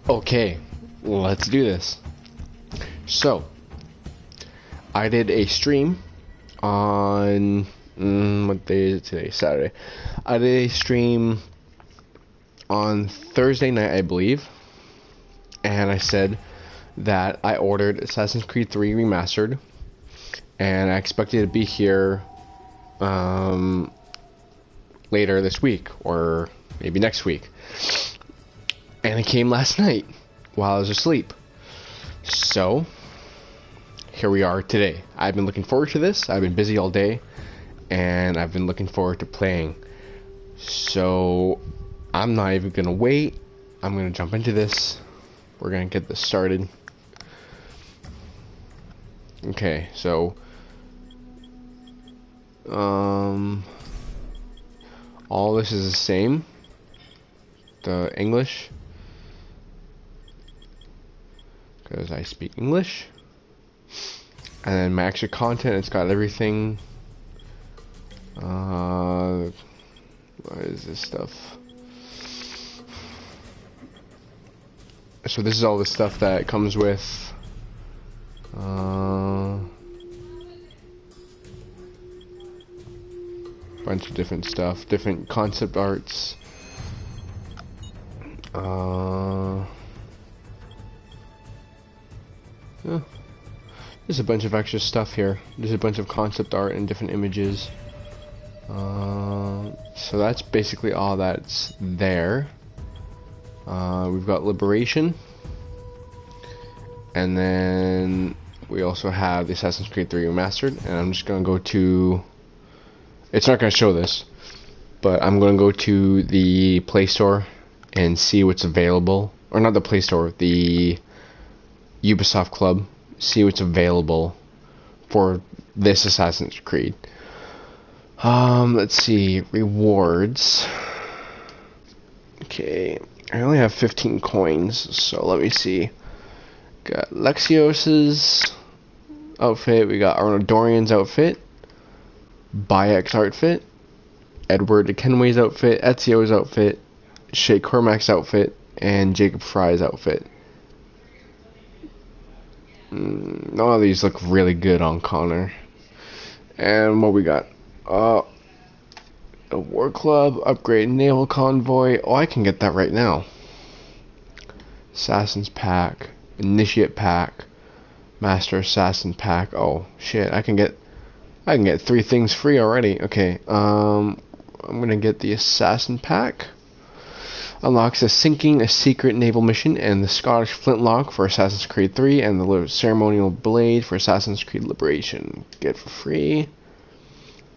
Okay, let's do this. So, I did a stream on what day is it today? Saturday. I did a stream on Thursday night, I believe, and I said that I ordered Assassin's Creed 3 Remastered, and I expected it to be here later this week or maybe next week. And it came last night while I was asleep. So, here we are today. I've been looking forward to this. I've been busy all day, and I've been looking forward to playing. So, I'm not even gonna wait. I'm gonna jump into this. We're gonna get this started. Okay, so all this is the same. The English, because I speak English. And then my extra content, it's got everything. What is this stuff? So this is all the stuff that comes with bunch of different stuff, different concept arts. Yeah. There's a bunch of extra stuff here. There's a bunch of concept art and different images. So that's basically all that's there. We've got Liberation. And then we also have the Assassin's Creed 3 Remastered. And I'm just going to go to... It's not going to show this, but I'm going to go to the Play Store and see what's available. Or not the Play Store, the Ubisoft Club. See what's available for this Assassin's Creed. Let's see. Rewards. Okay. I only have 15 coins, so let me see. Got Lexios's outfit. We got Arnold Dorian's outfit. Bayek's outfit. Edward Kenway's outfit. Ezio's outfit. Shay Cormac's outfit. And Jacob Fry's outfit. None of these look really good on Connor. And what we got? A War Club, upgrade Naval Convoy. Oh, I can get that right now. Assassin's Pack, Initiate Pack, Master Assassin Pack. Oh shit, I can get 3 things free already. Okay, I'm gonna get the Assassin Pack. Unlocks a sinking a secret naval mission and the Scottish flintlock for Assassin's Creed 3 and the ceremonial blade for Assassin's Creed Liberation. Get for free.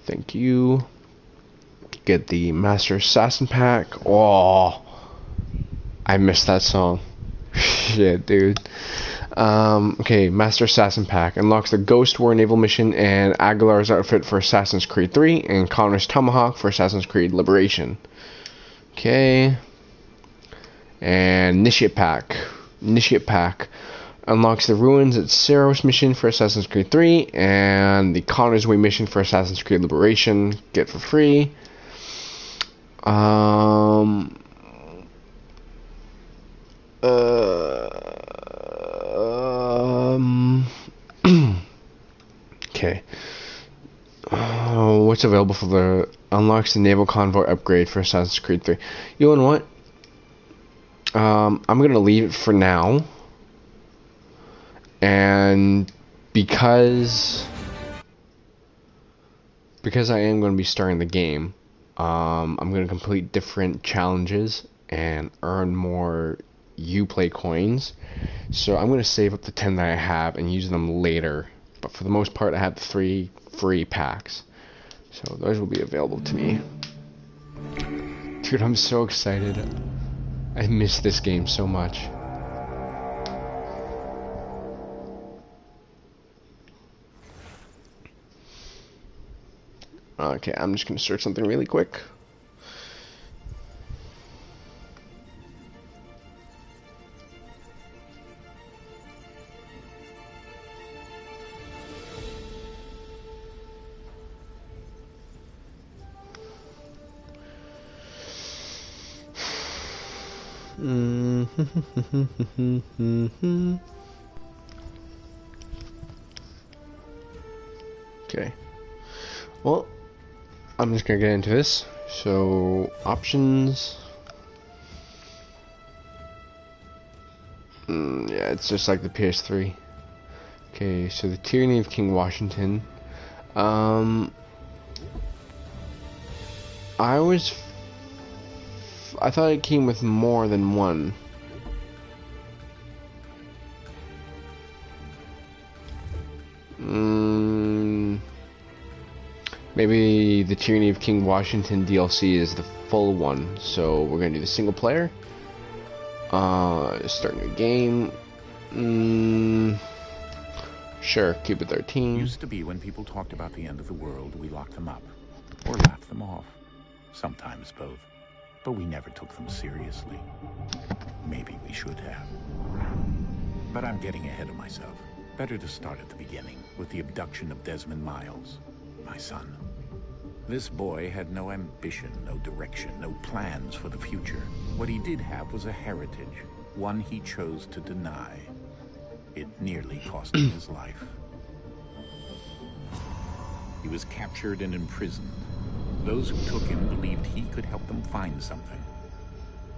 Thank you. Get the Master Assassin Pack. Oh, I missed that song. Shit, dude. Okay, Master Assassin Pack unlocks the Ghost War naval mission and Aguilar's outfit for Assassin's Creed 3 and Connor's Tomahawk for Assassin's Creed Liberation. Okay. And Initiate Pack. Initiate Pack unlocks the Ruins at Seros mission for Assassin's Creed 3 and the Connor's Way mission for Assassin's Creed Liberation. Get for free. Okay. What's available for the unlocks the Naval Convoy upgrade for Assassin's Creed 3? You know what? I'm gonna leave it for now, and because I am going to be starting the game, I'm going to complete different challenges and earn more Uplay coins. So I'm going to save up the 10 that I have and use them later. But for the most part, I have 3 free packs, so those will be available to me. Dude, I'm so excited. I miss this game so much. Okay, I'm just gonna search something really quick. Okay. Well, I'm just gonna get into this. So, options. Yeah, it's just like the PS3. Okay, so the Tyranny of King Washington. I was. I thought it came with more than one. Maybe the Tyranny of King Washington DLC is the full one. So we're gonna do the single player. Start new game. Sure, keep it 13. Used to be when people talked about the end of the world, we locked them up. Or laughed them off. Sometimes both. But we never took them seriously. Maybe we should have. But I'm getting ahead of myself. Better to start at the beginning, with the abduction of Desmond Miles, my son. This boy had no ambition, no direction, no plans for the future. What he did have was a heritage, one he chose to deny. It nearly cost him his life. He was captured and imprisoned. Those who took him believed he could help them find something.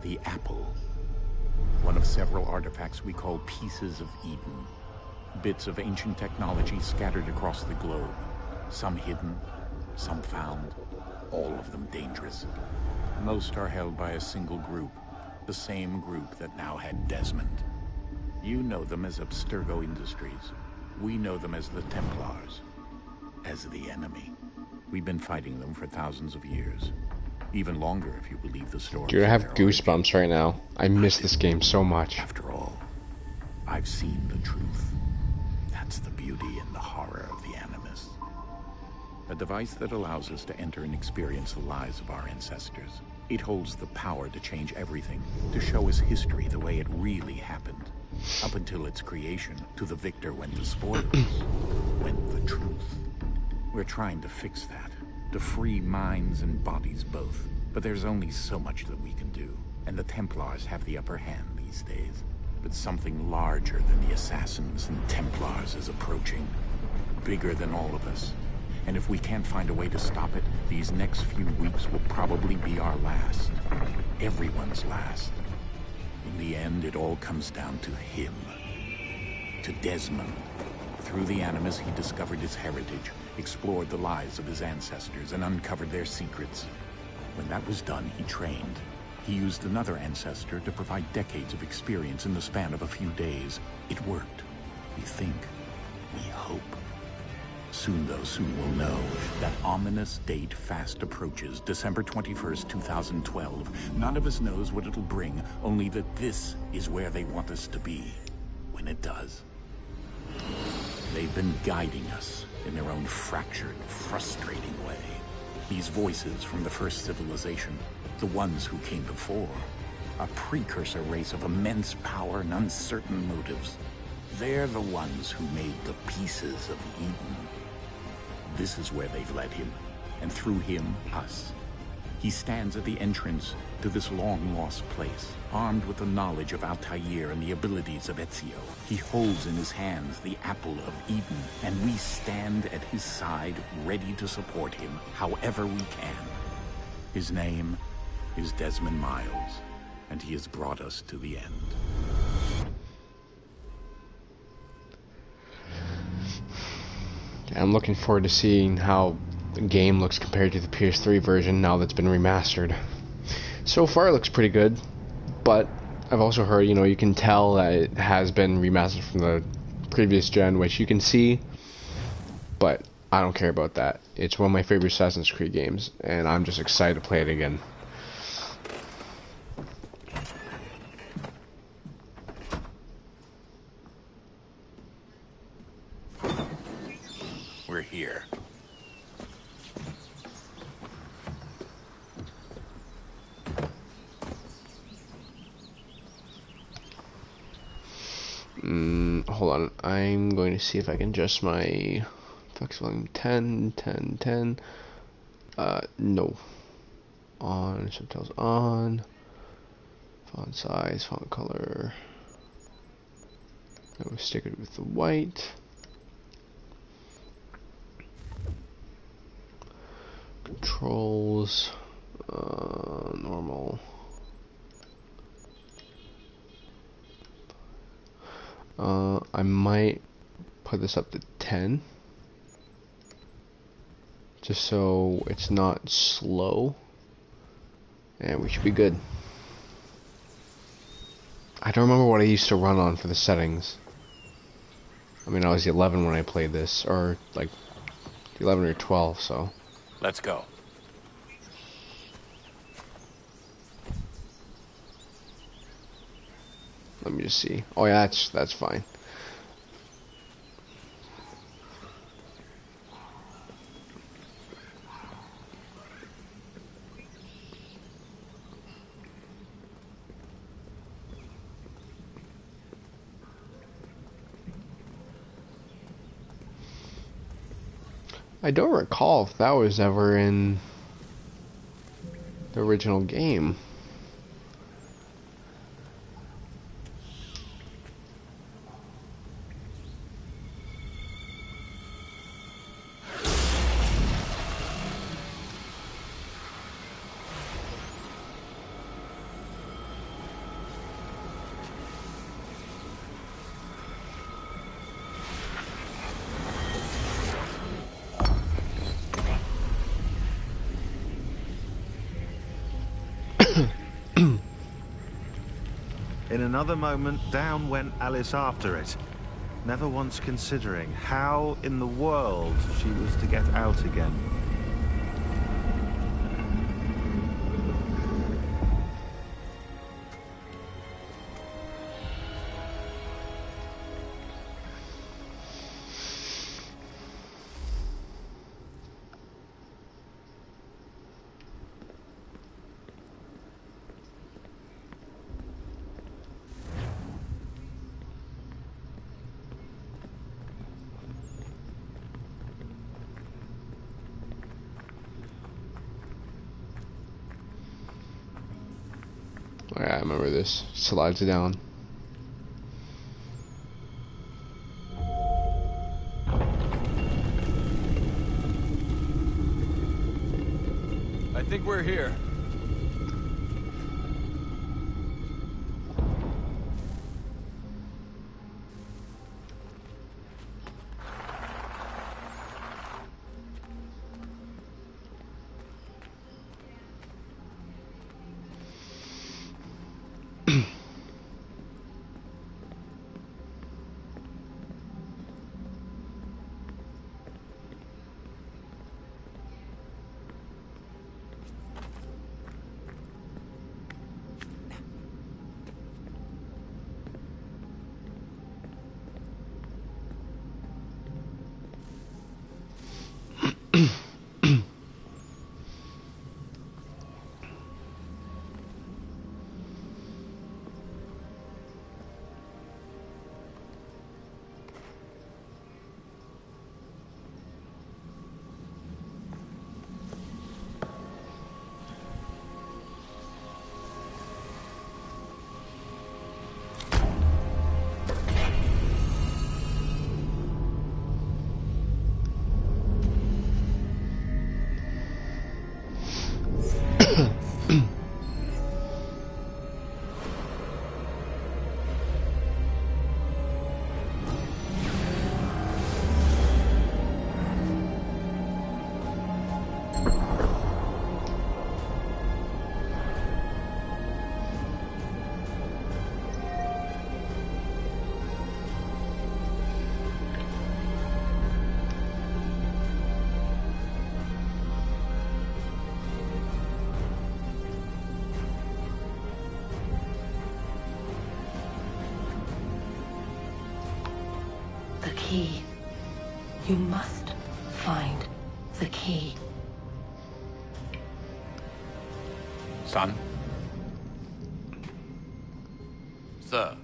The apple. One of several artifacts we call pieces of Eden. Bits of ancient technology scattered across the globe. Some hidden, some found, all of them dangerous. Most are held by a single group, the same group that now had Desmond. You know them as Abstergo Industries. We know them as the Templars, as the enemy. We've been fighting them for thousands of years. Even longer if you believe the story. Dude, I have goosebumps right now. I miss this game so much. After all, I've seen the truth. That's the beauty and the horror of the Animus. A device that allows us to enter and experience the lives of our ancestors. It holds the power to change everything, to show us history the way it really happened. Up until its creation, to the victor went the spoils, went the truth. We're trying to fix that, to free minds and bodies both. But there's only so much that we can do, and the Templars have the upper hand these days. But something larger than the Assassins and Templars is approaching, bigger than all of us. And if we can't find a way to stop it, these next few weeks will probably be our last. Everyone's last. In the end, it all comes down to him. To Desmond. Through the Animus, he discovered his heritage, explored the lives of his ancestors, and uncovered their secrets. When that was done, he trained. He used another ancestor to provide decades of experience in the span of a few days. It worked. We think. We hope. Soon, though, soon we'll know. That ominous date fast approaches, December 21st, 2012. None of us knows what it'll bring, only that this is where they want us to be, when it does. They've been guiding us in their own fractured, frustrating way. These voices from the first civilization, the ones who came before, a precursor race of immense power and uncertain motives. They're the ones who made the pieces of Eden. This is where they've led him, and through him, us. He stands at the entrance to this long-lost place, armed with the knowledge of Altair and the abilities of Ezio. He holds in his hands the apple of Eden, and we stand at his side, ready to support him however we can. His name is Desmond Miles, and he has brought us to the end. I'm looking forward to seeing how the game looks compared to the PS3 version now that's been remastered. So far it looks pretty good, but I've also heard, you can tell that it has been remastered from the previous gen, which you can see, but I don't care about that. It's one of my favorite Assassin's Creed games, and I'm just excited to play it again. We're here. Hold on. I'm going to see if I can adjust my flex volume 10, 10, 10. No. On, subtitles on. Font size, font color. I will stick it with the white. Controls, normal. I might put this up to 10, just so it's not slow, and we should be good. I don't remember what I used to run on for the settings. I mean, I was 11 when I played this, or like 11 or 12, so. Let's go. Let me just see. Oh yeah, that's fine. I don't recall if that was ever in the original game. In another moment, down went Alice after it, never once considering how in the world she was to get out again. Oh, yeah, I remember this. Slides it down. I think we're here. The key. You must find the key. Son? Sir.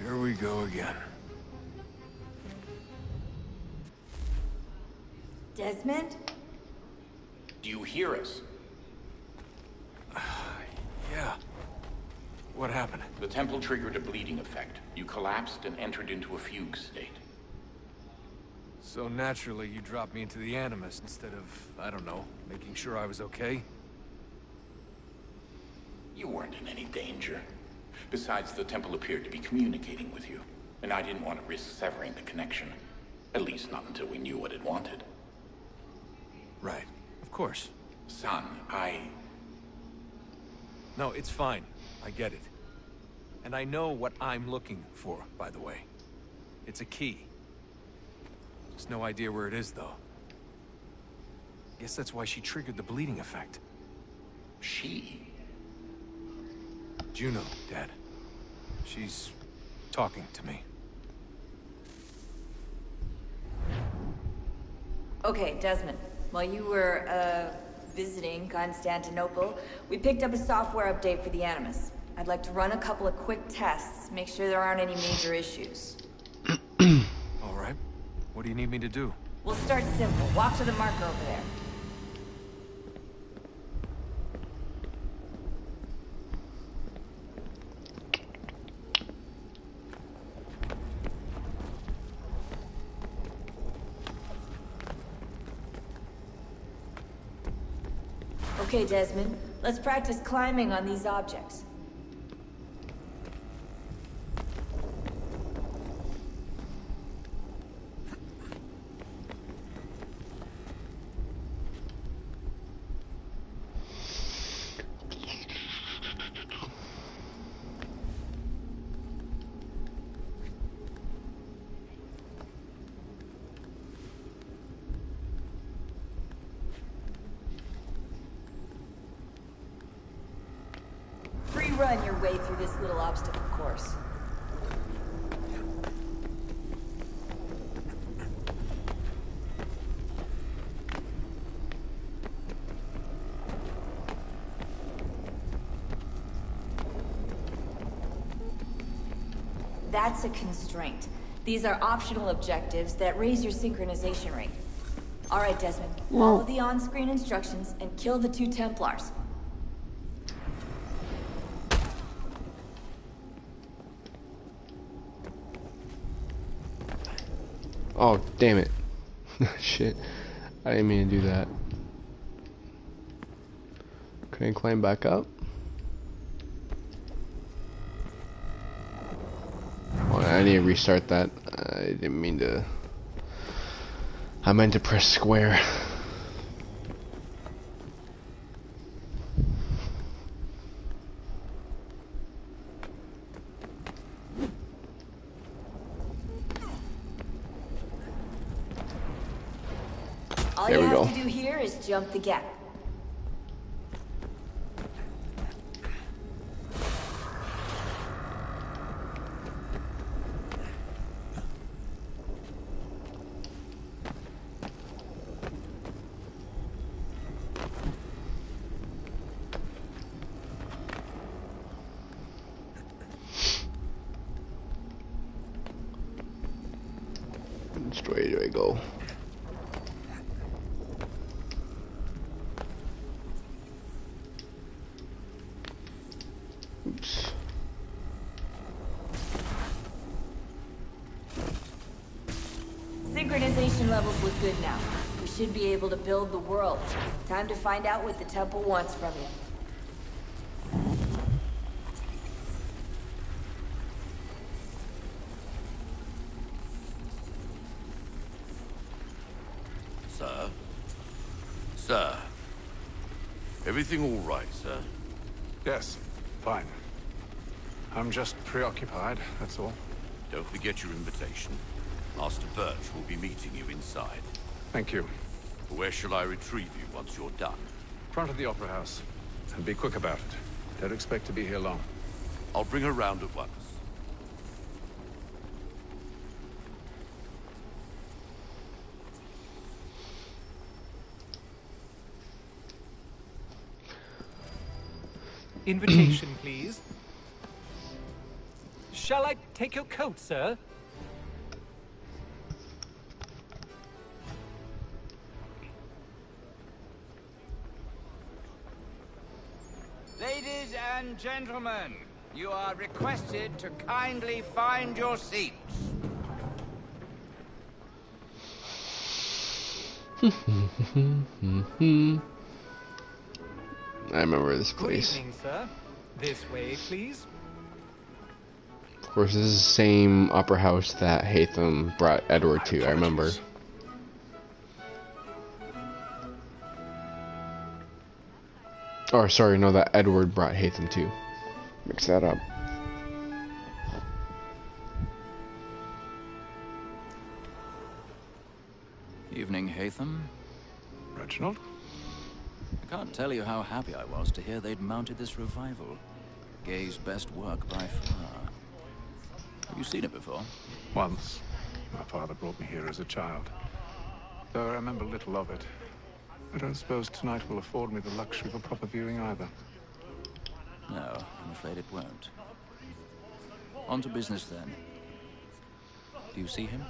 Here we go again. Desmond? Do you hear us? Yeah. What happened? The temple triggered a bleeding effect. You collapsed and entered into a fugue state. So naturally, you dropped me into the Animus instead of, I don't know, making sure I was okay? You weren't in any danger. Besides, the temple appeared to be communicating with you, and I didn't want to risk severing the connection. At least not until we knew what it wanted. Right. Of course. Son, No, it's fine. I get it. And I know what I'm looking for, by the way. It's a key. Just no idea where it is, though. Guess that's why she triggered the bleeding effect. She? Juno, Dad. She's talking to me. Okay, Desmond. While you were, visiting Constantinople, we picked up a software update for the Animus. I'd like to run a couple of quick tests, make sure there aren't any major issues. All right. What do you need me to do? We'll start simple. Walk to the marker over there. Okay, Desmond. Let's practice climbing on these objects. Run your way through this little obstacle course. That's a constraint. These are optional objectives that raise your synchronization rate. All right, Desmond. Follow the on-screen instructions and kill the 2 Templars. Oh, damn it. Shit. I didn't mean to do that. Can I climb back up? Oh, I need to restart that. I didn't mean to. I meant to press square. All There you we have go. to do here is jump the gap. Which way do I go? Oops. Synchronization levels look good now. We should be able to build the world. Time to find out what the temple wants from you. Sir? Sir? Everything all right, sir? Yes, fine. I'm just preoccupied, that's all. Don't forget your invitation. Master Birch will be meeting you inside. Thank you. Where shall I retrieve you once you're done? Front of the Opera House. And be quick about it. Don't expect to be here long. I'll bring her round at once. Invitation, please. Shall I take your coat, sir? Ladies and gentlemen, you are requested to kindly find your seats. I remember this place. Good evening, sir. This way, please. Of course, this is the same upper house that Hatham brought Edward to, I remember. Or, sorry, no, that Edward brought Hatham to. Mix that up. Evening, Hatham. Reginald? I can't tell you how happy I was to hear they'd mounted this revival. Gay's best work by far. Have you seen it before? Once. My father brought me here as a child. Though I remember little of it. I don't suppose tonight will afford me the luxury of a proper viewing either. No, I'm afraid it won't. On to business then. Do you see him?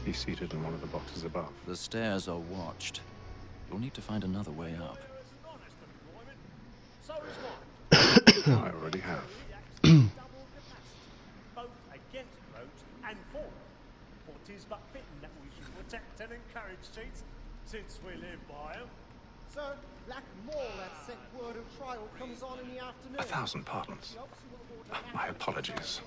He's seated in one of the boxes above. The stairs are watched. You'll need to find another way up. I already have. Both against roach and for. For 'tis but fitting that we should protect and encourage cheats, since we live by 'em. Sir, Blackmore has sent word of trial comes on in the afternoon. 1,000 pardons. My apologies.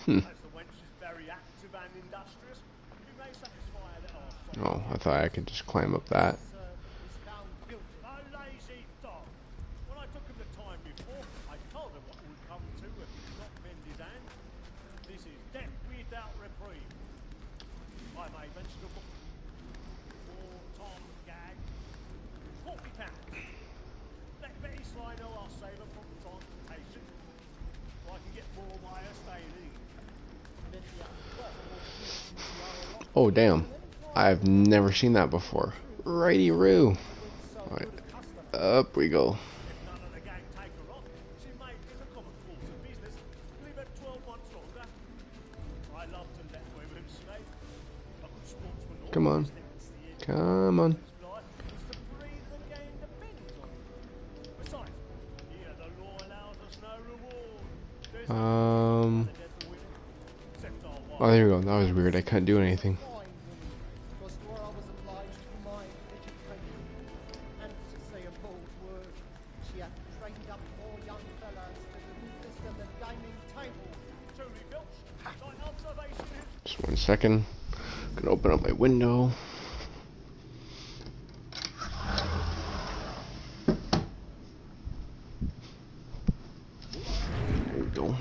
As the wench is very active and industrious, we may satisfy a little. Oh, I thought I could just climb up that. A lazy dog. When I took him the time before, I told him what would come to if he did not bend his hand. This is death without reprieve. I may mention a book. For Tom Gag. £40. Let Betty Sly know I'll save her from transportation. So I can get more by her staying in. Oh, damn. I've never seen that before. Righty-roo. Alright, up we go. Come on. Come on. Oh, there we go. That was weird. I couldn't do anything. Just 1 second. I'm gonna open up my window. There we go.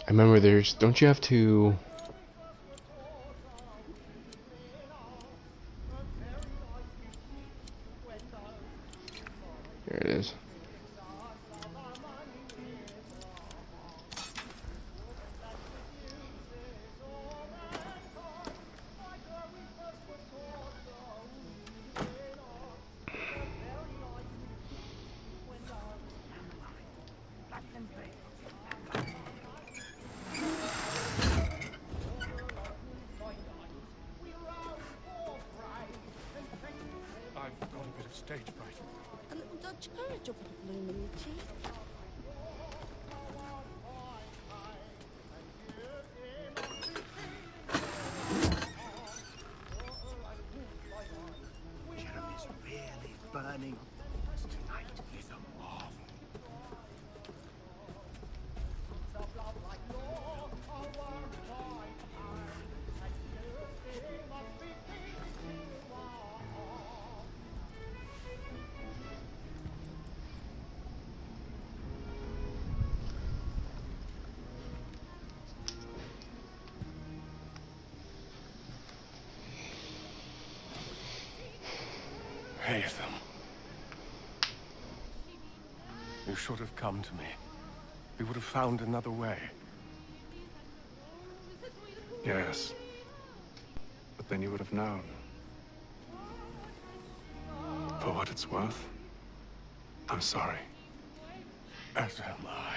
I remember there's, don't you have to, there it is. Stage fright. A little Dutch courage, a bit of bloom in your cheek. Jeremy's really burning. Tonight is a marvel. Hatham. You should have come to me. We would have found another way. Yes. But then you would have known. For what it's worth, I'm sorry. As am I.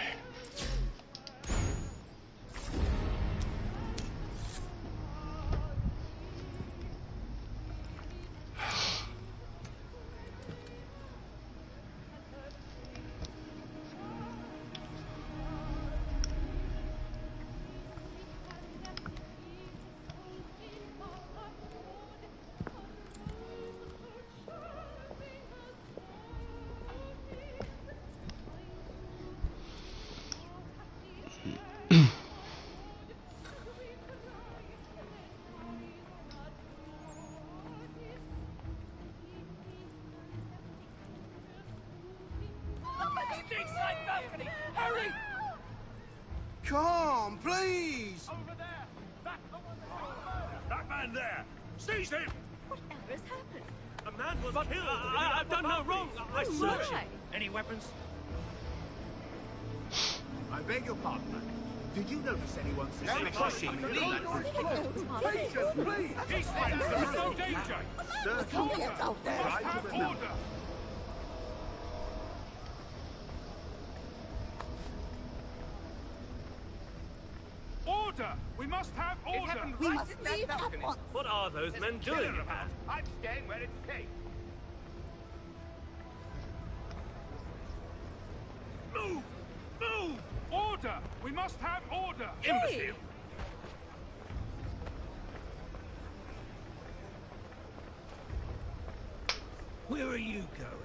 Hurry! Come, please! Over there! That man there! Seize him! Whatever has happened? A man was killed! I've done no wrong! I searched him! Any weapons? I beg your pardon, man. Did you notice anyone suspicious? Please! He's fine! There is no danger! Sir, try to remember. Order! We must have order! We must leave at once. What are those men doing? I'm staying where it's safe. Move! Move! Order! We must have order! Imbecile! Where are you going?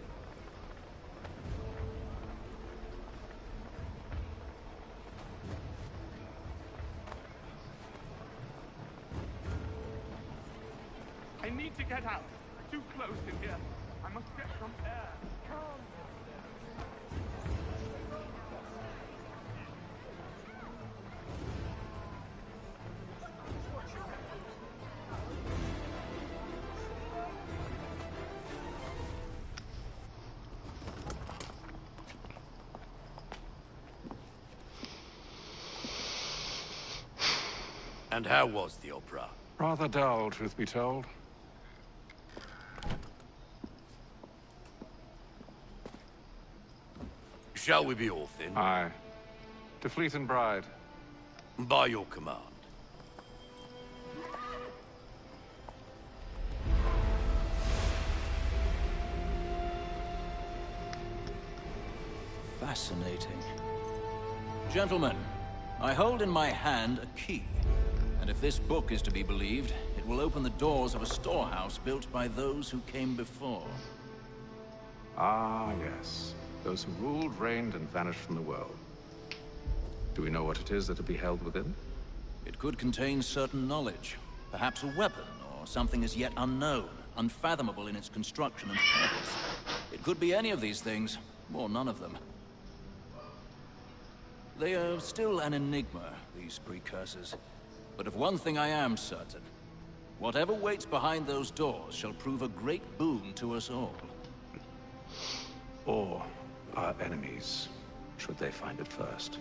I need to get out. Too close in here. I must get some air. And how was the opera? Rather dull, truth be told. Shall we be off then? Aye. To Fleet and Bride. By your command. Fascinating. Gentlemen, I hold in my hand a key. And if this book is to be believed, it will open the doors of a storehouse built by those who came before. Ah, yes. Those who ruled, reigned, and vanished from the world. Do we know what it is that will be held within? It could contain certain knowledge. Perhaps a weapon, or something as yet unknown, unfathomable in its construction and purpose. It could be any of these things, or none of them. They are still an enigma, these precursors. But of one thing I am certain. Whatever waits behind those doors shall prove a great boon to us all. Or our enemies, should they find it first.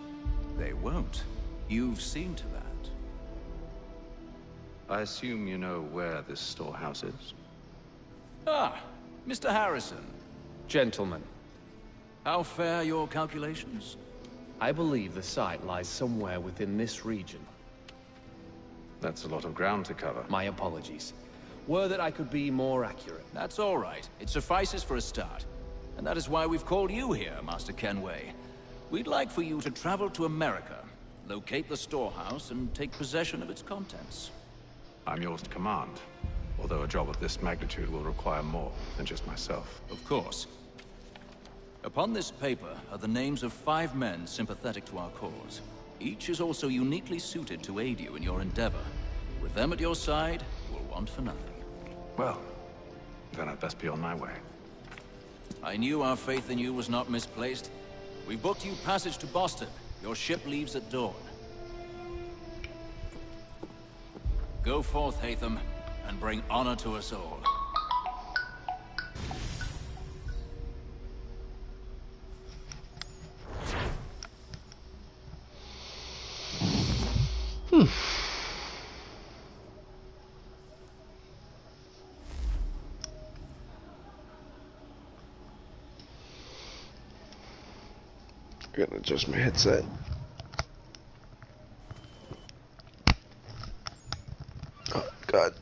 They won't. You've seen to that. I assume you know where this storehouse is? Ah, Mr. Harrison. Gentlemen, How fare your calculations? I believe the site lies somewhere within this region. That's a lot of ground to cover. My apologies. Were that I could be more accurate. That's all right. It suffices for a start. And that is why we've called you here, Master Kenway. We'd like for you to travel to America, locate the storehouse, and take possession of its contents. I'm yours to command, although a job of this magnitude will require more than just myself. Of course. Upon this paper are the names of 5 men sympathetic to our cause. Each is also uniquely suited to aid you in your endeavor. With them at your side, you will want for nothing. Well, then I'd best be on my way. I knew our faith in you was not misplaced. We booked you passage to Boston. Your ship leaves at dawn. Go forth, Hatham, and bring honor to us all. I gotta adjust my headset. Oh, God.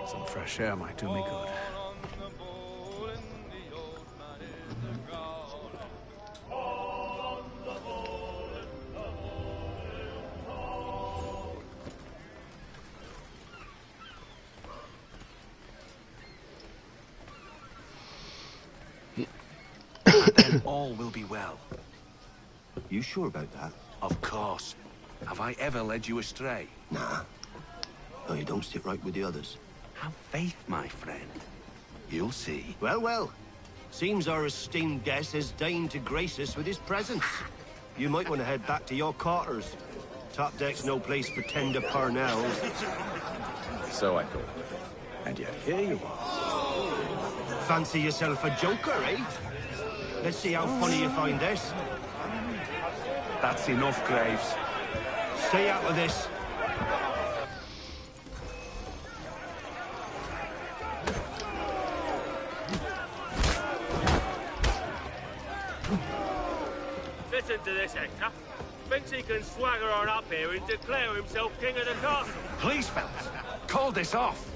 Some fresh air might do me good. Then all will be well. You sure about that? Of course. Have I ever led you astray? Nah. Oh, you don't sit right with the others. Have faith, my friend. You'll see. Well, well. Seems our esteemed guest has deigned to grace us with his presence. You might want to head back to your quarters. Top deck's no place for tender parnells. So I thought. And yet here you are. Fancy yourself a joker, eh? Let's see how funny you find this. That's enough, Graves. Stay out of this. Listen to this, Hector. Thinks he can swagger on up here and declare himself king of the castle. Please, fellas, call this off.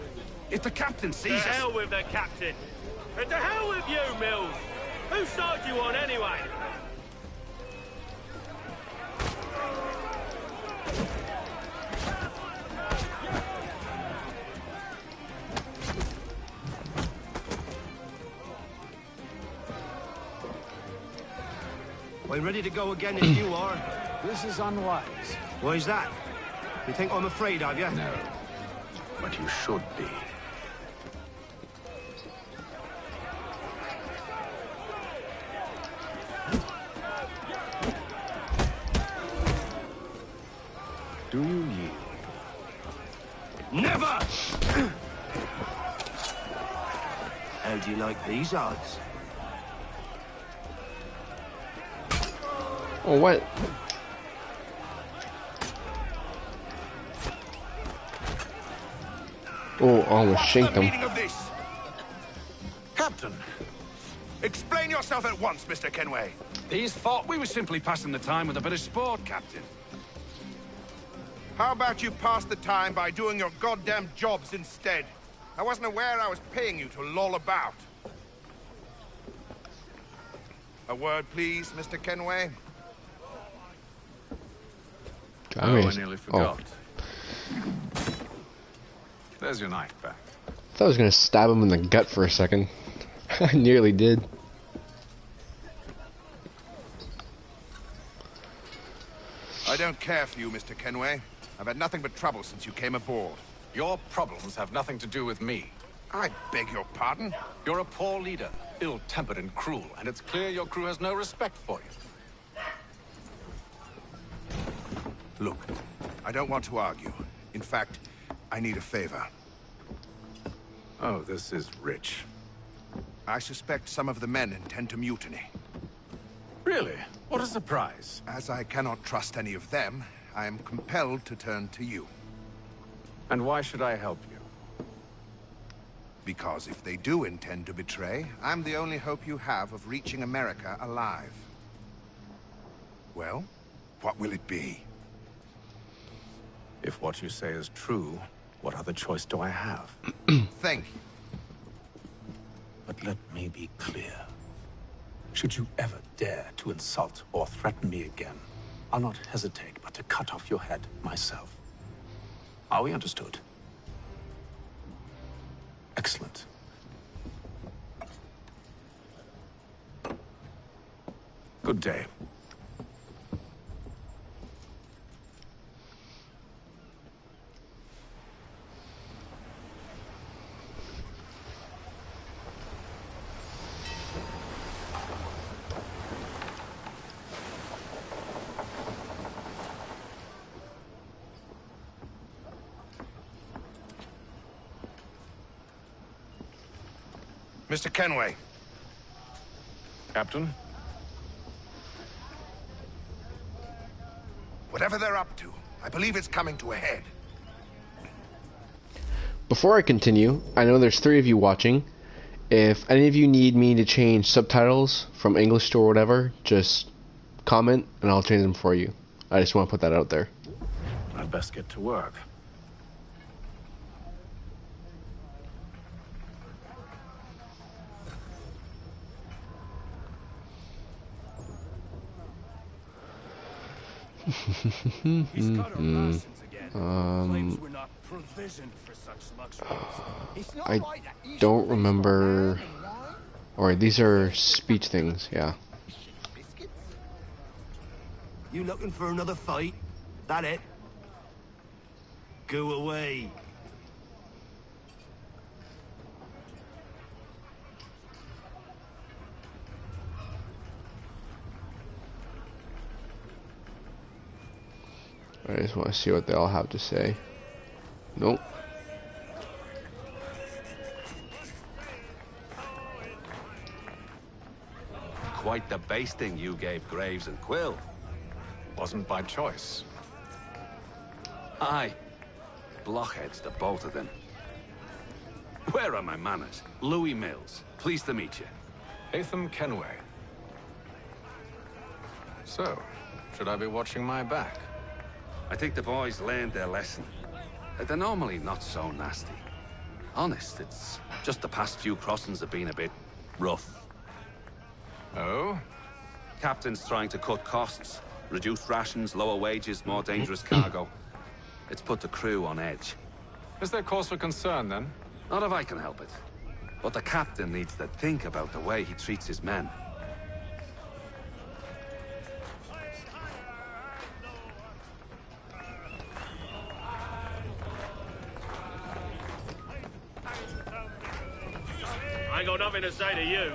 If the captain sees us... To hell with the captain. And to hell with you, Mills. Whose side you on, anyway? I'm ready to go again if you are. This is unwise. Why is that? You think I'm afraid of you? No. But you should be. Do you yield? Never! How do you like these odds? Oh, what? Oh, almost shanked him. Meaning of this? Captain, explain yourself at once, Mr. Kenway. These thought we were simply passing the time with a bit of sport, Captain. How about you pass the time by doing your goddamn jobs instead? I wasn't aware I was paying you to loll about. A word, please, Mr. Kenway. Oh, I nearly forgot. There's your knife back. I thought I was gonna stab him in the gut for a second. I nearly did. I don't care for you, Mr. Kenway. I've had nothing but trouble since you came aboard. Your problems have nothing to do with me. I beg your pardon? You're a poor leader, ill-tempered and cruel, and it's clear your crew has no respect for you. Look, I don't want to argue. In fact, I need a favor. Oh, this is rich. I suspect some of the men intend to mutiny. Really? What a surprise. As I cannot trust any of them, I am compelled to turn to you. And why should I help you? Because if they do intend to betray, I'm the only hope you have of reaching America alive. Well, what will it be? If what you say is true, what other choice do I have? Thank you. But let me be clear. Should you ever dare to insult or threaten me again, I'll not hesitate but to cut off your head myself. Are we understood? Excellent. Good day. Mr. Kenway. Captain? Whatever they're up to, I believe it's coming to a head. Before I continue, I know there's 3 of you watching. If any of you need me to change subtitles from English to whatever, just comment and I'll change them for you. I just want to put that out there. I'd best get to work. He's got our rations again. Claims we're not provisioned for such luxuries. It's not I right that you don't should remember. Alright, these are speech things, yeah. You looking for another fight? That it? Go away. I just want to see what they all have to say. Nope. Quite the basting you gave Graves and Quill. Wasn't by choice. Aye. Blockheads, the both of them. Where are my manners? Louis Mills. Pleased to meet you. Hatham Kenway. So, should I be watching my back? I think the boys learned their lesson. They're normally not so nasty. Honest, it's just the past few crossings have been a bit rough. Oh? Captain's trying to cut costs. Reduced rations, lower wages, more dangerous cargo. It's put the crew on edge. Is there cause for concern, then? Not if I can help it. But the captain needs to think about the way he treats his men. I ain't got nothing to say to you.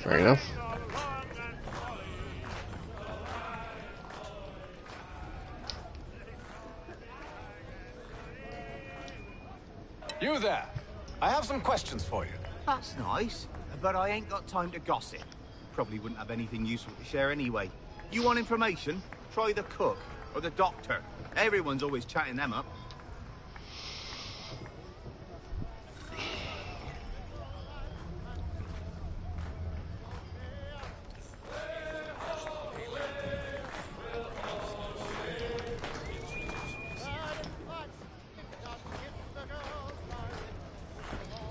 Fair enough. You there! I have some questions for you. That's nice, but I ain't got time to gossip. Probably wouldn't have anything useful to share anyway. You want information? Try the cook or the doctor. Everyone's always chatting them up.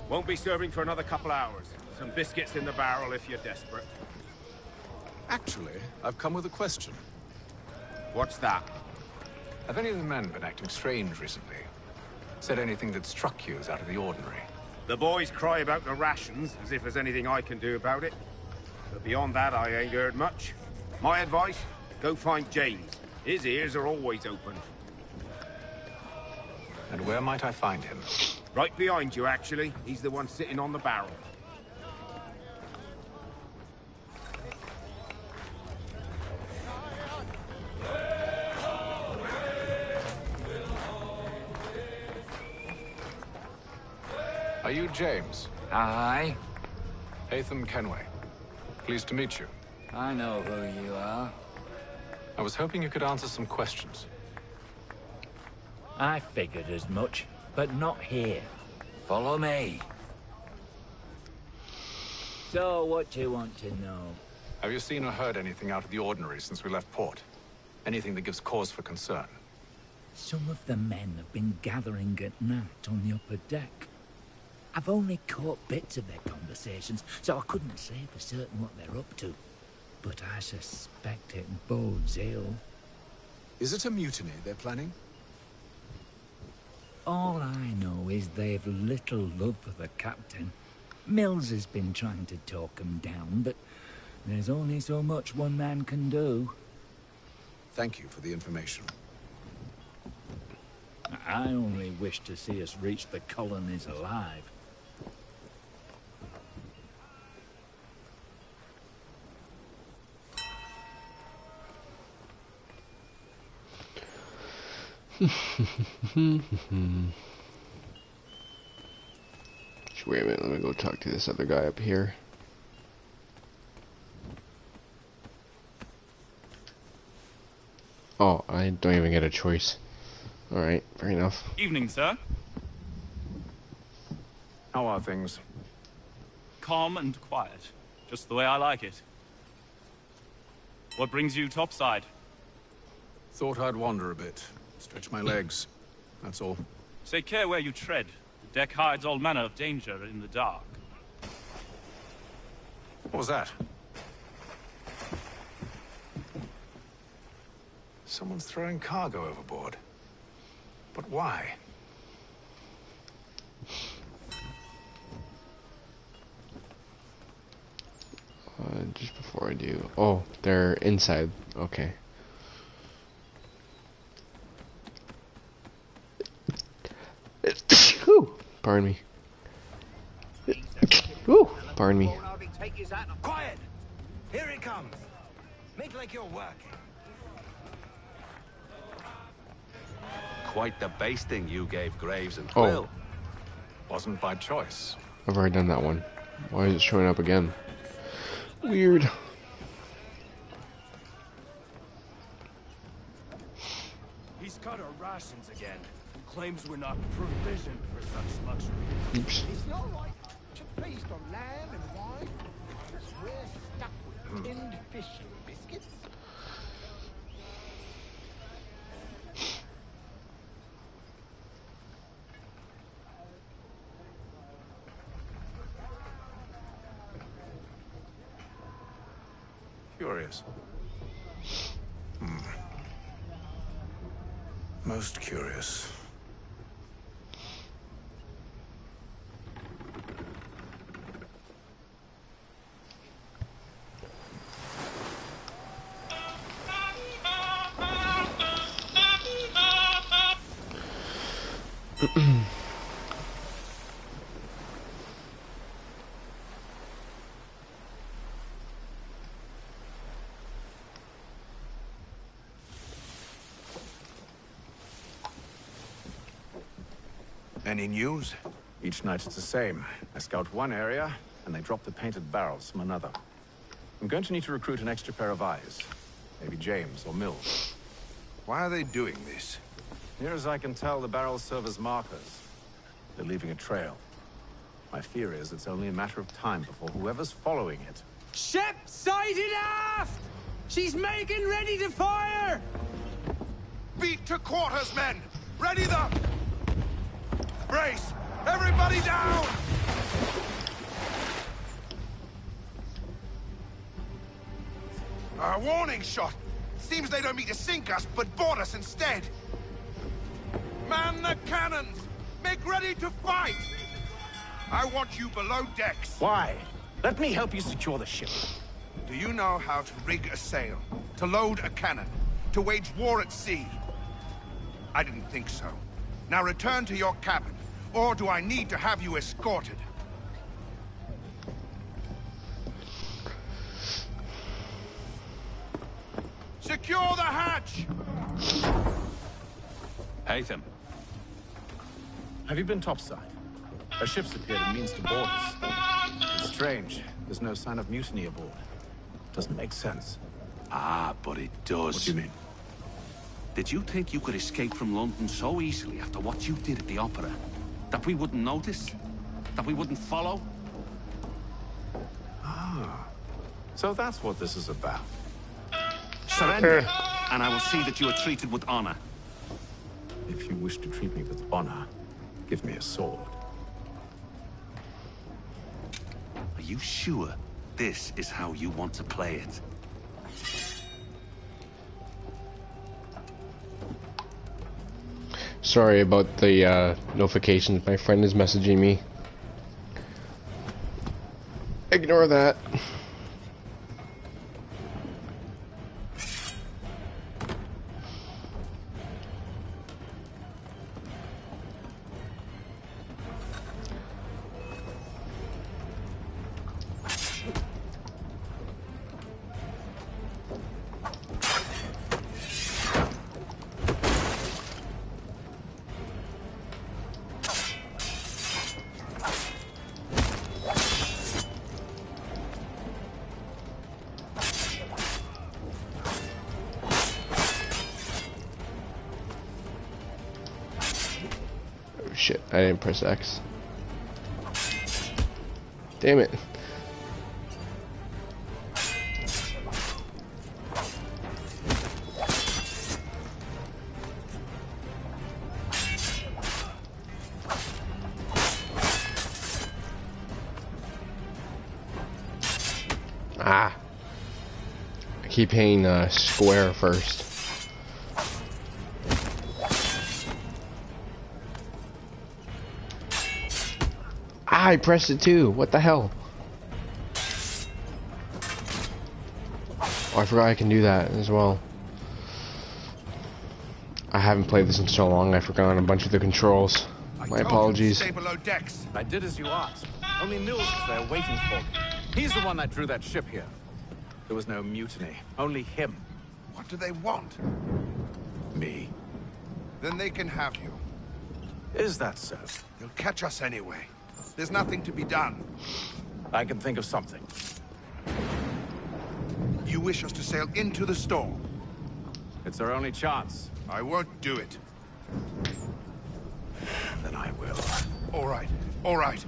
Won't be serving for another couple hours. Some biscuits in the barrel if you're desperate. Actually, I've come with a question. What's that? Have any of the men been acting strange recently? Said anything that struck you as out of the ordinary? The boys cry about the rations, as if there's anything I can do about it. But beyond that, I ain't heard much. My advice, go find James. His ears are always open. And where might I find him? Right behind you, actually. He's the one sitting on the barrel. Are you James? Aye. Hatham Kenway. Pleased to meet you. I know who you are. I was hoping you could answer some questions. I figured as much, but not here. Follow me. So, what do you want to know? Have you seen or heard anything out of the ordinary since we left port? Anything that gives cause for concern? Some of the men have been gathering at night on the upper deck. I've only caught bits of their conversations, so I couldn't say for certain what they're up to. But I suspect it bodes ill. Is it a mutiny they're planning? All I know is they've little love for the captain. Mills has been trying to talk 'em down, but there's only so much one man can do. Thank you for the information. I only wish to see us reach the colonies alive. Wait a minute, let me go talk to this other guy up here. Oh, I don't even get a choice. Alright, fair enough. Evening, sir. How are things? Calm and quiet. Just the way I like it. What brings you topside? Thought I'd wander a bit. Stretch my legs. That's all. Take care where you tread. The deck hides all manner of danger in the dark. What was that? Someone's throwing cargo overboard. But why? Just before I do... Oh, they're inside. Okay. Whew, pardon me. Whew, pardon me. Quiet! Here it comes. Make like you're working. Quite the basting you gave Graves and Oh. Quill. Wasn't by choice. I've already done that one. Why is it showing up again? Weird. He's cut our rations again. Claims we're not provisioned for such luxury. Oops. It's not right to feast on lamb and wine. We're stuck with tinned fish and biscuits. Curious. Most curious. Any news? Each night it's the same. I scout one area, and they drop the painted barrels from another. I'm going to need to recruit an extra pair of eyes. Maybe James or Mills. Why are they doing this? Near as I can tell, the barrels serve as markers. They're leaving a trail. My fear is it's only a matter of time before whoever's following it... Ship sighted aft! She's making ready to fire! Beat to quarters, men! Ready the... Brace! Everybody down! A warning shot! Seems they don't mean to sink us, but board us instead! Man the cannons! Make ready to fight! I want you below decks. Why? Let me help you secure the ship. Do you know how to rig a sail? To load a cannon? To wage war at sea? I didn't think so. Now return to your cabin, or do I need to have you escorted? Secure the hatch! Haytham. Have you been topside? A ship's appeared and means to board us. It's strange. There's no sign of mutiny aboard. Doesn't make sense. Ah, but it does. What do you mean? Did you think you could escape from London so easily after what you did at the opera? That we wouldn't notice? That we wouldn't follow? Ah. So that's what this is about. Surrender, and I will see that you are treated with honor. If you wish to treat me with honor, give me a sword. Are you sure this is how you want to play it? Sorry about the notifications. My friend is messaging me. Ignore that. shit, I didn't press X. Damn it. Ah. I keep hitting square first. Ah, I pressed it too. What the hell? Oh, I forgot I can do that as well. I haven't played this in so long, I've forgotten a bunch of the controls. My apologies. Stay below decks. I did as you asked. Only Mills was there waiting for me. He's the one that drew that ship here. There was no mutiny. Only him. What do they want? Me. Then they can have you. Is that so? They'll catch us anyway. There's nothing to be done. I can think of something. You wish us to sail into the storm? It's our only chance. I won't do it. Then I will. All right. All right.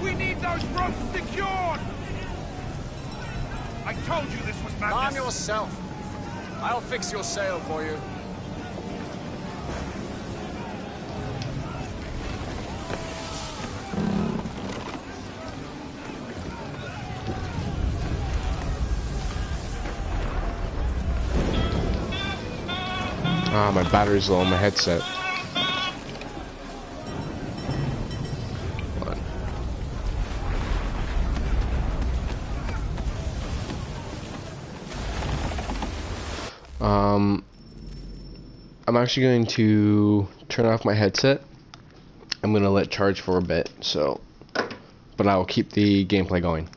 We need those ropes secured! I told you this was madness! Calm yourself. I'll fix your sail for you. Ah, my battery's low on my headset. I'm actually going to turn off my headset. I'm going to let it charge for a bit, so, but I will keep the gameplay going.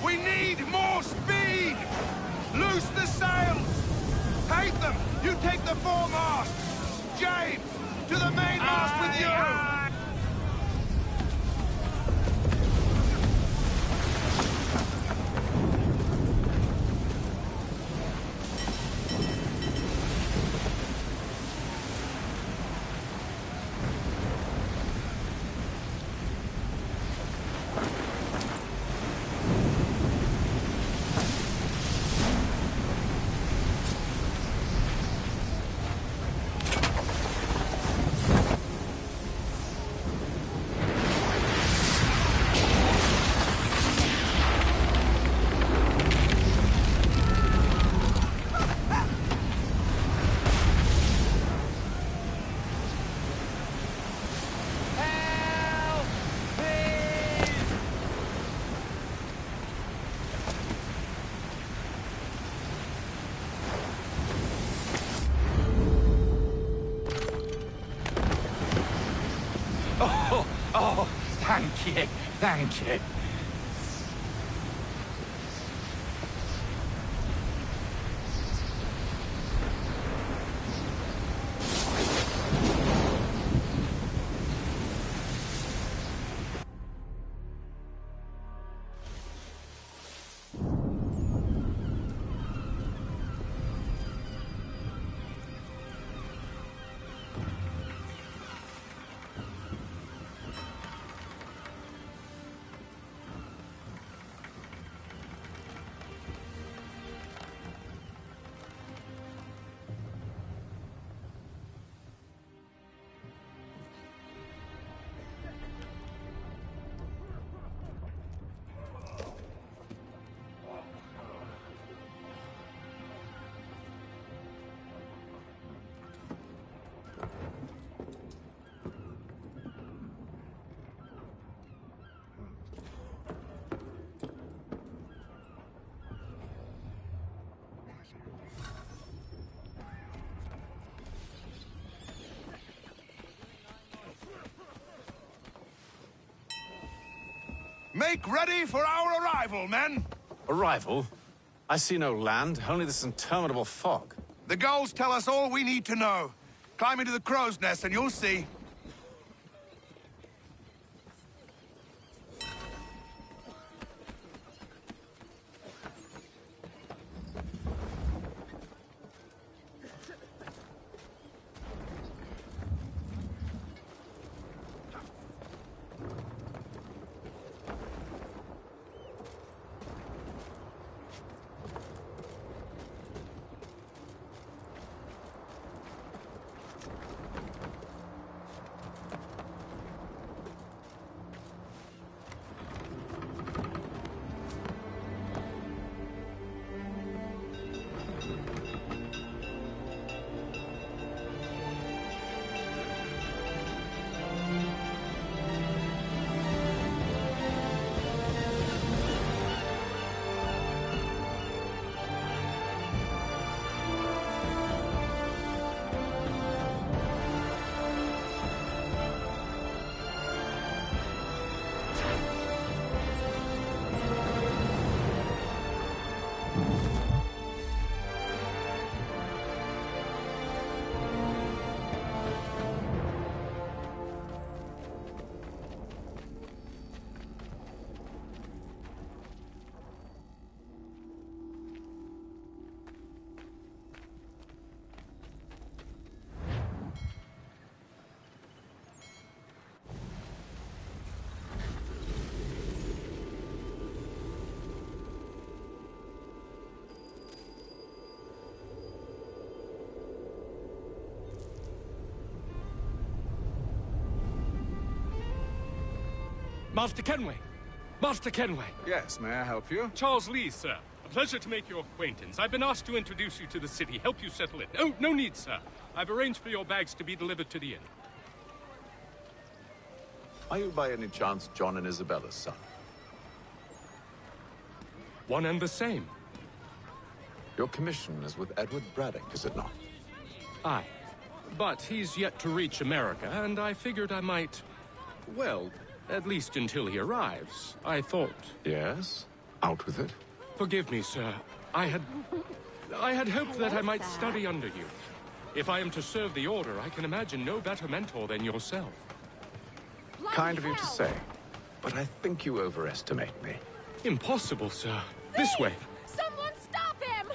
We need more speed! Loose the sails! Take them! You take the foremast! James! To the mainmast with you! Oh, thank you, thank you. Make ready for our arrival, men! Arrival? I see no land, only this interminable fog. The gulls tell us all we need to know. Climb into the crow's nest and you'll see. Master Kenway! Master Kenway! Yes, may I help you? Charles Lee, sir. A pleasure to make your acquaintance. I've been asked to introduce you to the city, help you settle in. Oh, no need, sir. I've arranged for your bags to be delivered to the inn. Are you by any chance John and Isabella's son? One and the same. Your commission is with Edward Braddock, is it not? Aye. But he's yet to reach America, and I figured I might... well, at least until he arrives. I thought... Yes? Out with it. Forgive me, sir. I had hoped that I might study under you. If I am to serve the Order, I can imagine no better mentor than yourself. Kind of you to say, but I think you overestimate me. Impossible, sir. This way. Someone stop him!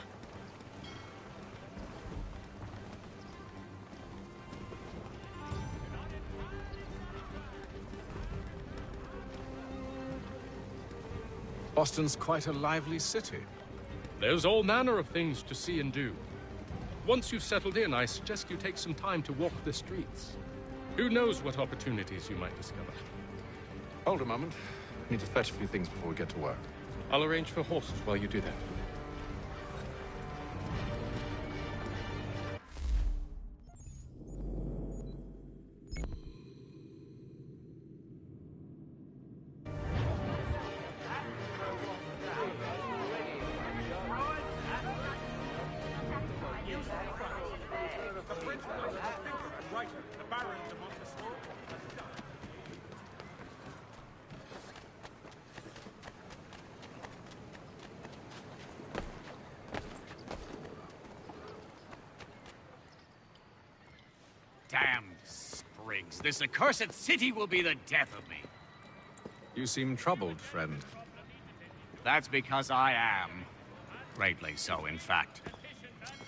Boston's quite a lively city. There's all manner of things to see and do. Once you've settled in, I suggest you take some time to walk the streets. Who knows what opportunities you might discover. Hold a moment. Need to fetch a few things before we get to work. I'll arrange for horses while you do that. Damned sprigs. This accursed city will be the death of me. You seem troubled, friend. That's because I am. Greatly so, in fact.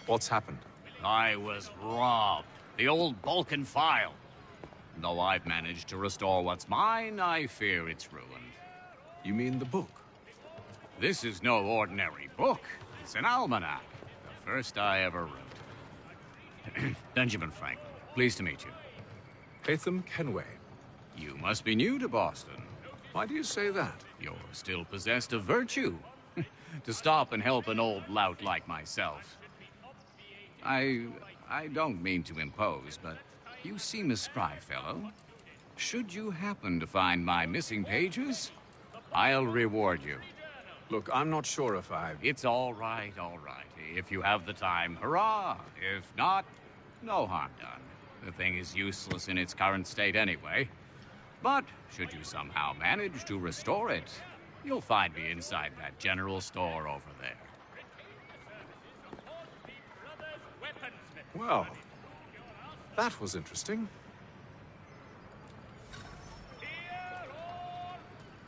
What's happened? I was robbed. The old Balkan file. Though I've managed to restore what's mine, I fear it's ruined. You mean the book? This is no ordinary book. It's an almanac. The first I ever wrote. Benjamin Franklin. Pleased to meet you. Haytham Kenway. You must be new to Boston. Why do you say that? You're still possessed of virtue. To stop and help an old lout like myself. I don't mean to impose, but you seem a spry fellow. Should you happen to find my missing pages, I'll reward you. Look, I'm not sure if I... It's all right, all right. If you have the time, hurrah! If not, no harm done. The thing is useless in its current state anyway. But should you somehow manage to restore it, You'll find me inside that general store over there. Well, that was interesting.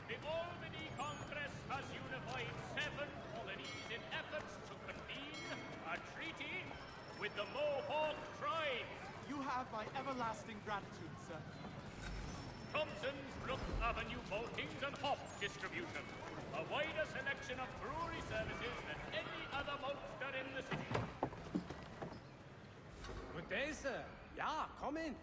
The Albany Congress has unified 7 colonies in efforts to convene a treaty with the Mohawk tribe. You have my everlasting gratitude, sir. Thompson's Brook Avenue maltings and hop distribution. A wider selection of brewery services than any other maltster in the city. Good day, sir. Yeah, come in.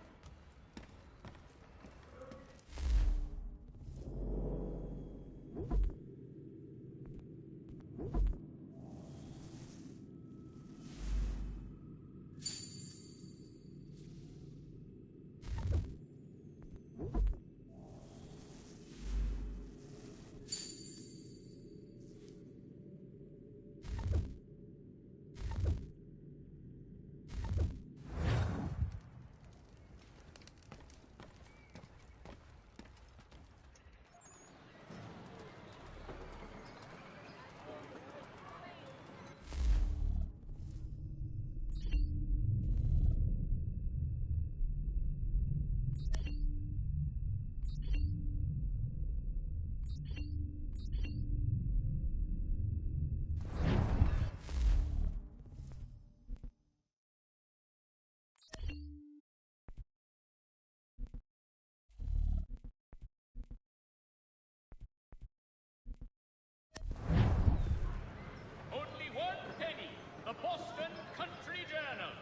Only 1 penny. The Boston Country Journal.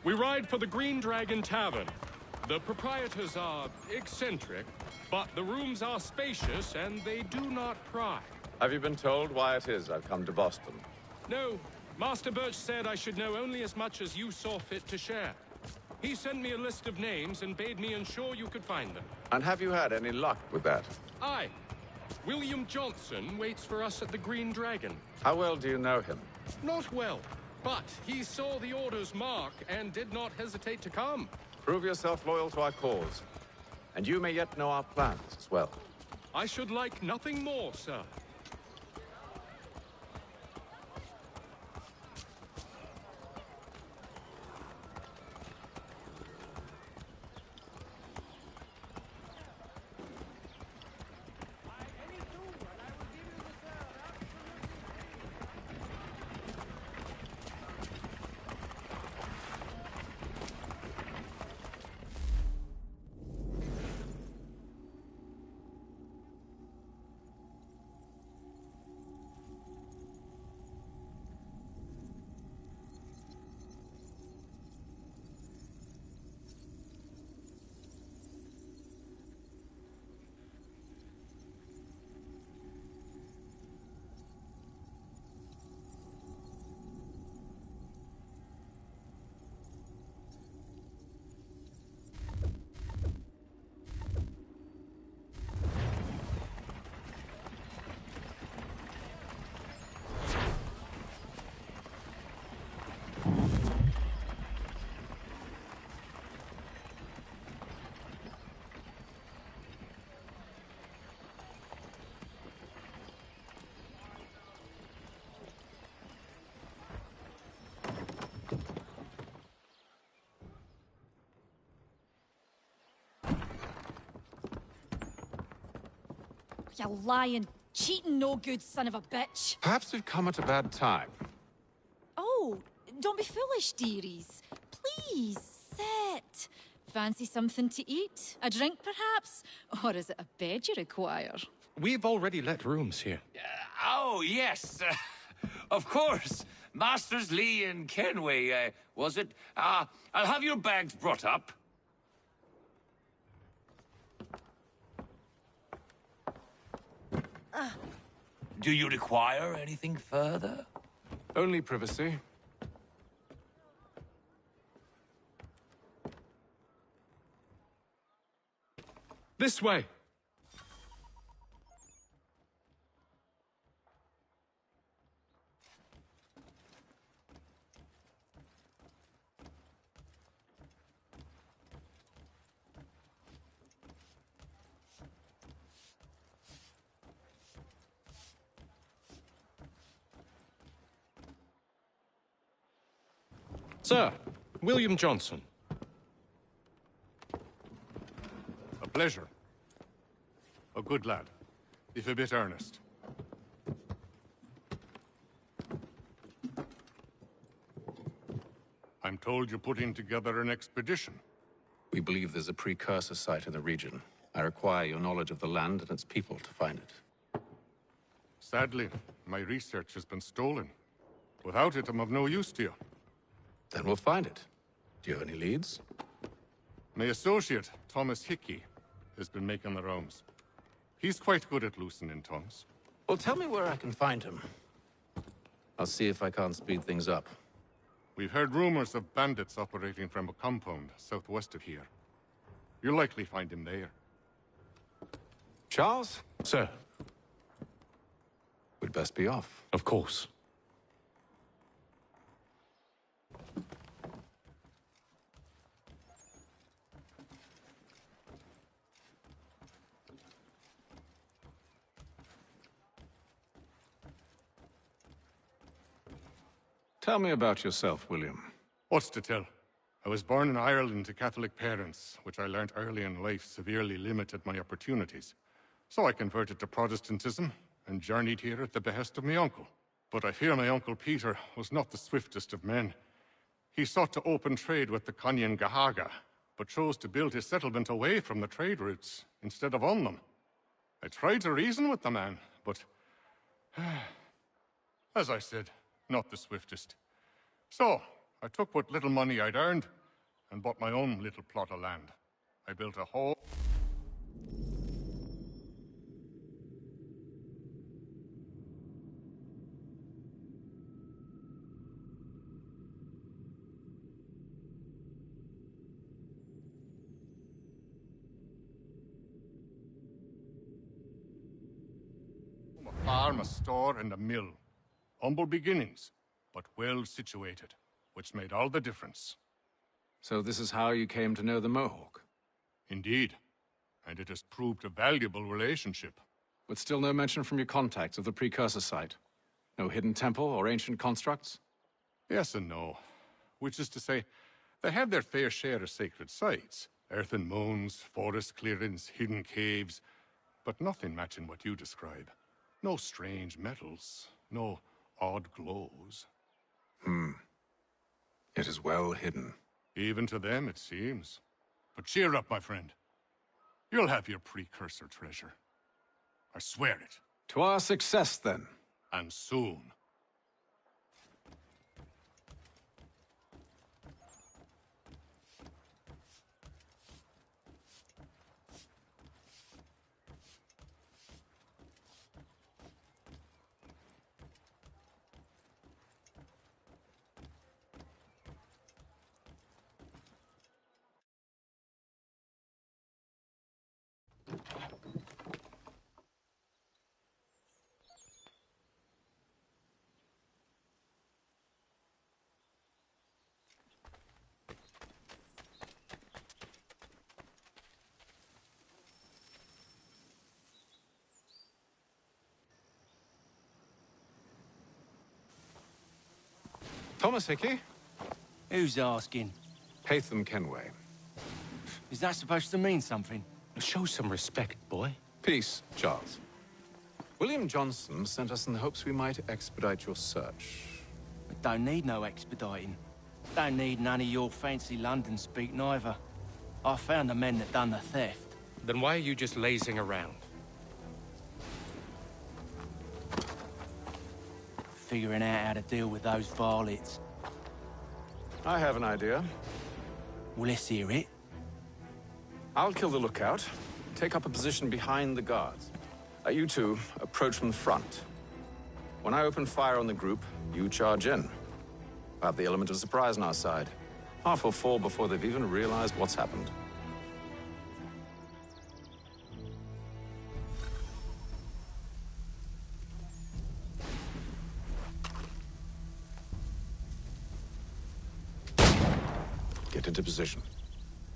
We ride for the Green Dragon Tavern. The proprietors are eccentric, but the rooms are spacious and they do not pry. Have you been told why it is I've come to Boston? No, Master Birch said I should know only as much as you saw fit to share. He sent me a list of names and bade me ensure you could find them. And have you had any luck with that? Aye. William Johnson waits for us at the Green Dragon. How well do you know him? Not well, but he saw the order's mark and did not hesitate to come. Prove yourself loyal to our cause. And you may yet know our plans as well. I should like nothing more, sir. You lying, cheating, no good son of a bitch. Perhaps we've come at a bad time. Oh, don't be foolish, dearies. Please, sit. Fancy something to eat? A drink, perhaps? Or is it a bed you require? We've already let rooms here. Oh, yes. Of course. Masters Lee and Kenway, was it? I'll have your bags brought up. Do you require anything further? Only privacy. This way! Sir, William Johnson. A pleasure. A good lad, if a bit earnest. I'm told you're putting together an expedition. We believe there's a precursor site in the region. I require your knowledge of the land and its people to find it. Sadly, my research has been stolen. Without it, I'm of no use to you. Then we'll find it. Do you have any leads? My associate, Thomas Hickey, has been making the rounds. He's quite good at loosening tongues. Well, tell me where I can find him. I'll see if I can't speed things up. We've heard rumors of bandits operating from a compound southwest of here. You'll likely find him there. Charles? Sir. We'd best be off. Of course. Tell me about yourself, William. What's to tell? I was born in Ireland to Catholic parents, which I learnt early in life severely limited my opportunities. So I converted to Protestantism and journeyed here at the behest of my uncle. But I fear my uncle Peter was not the swiftest of men. He sought to open trade with the Conyan Gahaga, but chose to build his settlement away from the trade routes instead of on them. I tried to reason with the man, but as I said, not the swiftest. So, I took what little money I'd earned and bought my own little plot of land. I built a whole... a farm, a store, and a mill. Humble beginnings, but well situated, which made all the difference. So this is how you came to know the Mohawk? Indeed, and it has proved a valuable relationship. But still no mention from your contacts of the precursor site? No hidden temple or ancient constructs? Yes and no. Which is to say, they have their fair share of sacred sites. Earthen mounds, forest clearings, hidden caves, but nothing matching what you describe. No strange metals, no odd glows. It is well hidden. Even to them, it seems. But cheer up, my friend. You'll have your precursor treasure. I swear it. To our success, then. And soon. Thomas Hickey? Who's asking? Haytham Kenway. Is that supposed to mean something? Show some respect, boy. Peace, Charles. William Johnson sent us in the hopes we might expedite your search. We don't need no expediting. Don't need none of your fancy London speak neither. I found the men that done the theft. Then why are you just lazing around? Figuring out how to deal with those varlets. I have an idea. Well, let's hear it. I'll kill the lookout, take up a position behind the guards. You two approach from the front. When I open fire on the group, you charge in. I have the element of surprise on our side. Half will fall before they've even realized what's happened. Get into position.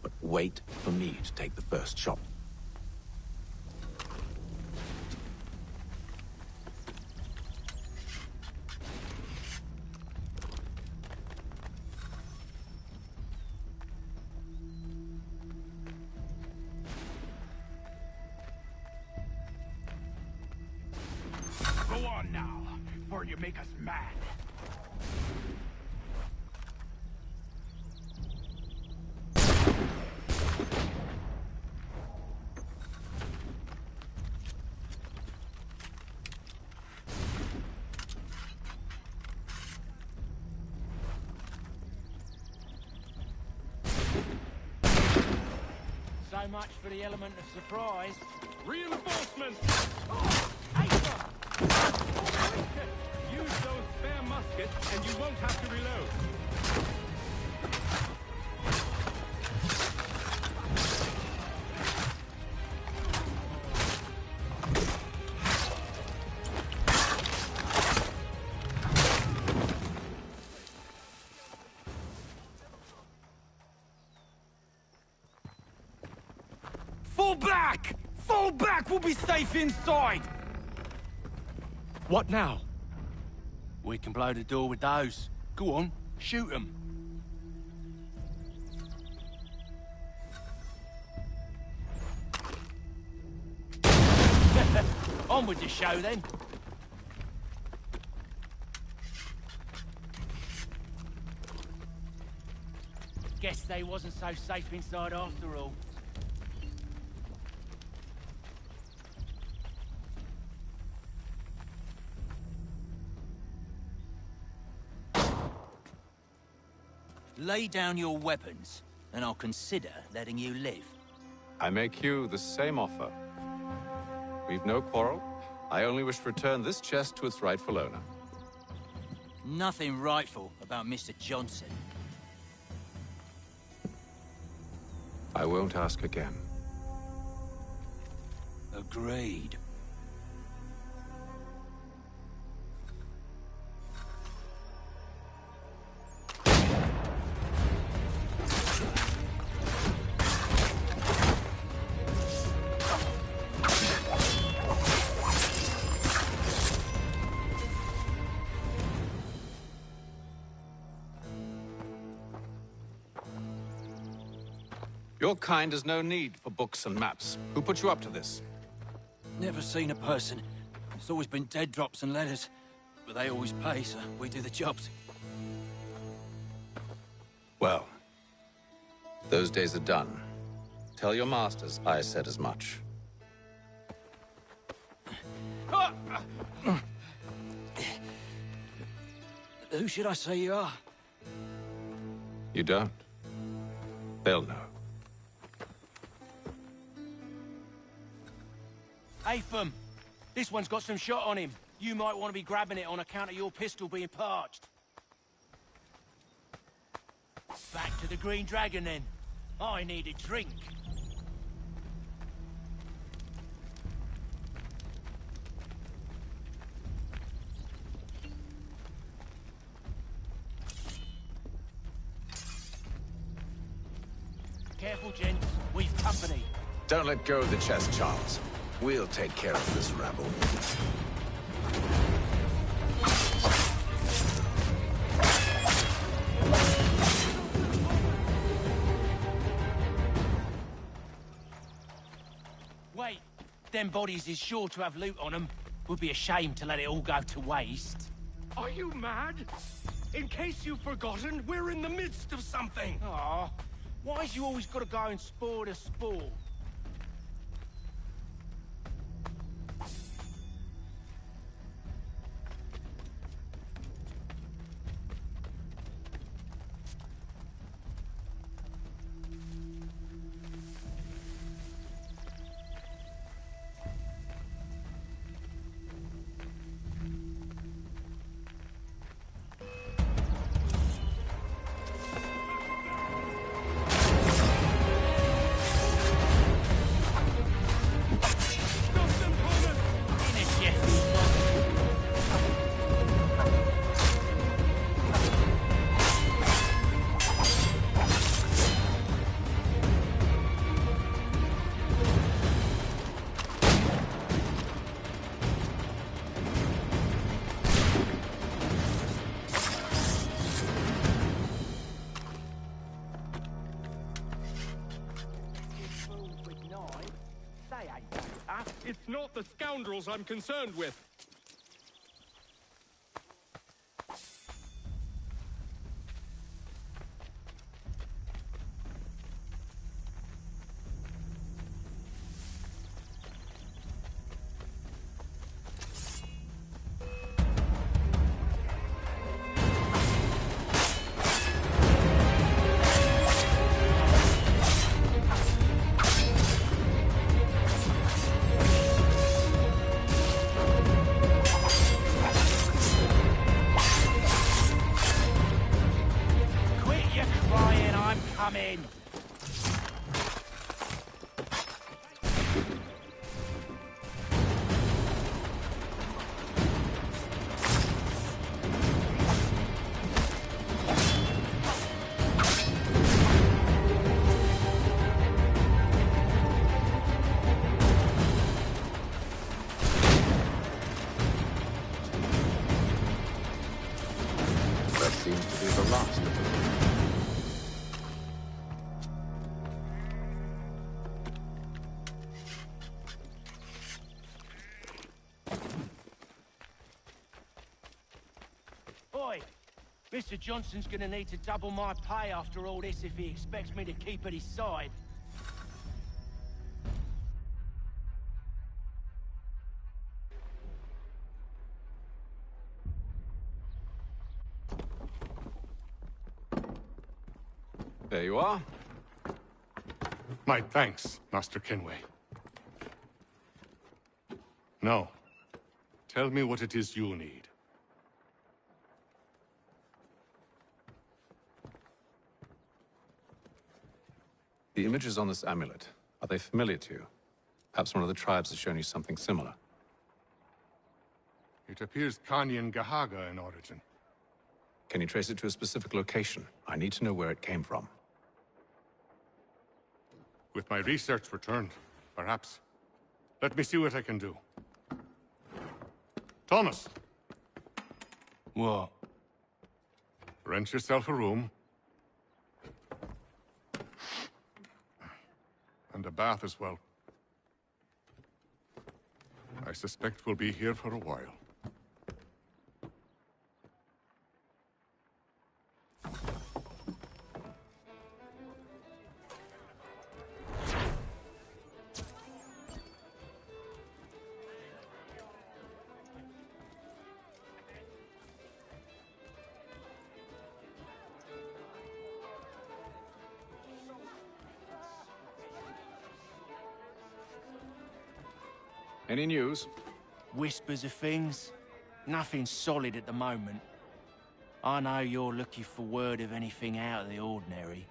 But wait for me to take the first shot. Go on now, before you make us mad. So much for the element of surprise. Reinforcements! Oh, Acer! Use those spare muskets and you won't have to reload. Fall back! Fall back! We'll be safe inside! What now? We can blow the door with those. Go on, shoot them. On with the show, then. Guess they wasn't so safe inside after all. Lay down your weapons, and I'll consider letting you live. I make you the same offer. We've no quarrel. I only wish to return this chest to its rightful owner. Nothing rightful about Mr. Johnson. I won't ask again. Agreed. Your kind has no need for books and maps. Who put you up to this? Never seen a person. It's always been dead drops and letters. But they always pay, so we do the jobs. Well, those days are done. Tell your masters I said as much. Who should I say you are? You don't? They'll know. Apham, this one's got some shot on him. You might want to be grabbing it on account of your pistol being parched. Back to the Green Dragon, then. I need a drink. Careful, gents. We've company. Don't let go of the chest, Charles. We'll take care of this rabble. Wait, them bodies is sure to have loot on them. Would be a shame to let it all go to waste. Are you mad? In case you've forgotten, we're in the midst of something. Aw, why's you always gotta go and spoil the sport? not the scoundrels I'm concerned with. Quit your crying, I'm coming. That seems to be the last of them. Oi! Mr. Johnson's gonna need to double my pay after all this if he expects me to keep at his side. There you are. My thanks, Master Kenway. Now, tell me what it is you need. The images on this amulet, are they familiar to you? Perhaps one of the tribes has shown you something similar. It appears Kanyan Gahaga in origin. Can you trace it to a specific location? I need to know where it came from. With my research returned, perhaps. Let me see what I can do. Thomas! What? Rent yourself a room. And a bath as well. I suspect we'll be here for a while. Any news? Whispers of things. Nothing solid at the moment. I know you're looking for word of anything out of the ordinary.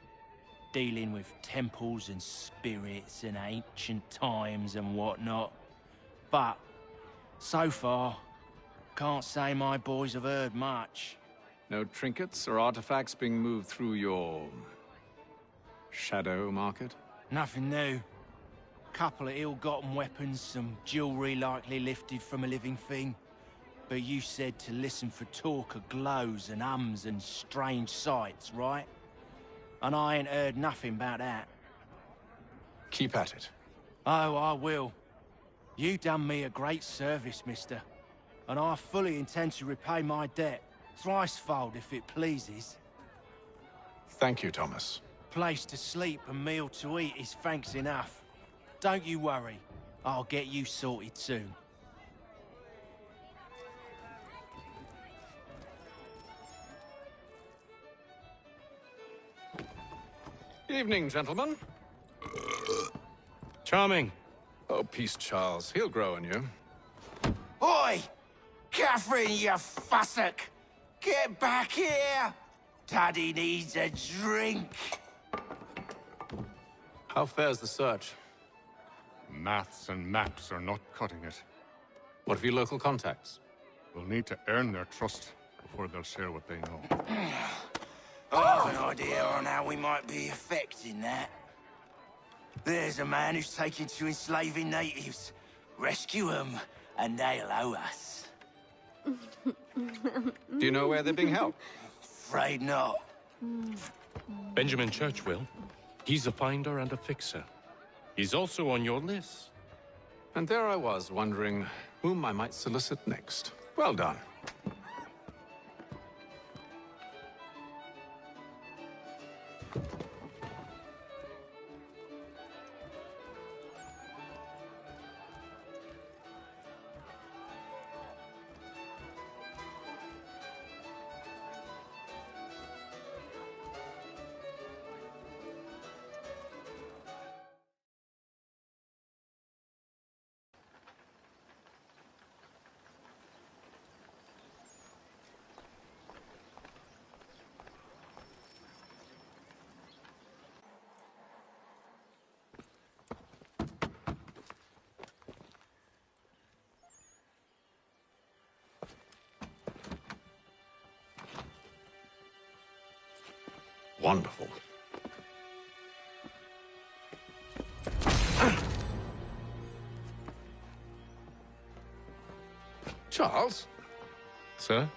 Dealing with temples and spirits and ancient times and whatnot. But, so far, can't say my boys have heard much. No trinkets or artifacts being moved through your... shadow market? Nothing new. Couple of ill-gotten weapons, some jewelry likely lifted from a living thing. But you said to listen for talk of glows and ums and strange sights, right? And I ain't heard nothing about that. Keep at it. Oh, I will. You done me a great service, mister. And I fully intend to repay my debt. Thricefold, if it pleases. Thank you, Thomas. Place to sleep and meal to eat is thanks enough. Don't you worry. I'll get you sorted soon. Evening, gentlemen. Charming. Oh, peace, Charles. He'll grow on you. Oi! Catherine, you fussock! Get back here! Daddy needs a drink! How fares the search? Maths and maps are not cutting it. What of your local contacts? We'll need to earn their trust before they'll share what they know. I have an idea on how we might be affecting that. There's a man who's taken to enslaving natives. Rescue them, and they'll owe us. Do you know where they're being held? Afraid not. Benjamin Church will. He's a finder and a fixer. He's also on your list. And there I was, wondering whom I might solicit next. Well done. Wonderful. Charles? Sir?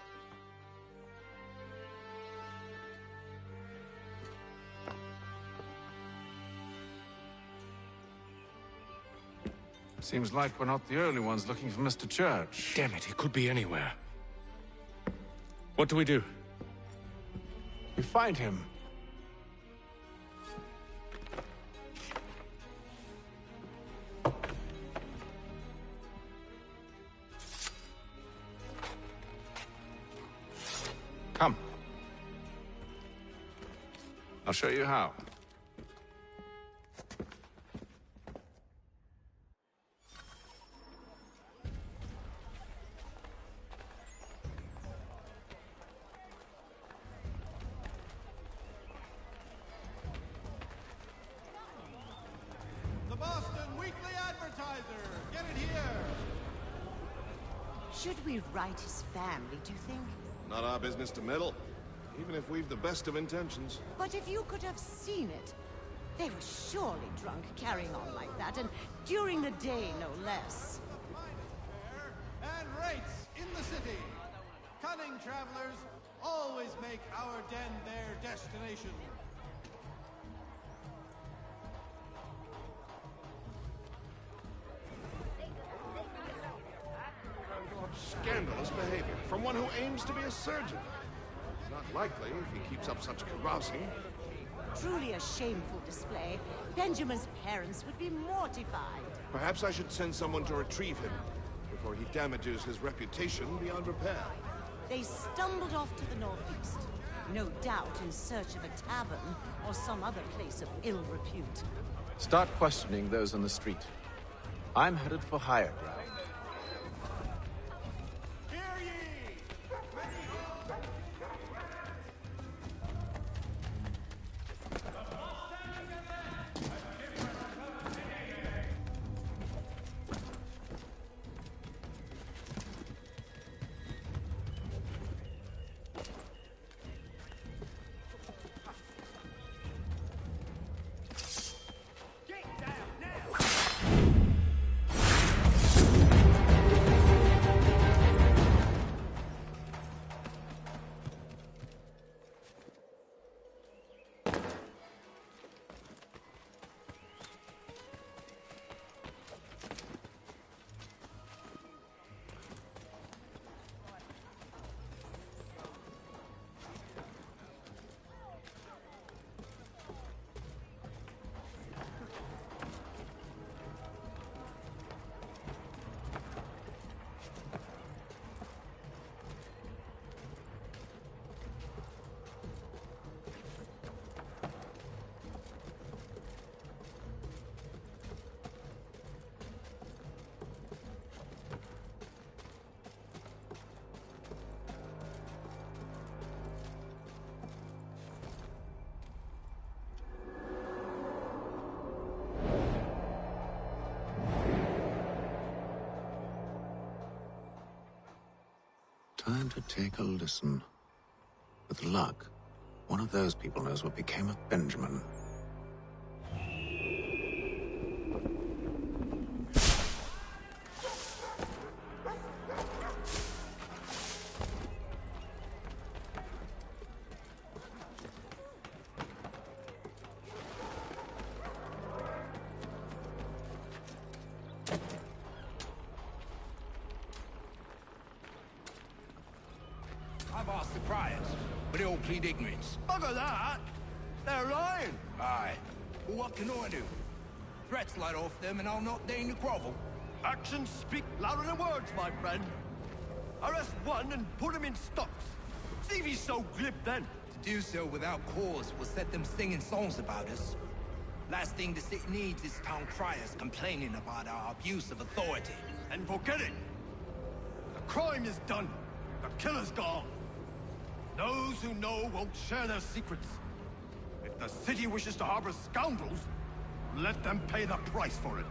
Seems like we're not the only ones looking for Mr. Church. Damn it, he could be anywhere. What do we do? We find him. Come. I'll show you how. The Boston Weekly Advertiser! Get it here! Should we write his family, do you think? Not our business to meddle, even if we've the best of intentions. But if you could have seen it, they were surely drunk carrying on like that, and during the day, no less. And rates in the city. Cunning travelers always make our den their destination. Scandalous behavior from one who aims to be a surgeon. Not likely if he keeps up such carousing. Truly a shameful display. Benjamin's parents would be mortified. Perhaps I should send someone to retrieve him before he damages his reputation beyond repair. They stumbled off to the northeast, no doubt in search of a tavern or some other place of ill repute. Start questioning those on the street. I'm headed for higher ground. Time to take a listen. With luck, one of those people knows what became of Benjamin. I've asked the criers, but they all plead ignorance. Bugger that! They're lying! Aye. Well, what can I do? Threats light off them and I'll not deign to grovel. Actions speak louder than words, my friend. Arrest one and put him in stocks. See if he's so glib then. To do so without cause will set them singing songs about us. Last thing the city needs is town criers complaining about our abuse of authority. And forget it! The crime is done. The killer's gone. Those who know won't share their secrets. If the city wishes to harbor scoundrels, let them pay the price for it.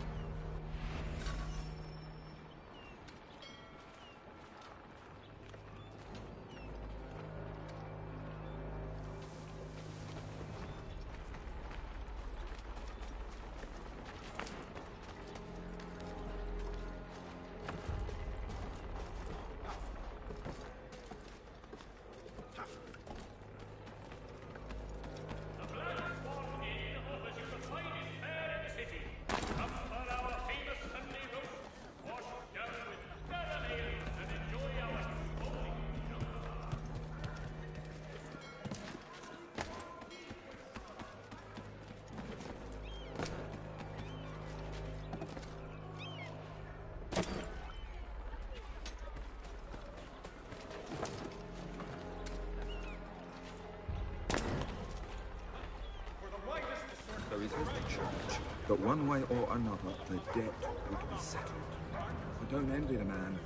There is the church, but one way or another, the debt would be settled. If we don't envy the man,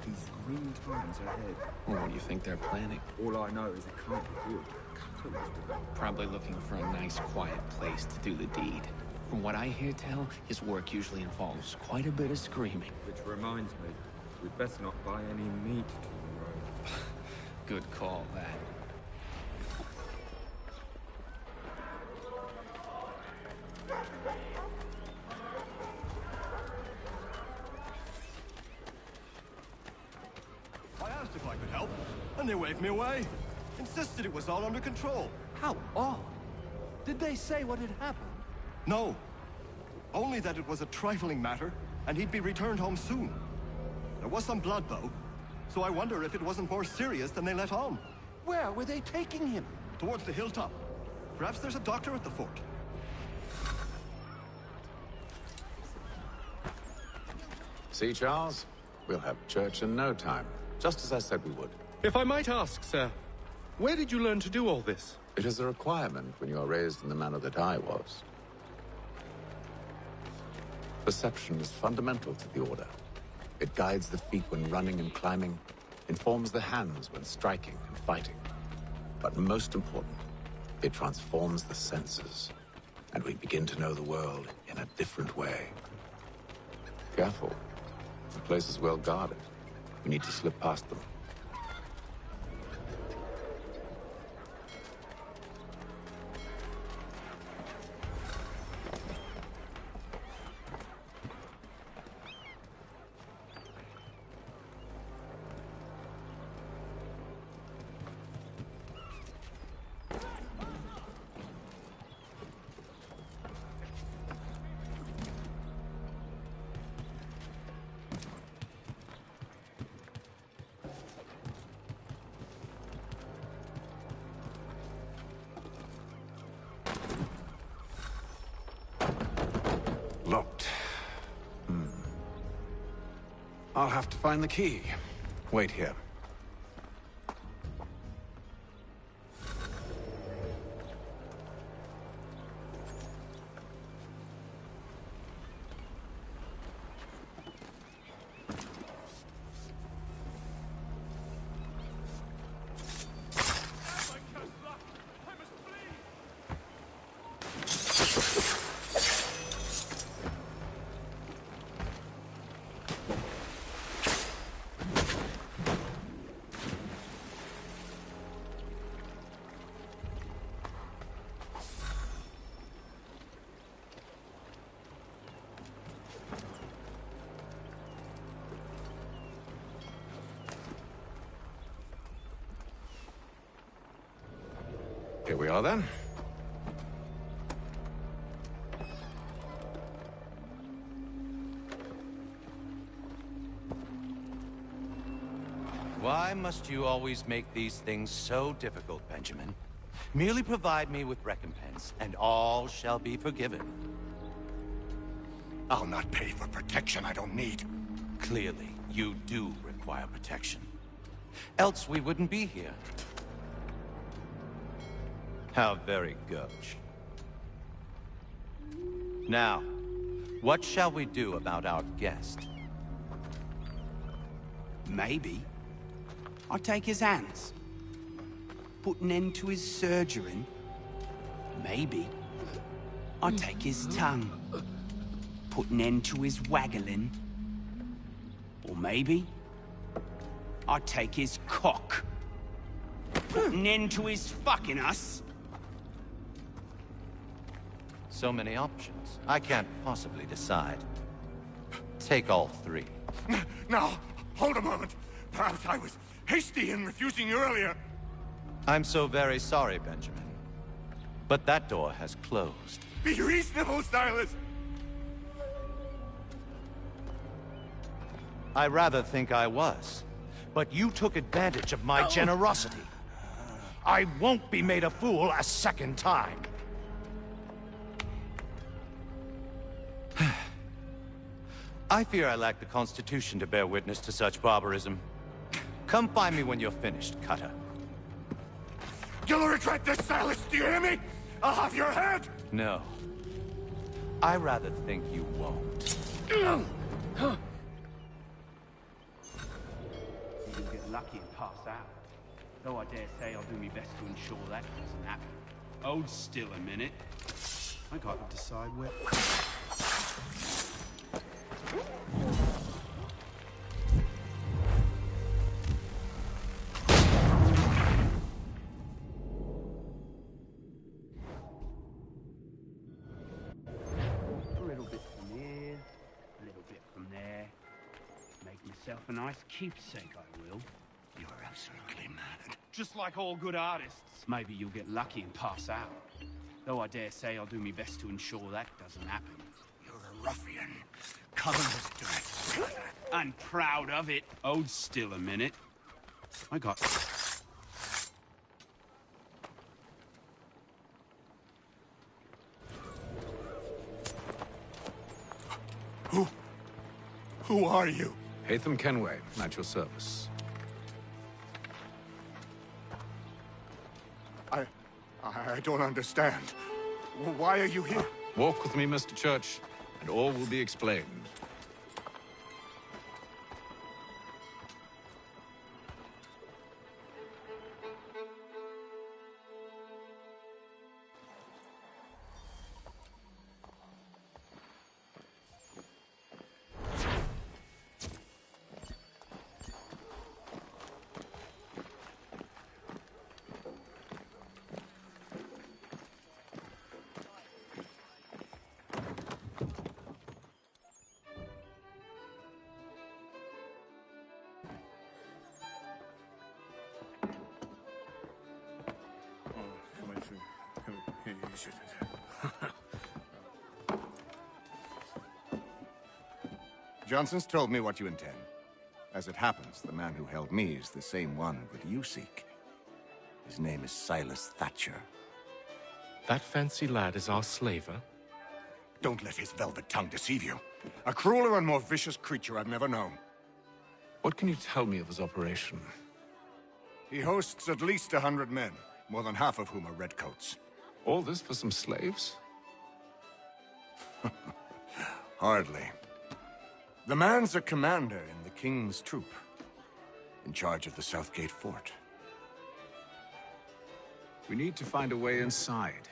these grim times ahead. Well, what do you think they're planning? All I know is it can't be good. Probably looking for a nice, quiet place to do the deed. From what I hear tell, his work usually involves quite a bit of screaming. Which reminds me, we'd best not buy any meat tomorrow. Good call, that. I asked if I could help, and they waved me away. Insisted it was all under control. How odd. Did they say what had happened? No. Only that it was a trifling matter, and he'd be returned home soon. There was some blood, though, so I wonder if it wasn't more serious than they let on. Where were they taking him? Towards the hilltop. Perhaps there's a doctor at the fort. See, Charles? We'll have church in no time, just as I said we would. If I might ask, sir, where did you learn to do all this? It is a requirement when you are raised in the manner that I was. Perception is fundamental to the Order. It guides the feet when running and climbing, informs the hands when striking and fighting. But most important, it transforms the senses, and we begin to know the world in a different way. Careful. The place is well guarded. We need to slip past them. Locked. I'll have to find the key. Wait here. Here we are, then. Why must you always make these things so difficult, Benjamin? Merely provide me with recompense, and all shall be forgiven. I'll not pay for protection I don't need. Clearly, you do require protection. Else we wouldn't be here. How very gauche. Now, what shall we do about our guest? Maybe I'll take his hands. Put an end to his surgering. Maybe I'll take his tongue. Put an end to his waggling. Or maybe I'll take his cock. Put an end to his fucking us. So many options. I can't possibly decide. Take all three. Now, hold a moment. Perhaps I was hasty in refusing you earlier. I'm so very sorry, Benjamin. But that door has closed. Be reasonable, Silas. I rather think I was. But you took advantage of my generosity. I won't be made a fool a second time. I fear I lack the constitution to bear witness to such barbarism. Come find me when you're finished, Cutter. You'll regret this, Silas, do you hear me? I'll have your head! No. I rather think you won't. You'll get lucky and pass out. Though I dare say I'll do my best to ensure that doesn't happen. Hold still a minute. I gotta decide where... A little bit from here, a little bit from there. Make myself a nice keepsake, I will. You're absolutely mad. Just like all good artists. Maybe you'll get lucky and pass out. Though I dare say I'll do my best to ensure that doesn't happen. You're a ruffian. Covered with dirt. I'm proud of it. Hold still a minute. I got... Who are you? Hatham Kenway, at your service. I don't understand. Why are you here? Walk with me, Mr. Church, and all will be explained. Johnson's told me what you intend. As it happens, the man who held me is the same one that you seek. His name is Silas Thatcher. That fancy lad is our slaver? Don't let his velvet tongue deceive you. A crueler and more vicious creature I've never known. What can you tell me of his operation? He hosts at least 100 men, more than half of whom are redcoats. All this for some slaves? Hardly. The man's a commander in the King's troop, in charge of the Southgate Fort. We need to find a way inside.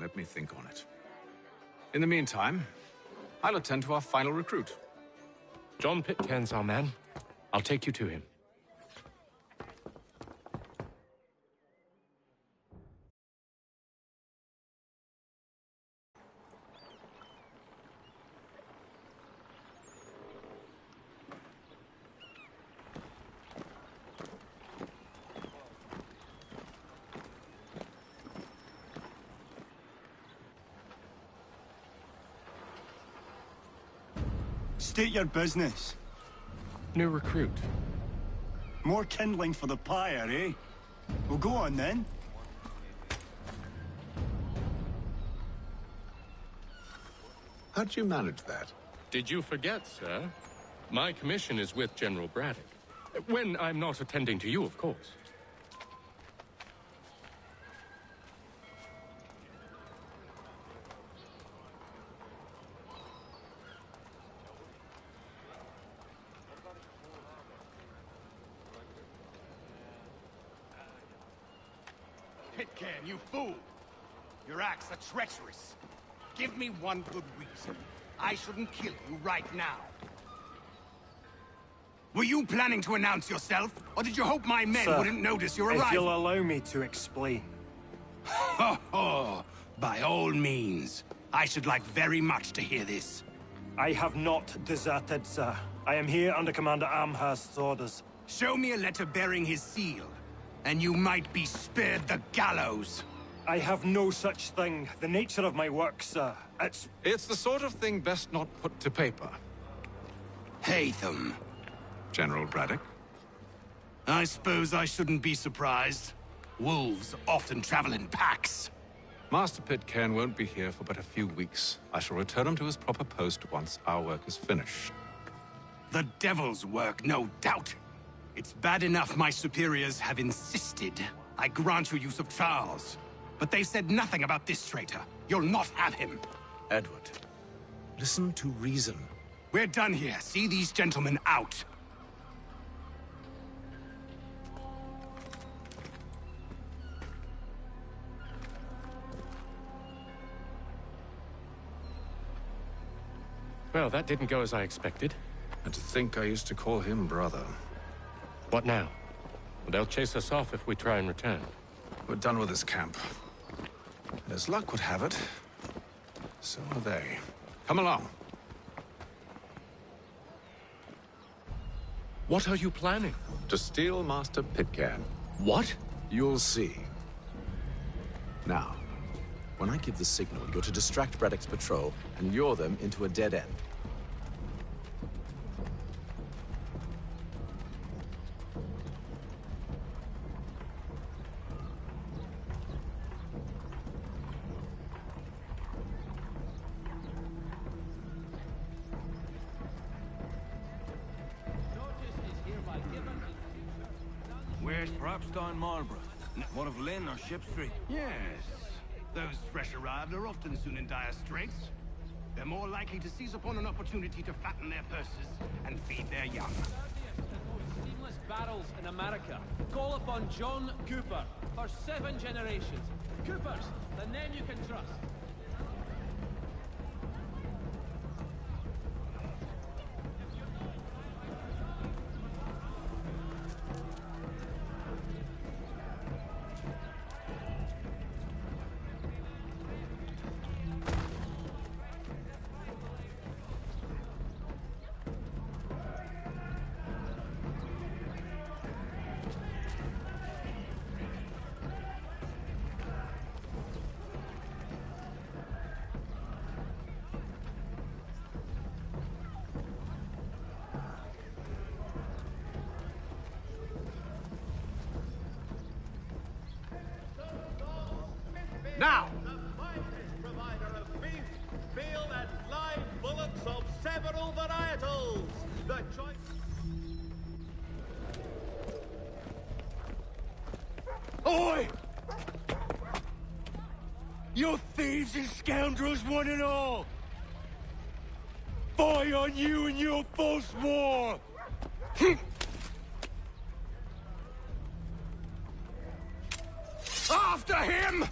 Let me think on it. In the meantime, I'll attend to our final recruit. John Pitcairn's our man. I'll take you to him. State your business. New recruit. More kindling for the pyre, eh? Well, go on then. How'd you manage that? Did you forget, sir? My commission is with General Braddock. When I'm not attending to you, of course. Pitcairn, you fool! Your acts are treacherous. Give me one good reason. I shouldn't kill you right now. Were you planning to announce yourself, or did you hope my men Sir, wouldn't notice your if arrival? you'll allow me to explain. Ho ho! By all means. I should like very much to hear this. I have not deserted, sir. I am here under Commander Amherst's orders. Show me a letter bearing his seal, and you might be spared the gallows. I have no such thing. The nature of my work, sir, It's the sort of thing best not put to paper. Hatham. General Braddock? I suppose I shouldn't be surprised. Wolves often travel in packs. Master Pitcairn won't be here for but a few weeks. I shall return him to his proper post once our work is finished. The devil's work, no doubt. It's bad enough my superiors have insisted I grant you use of Charles. But they said nothing about this traitor. You'll not have him. Edward, listen to reason. We're done here. See these gentlemen out. Well, that didn't go as I expected. And to think I used to call him brother. What now? Well, they'll chase us off if we try and return. We're done with this camp. And as luck would have it, so are they. Come along. What are you planning? To steal Master Pitcairn. What? You'll see. Now, when I give the signal, you're to distract Braddock's patrol and lure them into a dead end. Where's perhaps down Marlborough? What of Lynn or Ship Street? Yes. Those fresh arrived are often soon in dire straits. They're more likely to seize upon an opportunity to fatten their purses and feed their young. Seamless barrels in America. Call upon John Cooper for 7 generations. Coopers, the name you can trust. Now! Provider of beef, field, and live bullets of several varietals. The choice. Oi! You thieves and scoundrels, one and all! Fie on you and your false war! After him!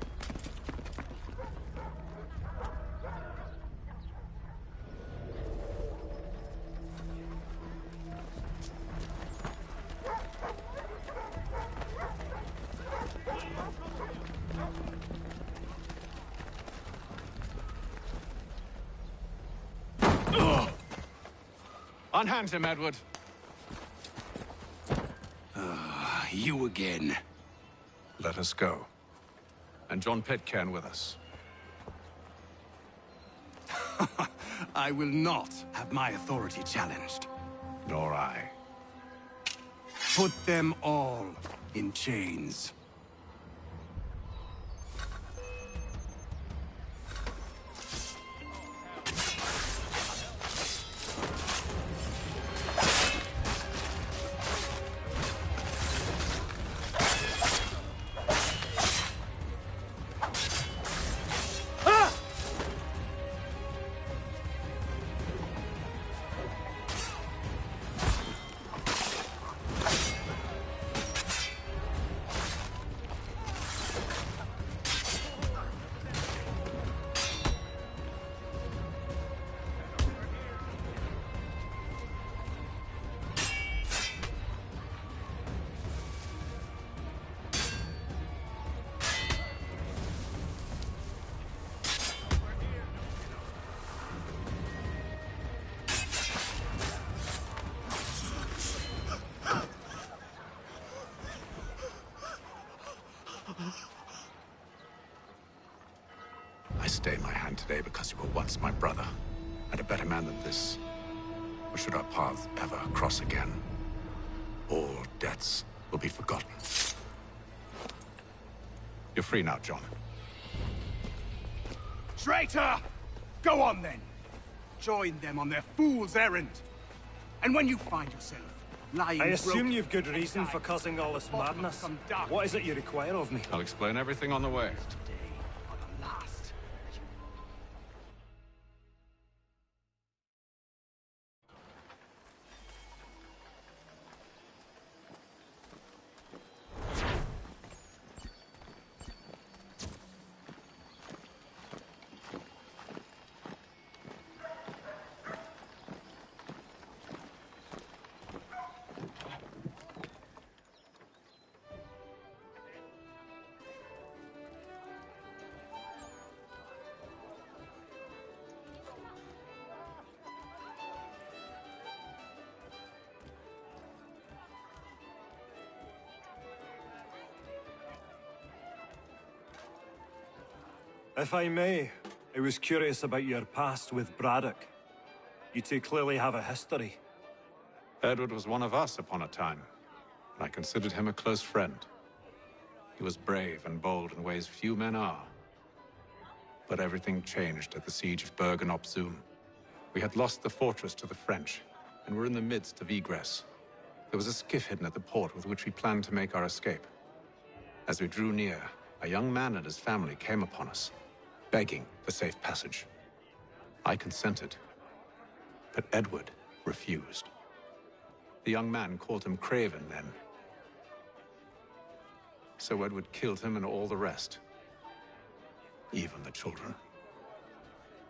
Unhand him, Edward. You again. Let us go. And John Pitcairn with us. I will not have my authority challenged. Nor I. Put them all in chains. I stay my hand today because you were once my brother, and a better man than this. Or should our paths ever cross again, all debts will be forgotten. You're free now, John. Traitor! Go on then. Join them on their fool's errand. And when you find yourself lying I assume broken you've good reason for causing all this madness. What is it you require of me? I'll explain everything on the way. If I may, I was curious about your past with Braddock. You two clearly have a history. Edward was one of us upon a time, and I considered him a close friend. He was brave and bold in ways few men are. But everything changed at the siege of Bergen op Zoom. We had lost the fortress to the French, and were in the midst of egress. There was a skiff hidden at the port with which we planned to make our escape. As we drew near, a young man and his family came upon us, begging for safe passage. I consented, but Edward refused. The young man called him Craven then. So Edward killed him and all the rest, even the children.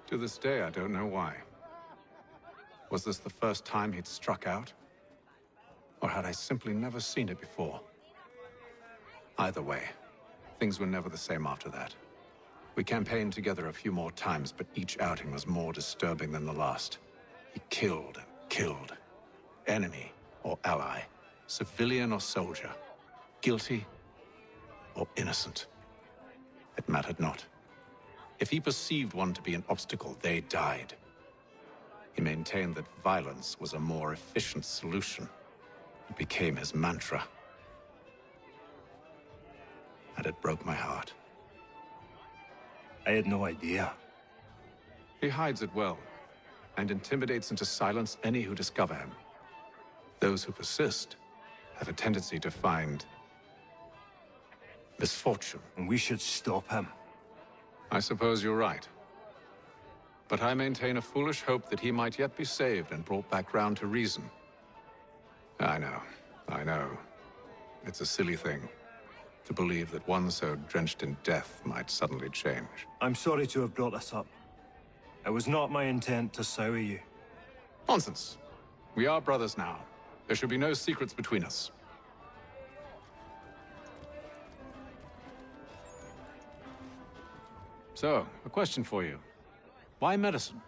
To this day, I don't know why. Was this the first time he'd struck out? Or had I simply never seen it before? Either way, things were never the same after that. We campaigned together a few more times, but each outing was more disturbing than the last. He killed and killed. Enemy or ally, civilian or soldier, guilty or innocent. It mattered not. If he perceived one to be an obstacle, they died. He maintained that violence was a more efficient solution. It became his mantra. And it broke my heart. I had no idea. He hides it well, and intimidates into silence any who discover him. Those who persist have a tendency to find misfortune. And we should stop him. I suppose you're right. But I maintain a foolish hope that he might yet be saved and brought back round to reason. I know. It's a silly thing to believe that one so drenched in death might suddenly change. I'm sorry to have brought this up. It was not my intent to sour you. Nonsense. We are brothers now. There should be no secrets between us. So, a question for you. Why medicine?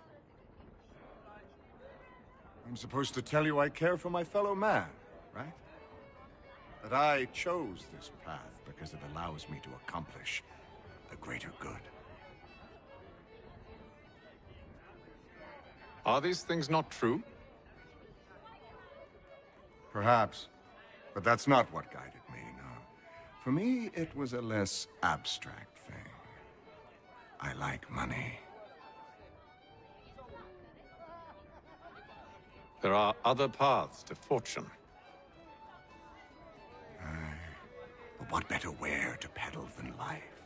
I'm supposed to tell you I care for my fellow man, right? That I chose this path because it allows me to accomplish the greater good. Are these things not true? Perhaps. But that's not what guided me, no. For me, it was a less abstract thing. I like money. There are other paths to fortune. But what better ware to peddle than life?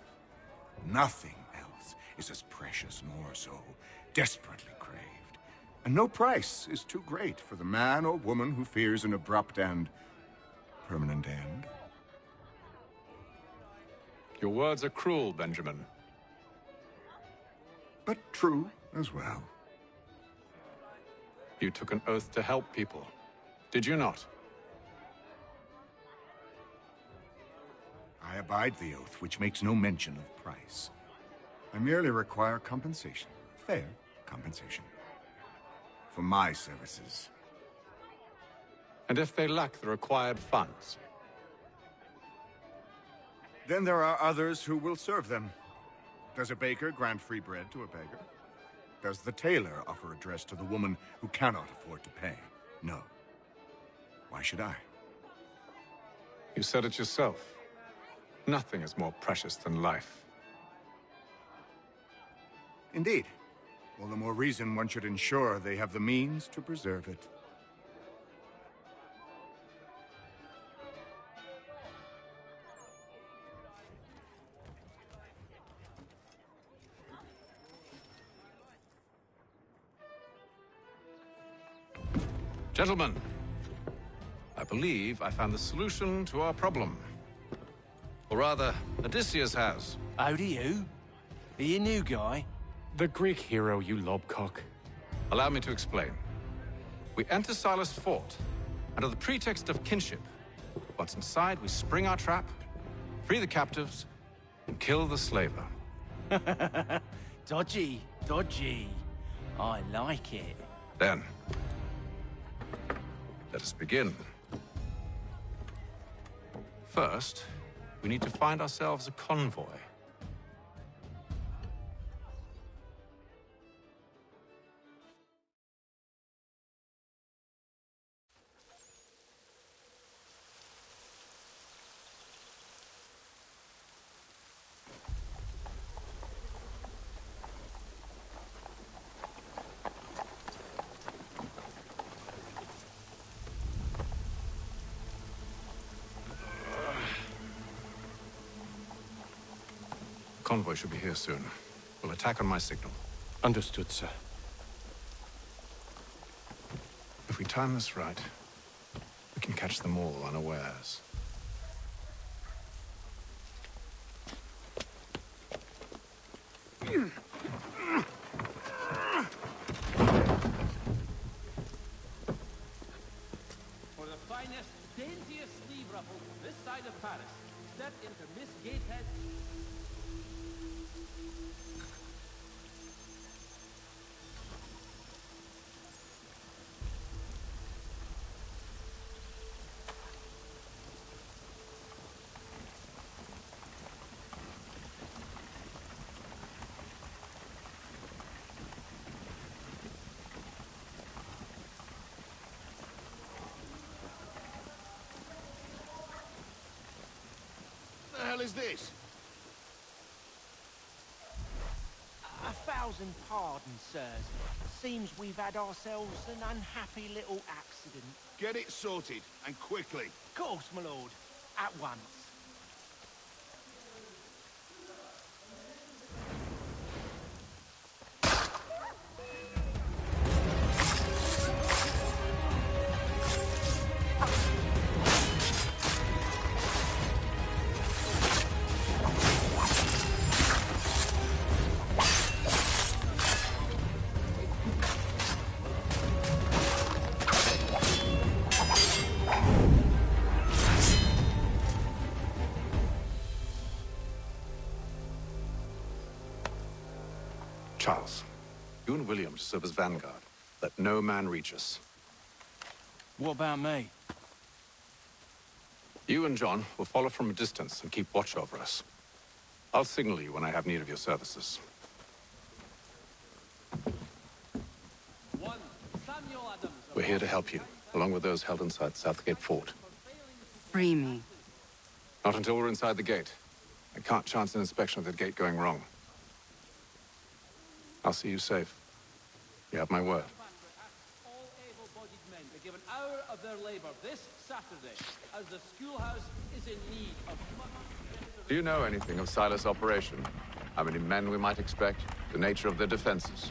Nothing else is as precious nor so desperately craved. And no price is too great for the man or woman who fears an abrupt and permanent end. Your words are cruel, Benjamin. But true as well. You took an oath to help people, did you not? I abide the oath, which makes no mention of price. I merely require compensation. Fair compensation. For my services. And if they lack the required funds? Then there are others who will serve them. Does a baker grant free bread to a beggar? Does the tailor offer a dress to the woman who cannot afford to pay? No. Why should I? You said it yourself. Nothing is more precious than life. Indeed. All the more reason one should ensure they have the means to preserve it. Gentlemen, I believe I found the solution to our problem. Or rather, Odysseus has. How do you? Are you a new guy? The Greek hero, you lobcock. Allow me to explain. We enter Silas' fort, under the pretext of kinship. Once inside, we spring our trap, free the captives, and kill the slaver. Dodgy, dodgy. I like it. Then, let us begin. First, we need to find ourselves a convoy. Convoy should be here soon. We'll attack on my signal. Understood, sir. If we time this right, we can catch them all unawares. For the finest, daintiest sleeve ruffle this side of Paris, step into Miss Gatehead. What the hell is this? A thousand pardons, sirs. Seems we've had ourselves an unhappy little accident. Get it sorted, and quickly. Of course, my lord. At once. Charles, you and William serve as vanguard. Let no man reach us. What about me? You and John will follow from a distance and keep watch over us. I'll signal you when I have need of your services. One, Samuel Adams. We're here to help you, along with those held inside Southgate Fort. Free me. Not until we're inside the gate. I can't chance an inspection of the gate going wrong. I'll see you safe. You have my word. All able-bodied men to give an hour of their labor this Saturday, as the schoolhouse is in need of much... Do you know anything of Silas' operation? How many men we might expect? The nature of their defenses?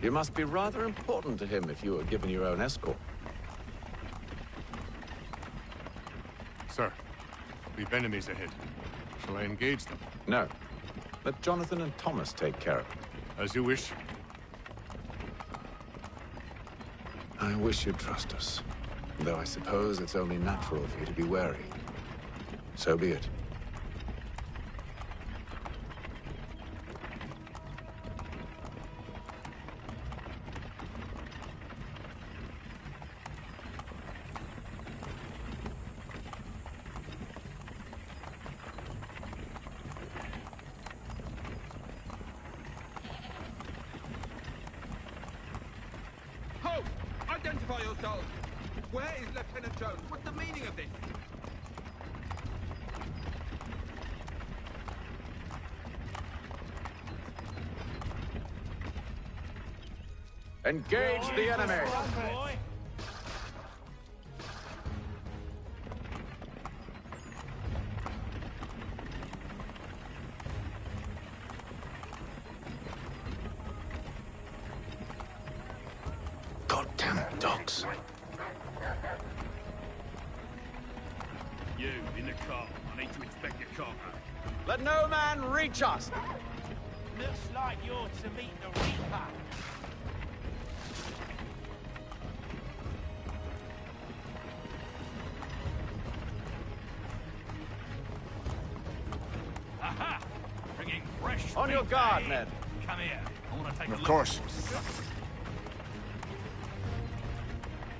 You must be rather important to him if you were given your own escort. Sir, we've enemies ahead. Shall I engage them? No. Let Jonathan and Thomas take care of it. As you wish. I wish you'd trust us. Though I suppose it's only natural for you to be wary. So be it. Ho! Identify yourselves! Where is Lieutenant Jones? What's the meaning of this? Engage the enemy! Goddamn dogs. You, in the car. I need to inspect your cargo. Let no man reach us! Looks like you're to meet the Reaper. Aha! Bringing fresh... On your guard, meat, eh? men. Come here. I want to take a Of look. course.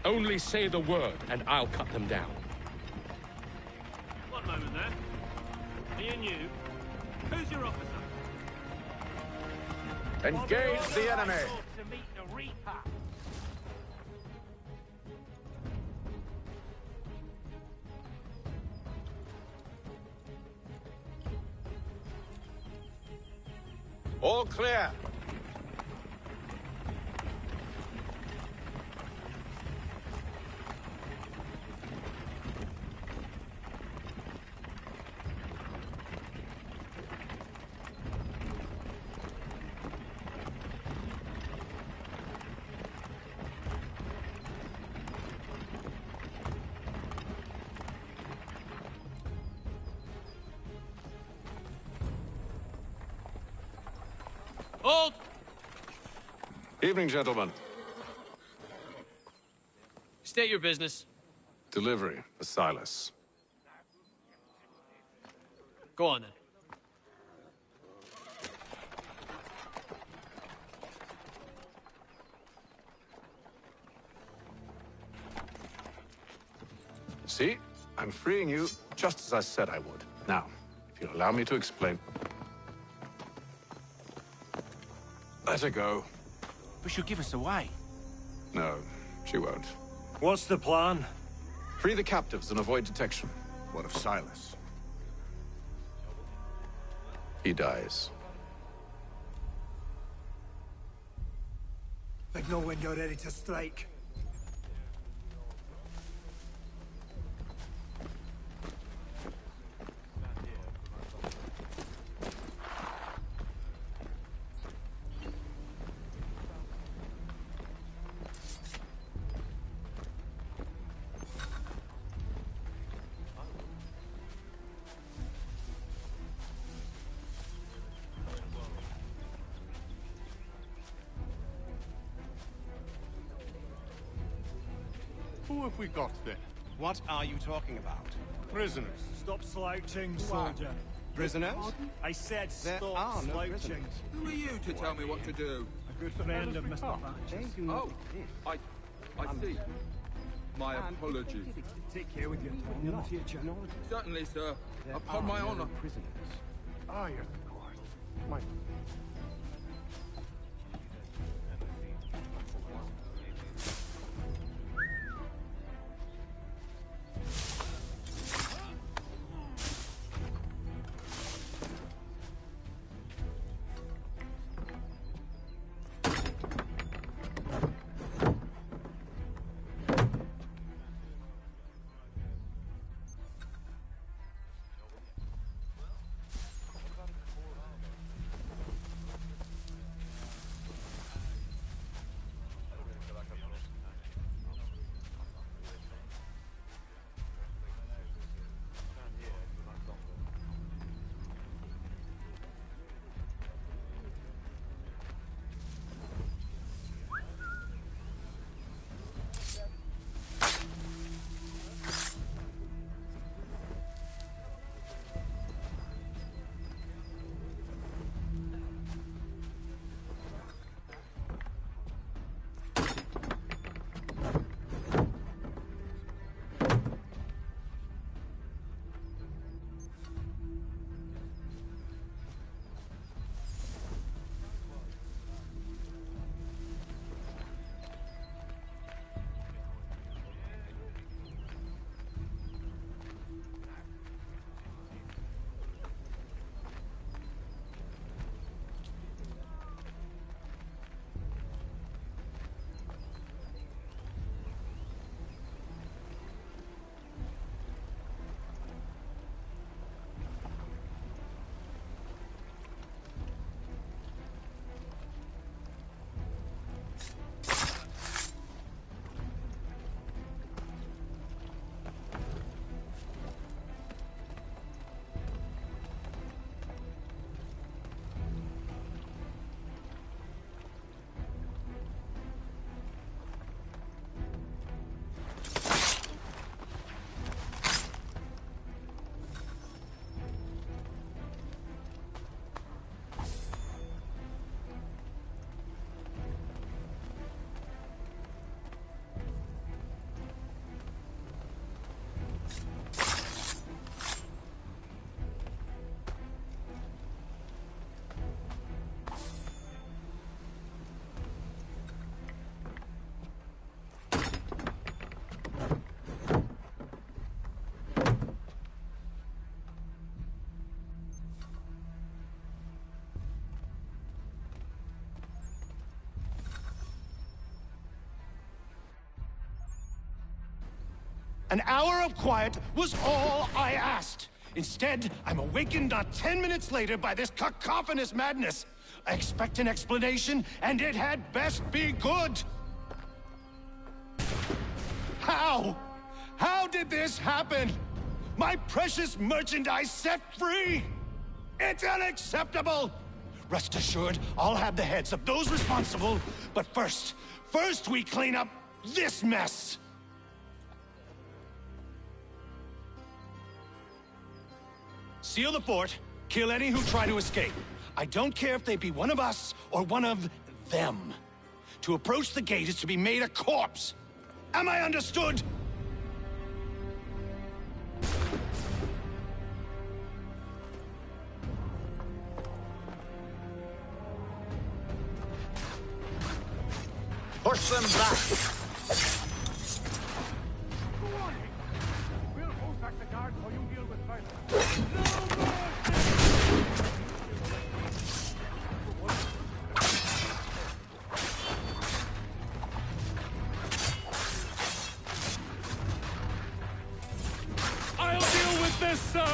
Only say the word, and I'll cut them down. One moment there. Me and you. Who's your officer? Engage the enemy! To meet the Reaper. All clear. Hold! Evening, gentlemen. State your business. Delivery for Silas. Go on, then. See? I'm freeing you just as I said I would. Now, if you'll allow me to explain... Let her go. But she'll give us away. No, she won't. What's the plan? Free the captives and avoid detection. What of Silas? He dies. But know when you're ready to strike. Who have we got then? What are you talking about? Prisoners. Stop slouching, soldier. Prisoners? I said There stop are no slouching. prisoners. Who are you to tell me what to do? A good friend of Mr. Thatcher's. Oh, I see. My apologies. Take care with your tongue in the future. Certainly, sir. Upon my honor. Ah, yes, of course. My... An hour of quiet was all I asked. Instead, I'm awakened not 10 minutes later by this cacophonous madness. I expect an explanation, and it had best be good. How? How did this happen? My precious merchandise set free? It's unacceptable! Rest assured, I'll have the heads of those responsible, but first we clean up this mess! Seal the fort, kill any who try to escape. I don't care if they be one of us or one of them. To approach the gate is to be made a corpse. Am I understood? Push them back! We'll hold back the guard while you deal with fight. I'll deal with this, sir!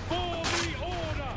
For the order!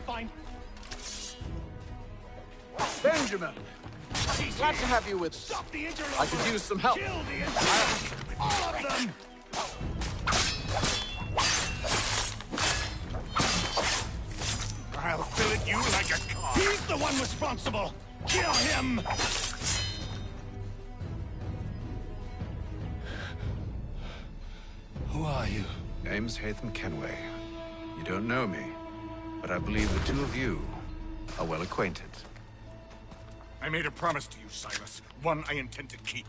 Fine. Benjamin! Glad to have you with us. I could use some help. Kill the all of them! I'll fillet you like a cod. He's the one responsible! Kill him! Who are you? Name's Hatham Kenway. You don't know me, but I believe the two of you are well acquainted. I made a promise to you, Silas. One I intend to keep.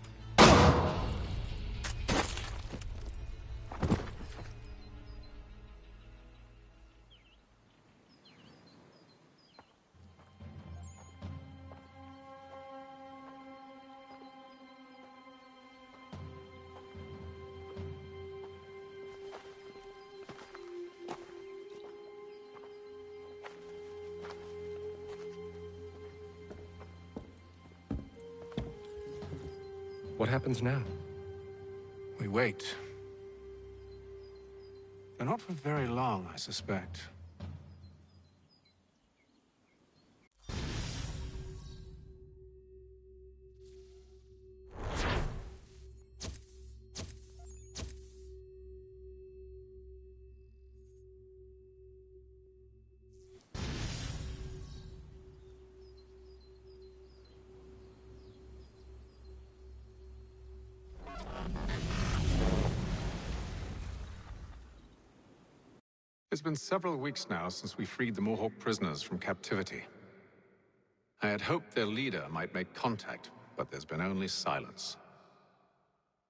What happens now? We wait. But not for very long, I suspect. It's been several weeks now since we freed the Mohawk prisoners from captivity. I had hoped their leader might make contact, but there's been only silence.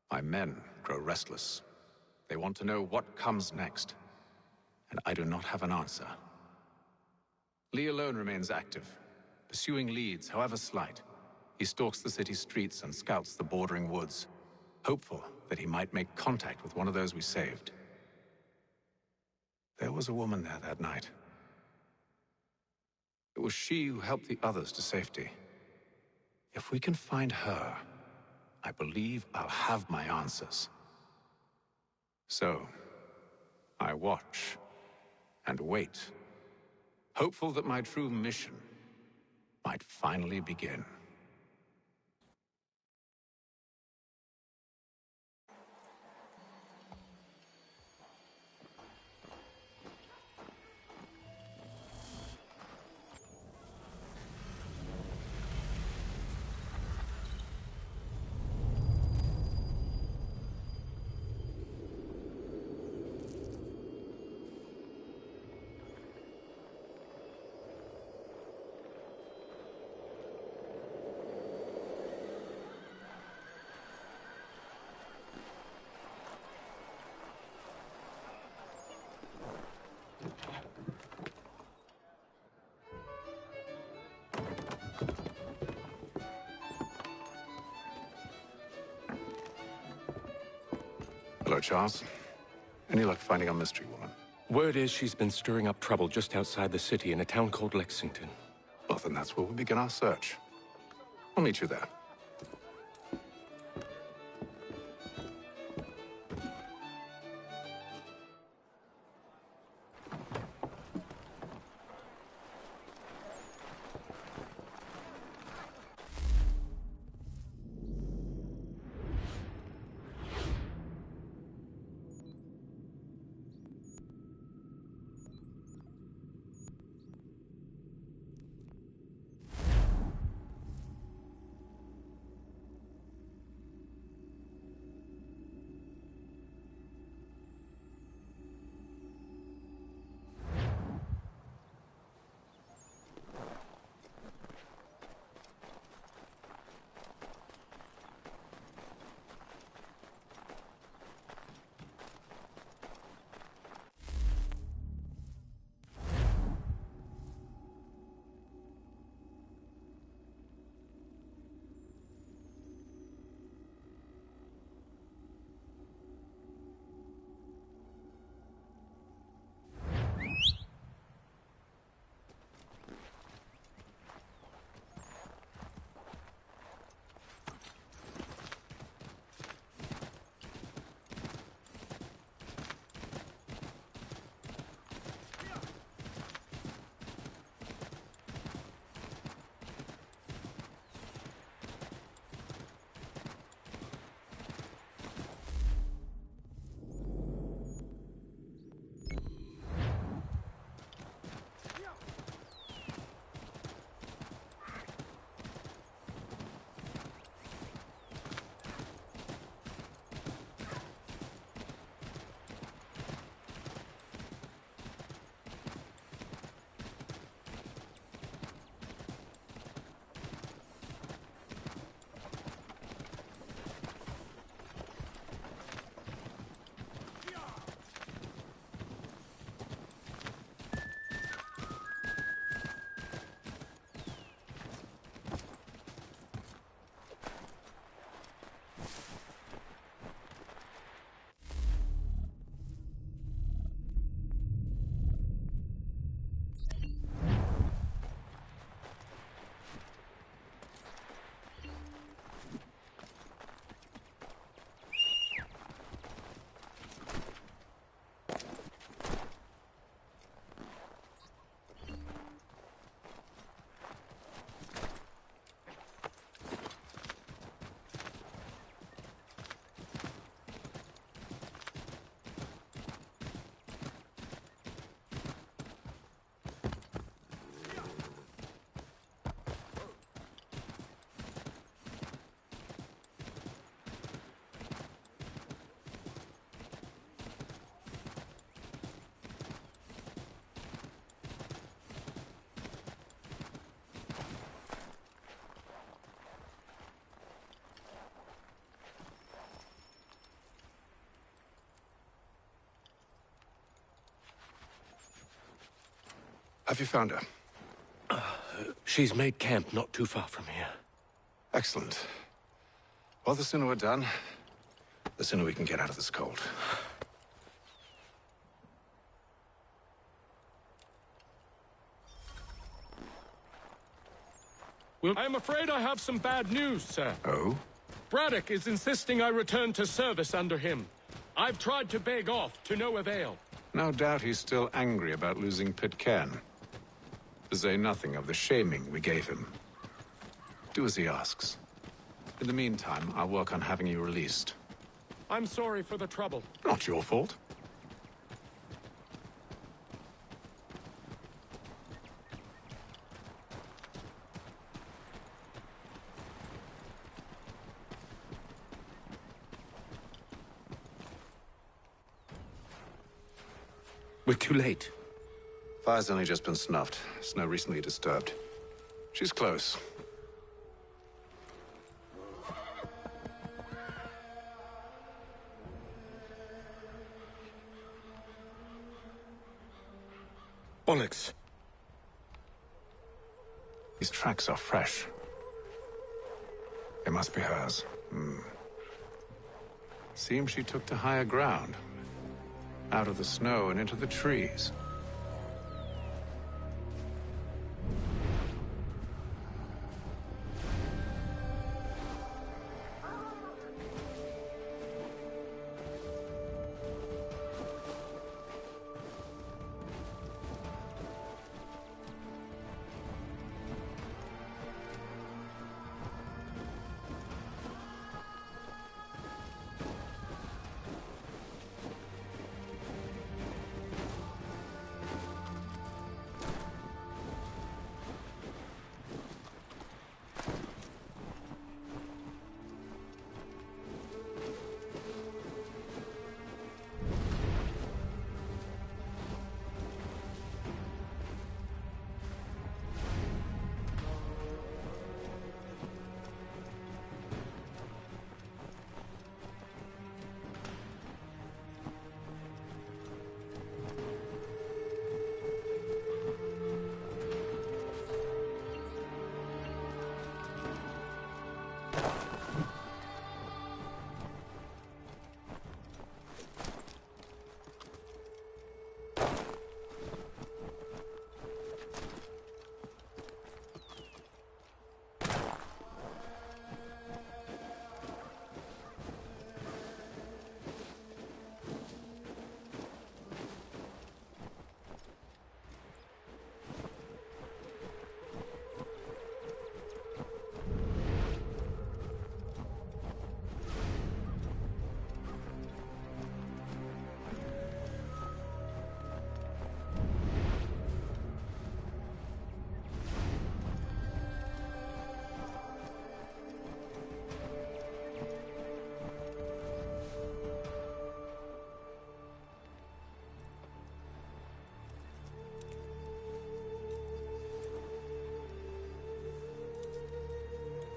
My men grow restless. They want to know what comes next, and I do not have an answer. Lee alone remains active, Pursuing leads, however slight, he stalks the city streets and scouts the bordering woods, hopeful that he might make contact with one of those we saved. There was a woman there that night. It was she who helped the others to safety. If we can find her, I believe I'll have my answers. So, I watch and wait, hopeful that my true mission might finally begin. Hello, Charles. Any luck finding our mystery woman? Word is she's been stirring up trouble just outside the city in a town called Lexington. Well, then that's where we'll begin our search. I'll meet you there. Have you found her? She's made camp not too far from here. Excellent. Well, the sooner we're done, the sooner we can get out of this cold. Well, I'm afraid I have some bad news, sir. Oh? Braddock is insisting I return to service under him. I've tried to beg off, to no avail. No doubt he's still angry about losing Pitcairn. To say nothing of the shaming we gave him. Do as he asks. In the meantime, I'll work on having you released. I'm sorry for the trouble. Not your fault. We're too late. Fire's only just been snuffed. Snow recently disturbed. She's close. Bollocks. These tracks are fresh. They must be hers. Seems she took to higher ground. Out of the snow and into the trees.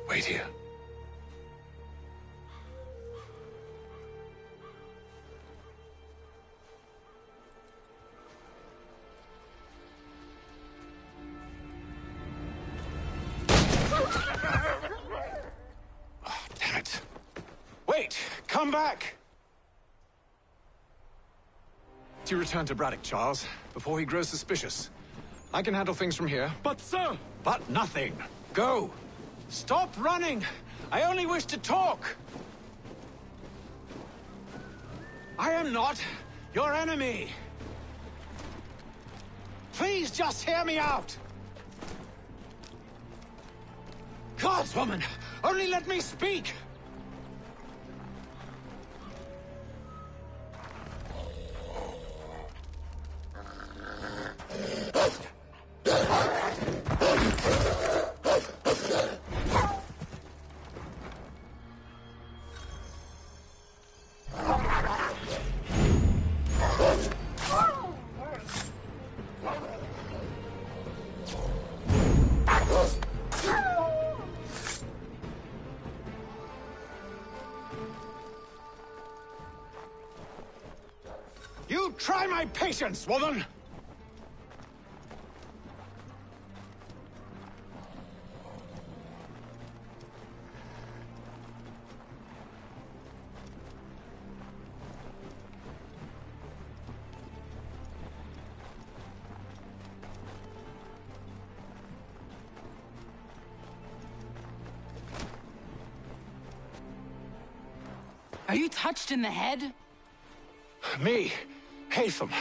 Wait here. Oh, damn it. Wait! Come back! You return to Braddock, Charles, before he grows suspicious. I can handle things from here. But, sir! But nothing. Go! Stop running! I only wish to talk! I am not your enemy! Please just hear me out! Gods, woman! Only let me speak! You try my patience, woman! Are you touched in the head? Me, Hatham.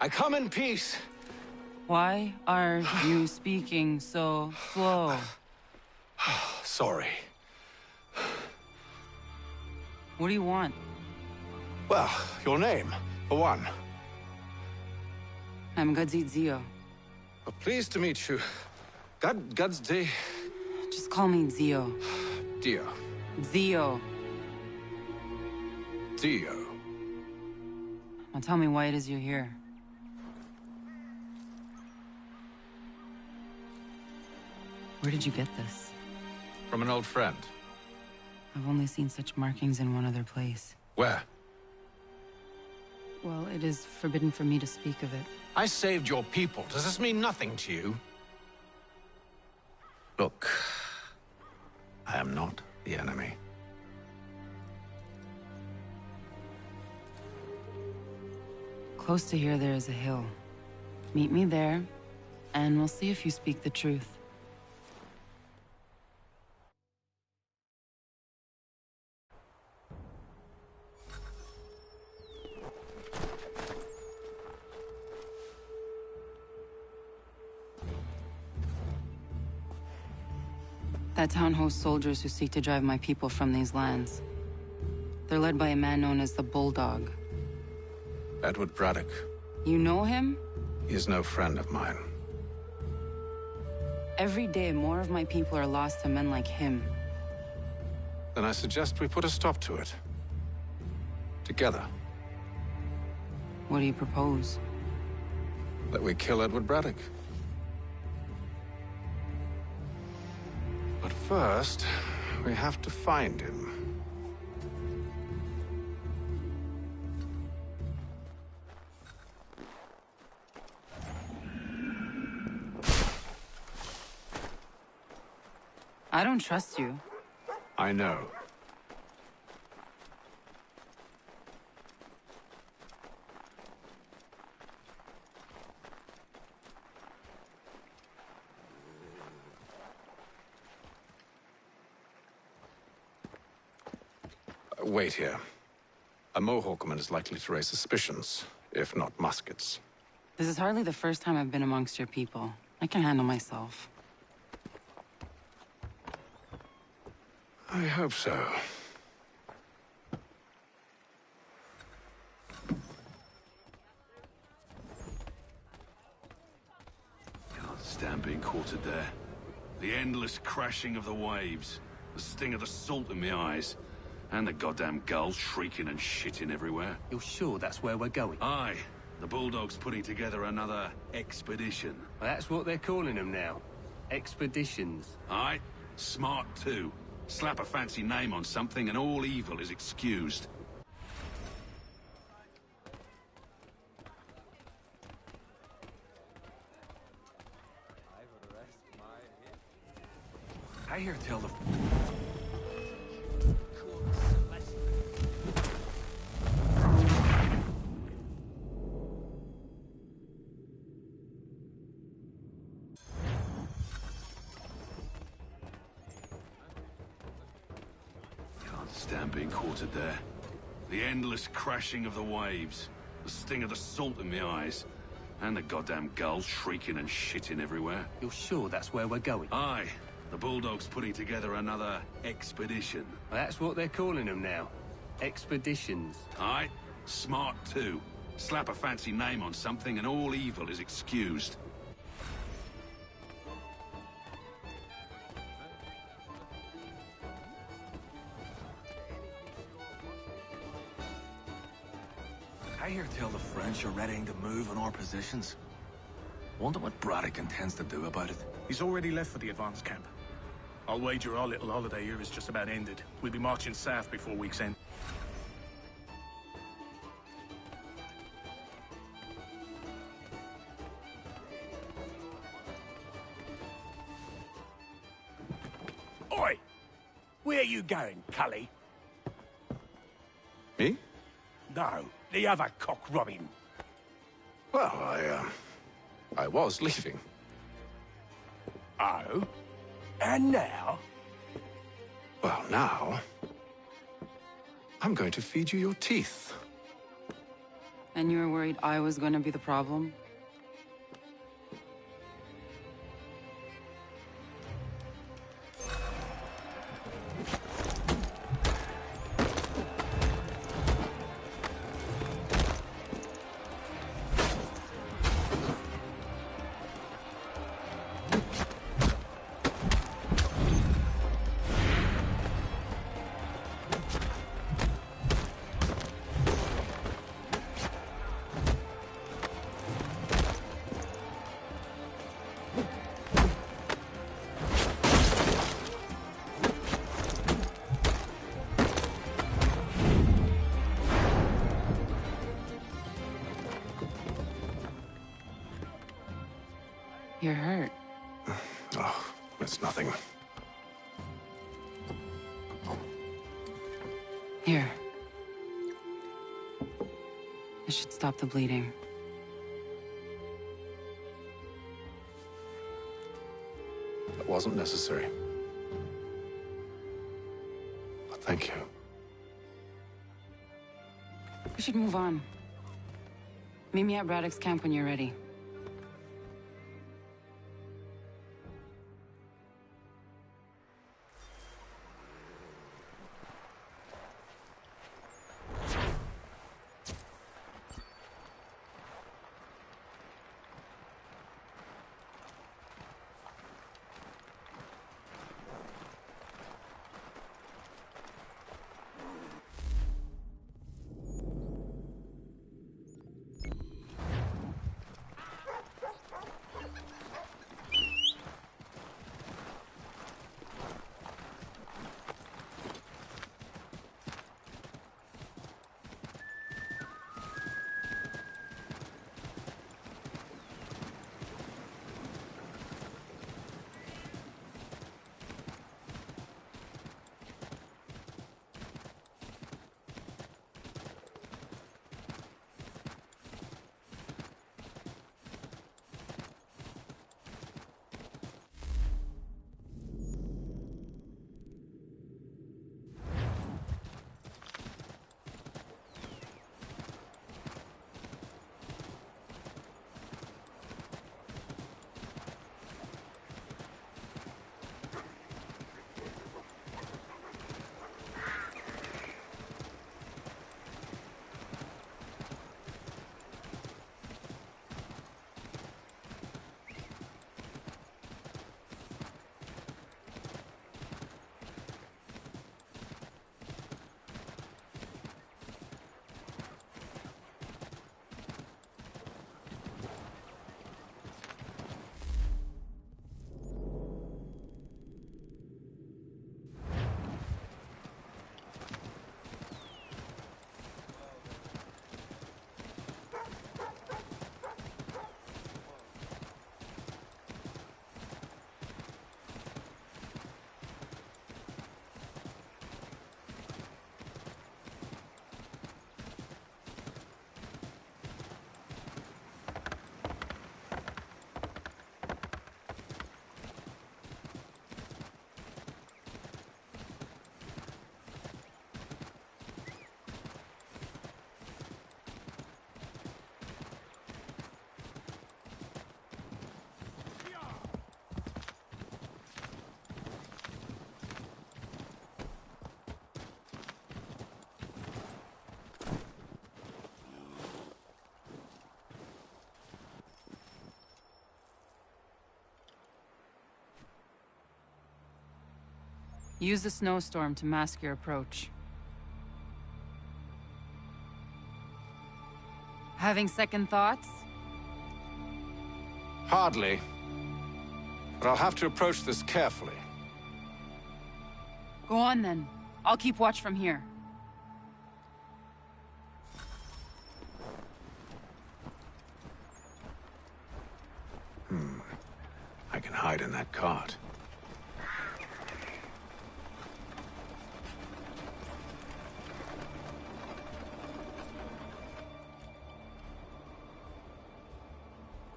I come in peace. Why are you speaking so slow? Sorry. What do you want? Well, your name, for one. I'm Gadzit Zio. Pleased to meet you. Gadsday. Just call me Zio. Dio. Zio. Dio. Now tell me why it is you're here. Where did you get this? From an old friend. I've only seen such markings in one other place. Where? Well, it is forbidden for me to speak of it. I saved your people. Does this mean nothing to you? Look, I am not the enemy. Close to here, there is a hill. Meet me there, and we'll see if you speak the truth. That town hosts soldiers who seek to drive my people from these lands. They're led by a man known as the Bulldog. Edward Braddock. You know him? He is no friend of mine. Every day, more of my people are lost to men like him. Then I suggest we put a stop to it. Together. What do you propose? That we kill Edward Braddock. But first, we have to find him. I don't trust you. I know. Wait here. A Mohawkman is likely to raise suspicions, if not muskets. This is hardly the first time I've been amongst your people. I can handle myself. I hope so. Can't stand being quartered there. The endless crashing of the waves, the sting of the salt in my eyes, and the goddamn gulls shrieking and shitting everywhere. You're sure that's where we're going? Aye. The Bulldog's putting together another expedition. Well, that's what they're calling them now. Expeditions. Aye. Smart too. Slap a fancy name on something and all evil is excused. I hear tell the... Stand being quartered there. The endless crashing of the waves, the sting of the salt in my eyes, and the goddamn gulls shrieking and shitting everywhere. You're sure that's where we're going? Aye. The Bulldog's putting together another expedition. Well, that's what they're calling them now. Expeditions. Aye. Smart too. Slap a fancy name on something and all evil is excused. I hear tell the French are readying to move on our positions. Wonder what Braddock intends to do about it. He's already left for the advance camp. I'll wager our little holiday here is just about ended. We'll be marching south before week's end. Oi! Where you going, Cully? Me? No, the other cock Robin. Well, I was leaving. Oh? And now? Well, now... I'm going to feed you your teeth. And you were worried I was going to be the problem? You're hurt. Oh, it's nothing. Here. This should stop the bleeding. That wasn't necessary. But thank you. We should move on. Meet me at Braddock's camp when you're ready. Use the snowstorm to mask your approach. Having second thoughts? Hardly. But I'll have to approach this carefully. Go on then. I'll keep watch from here. I can hide in that cart.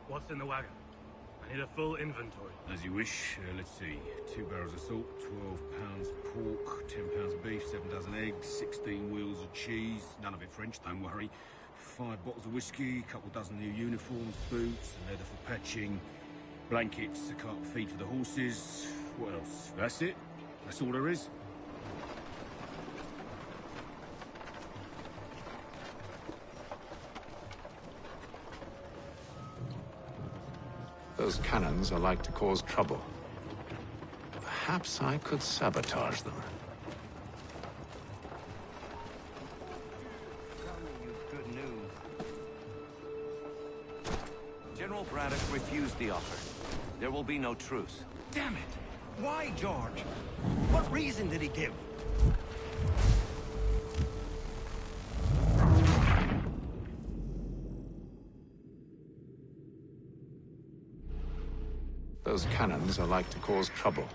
What's in the wagon? I need a full inventory. As you wish. Let's see. 2 barrels of salt, 12 pounds pork, 10 pounds beef, 7 dozen eggs. eggs, 16 wheels of cheese, none of it French, don't worry. 5 bottles of whiskey, a couple dozen new uniforms, boots, leather for patching, blankets, a cart of feed for the horses. What else? That's it. That's all there is. Those cannons are like to cause trouble. Perhaps I could sabotage them. Good news. General Braddock refused the offer. There will be no truce. Damn it! Why, George? What reason did he give? Those cannons are like to cause trouble.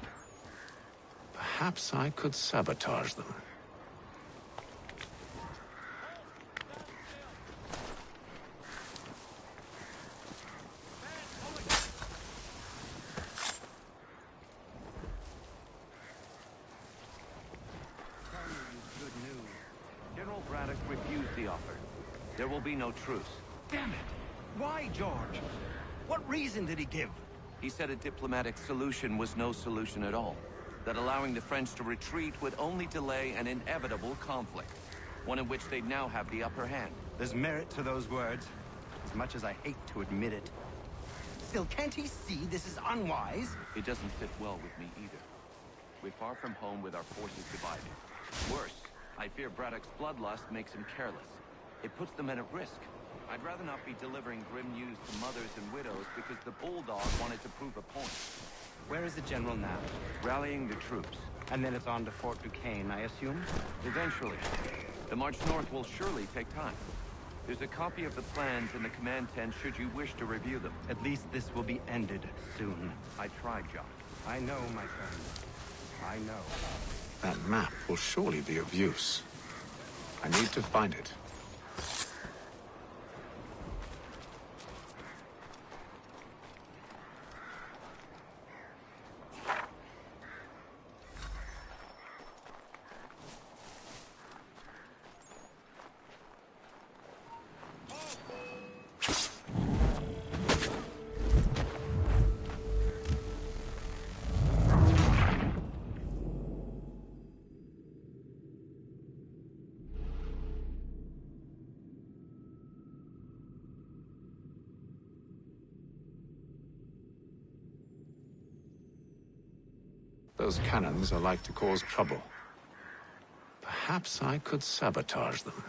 Perhaps I could sabotage them. Good news. General Braddock refused the offer. There will be no truce. Damn it! Why, George? What reason did he give? He said a diplomatic solution was no solution at all. That allowing the French to retreat would only delay an inevitable conflict. One in which they'd now have the upper hand. There's merit to those words, as much as I hate to admit it. Still, can't he see this is unwise? It doesn't sit well with me either. We're far from home with our forces divided. Worse, I fear Braddock's bloodlust makes him careless. It puts the men at risk. I'd rather not be delivering grim news to mothers and widows because the Bulldog wanted to prove a point. Where is the general now? Rallying the troops. And then it's on to Fort Duquesne, I assume? Eventually. The march north will surely take time. There's a copy of the plans in the command tent should you wish to review them. At least this will be ended soon. I tried, John. I know, my friend. I know. That map will surely be of use. I need to find it. Those cannons are like to cause trouble. Perhaps I could sabotage them.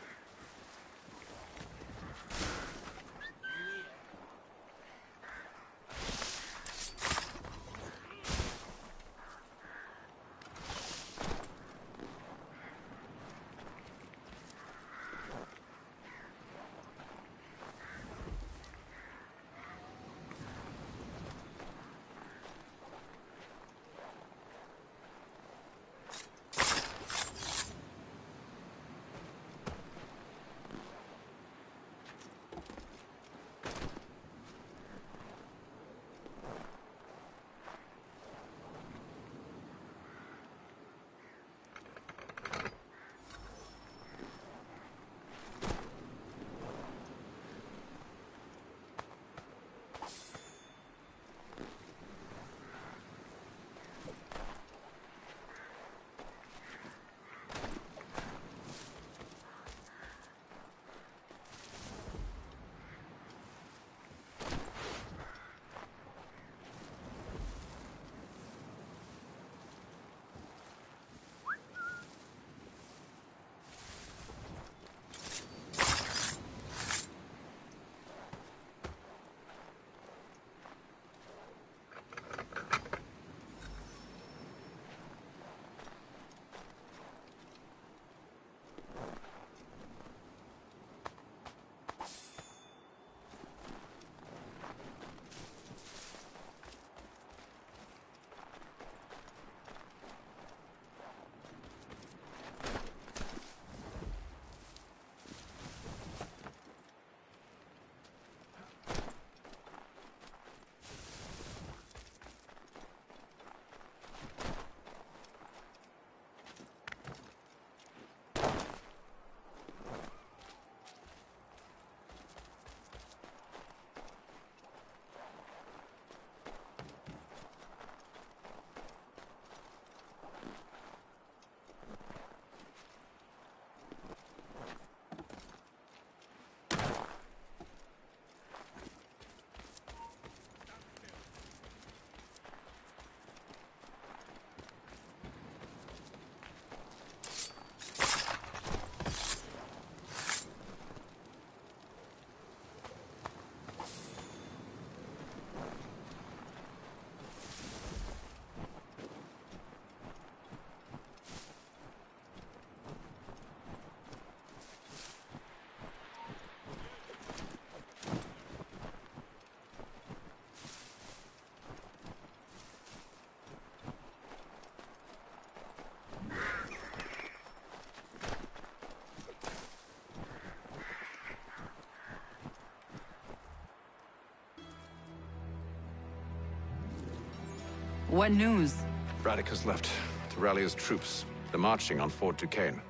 What news? Braddock has left to rally his troops. They're marching on Fort Duquesne.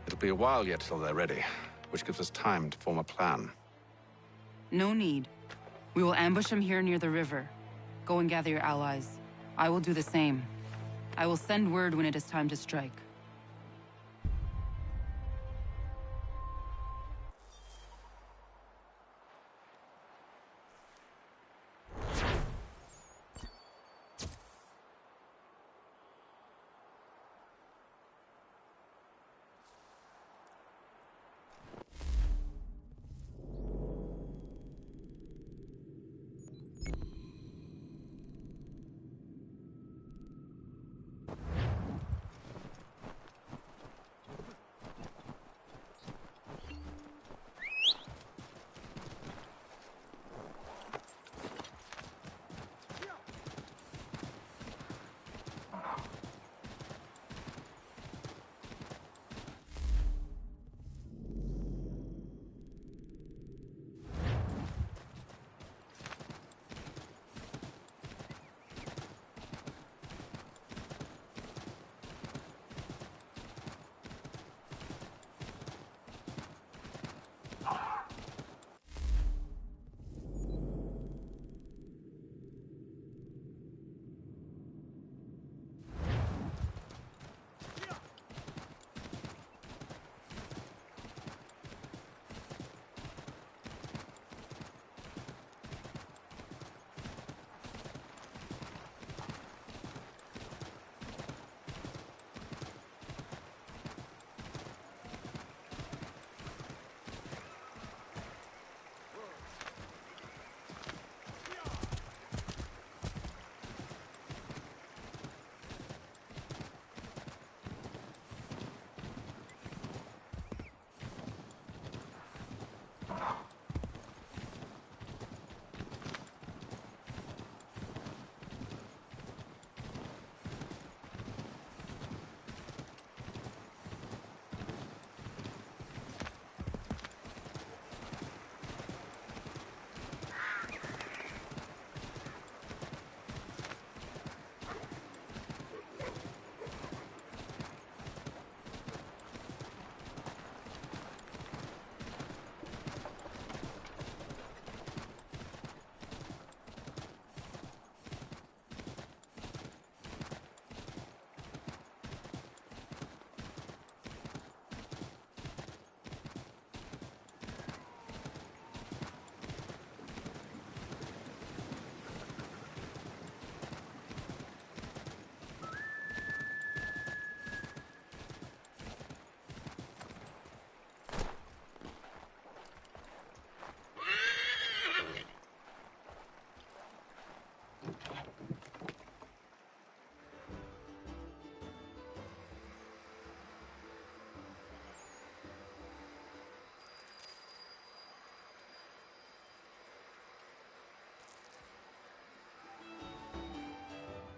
It'll be a while yet till they're ready, which gives us time to form a plan. No need. We will ambush him here near the river. Go and gather your allies. I will do the same. I will send word when it is time to strike.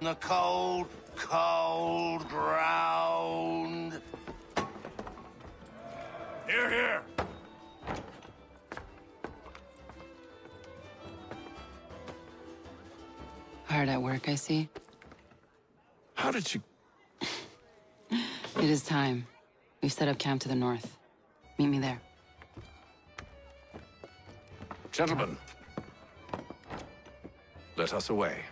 The cold, cold ground. Here, here. Hard at work, I see. How did you... It is time. We've set up camp to the north. Meet me there. Gentlemen, let us away.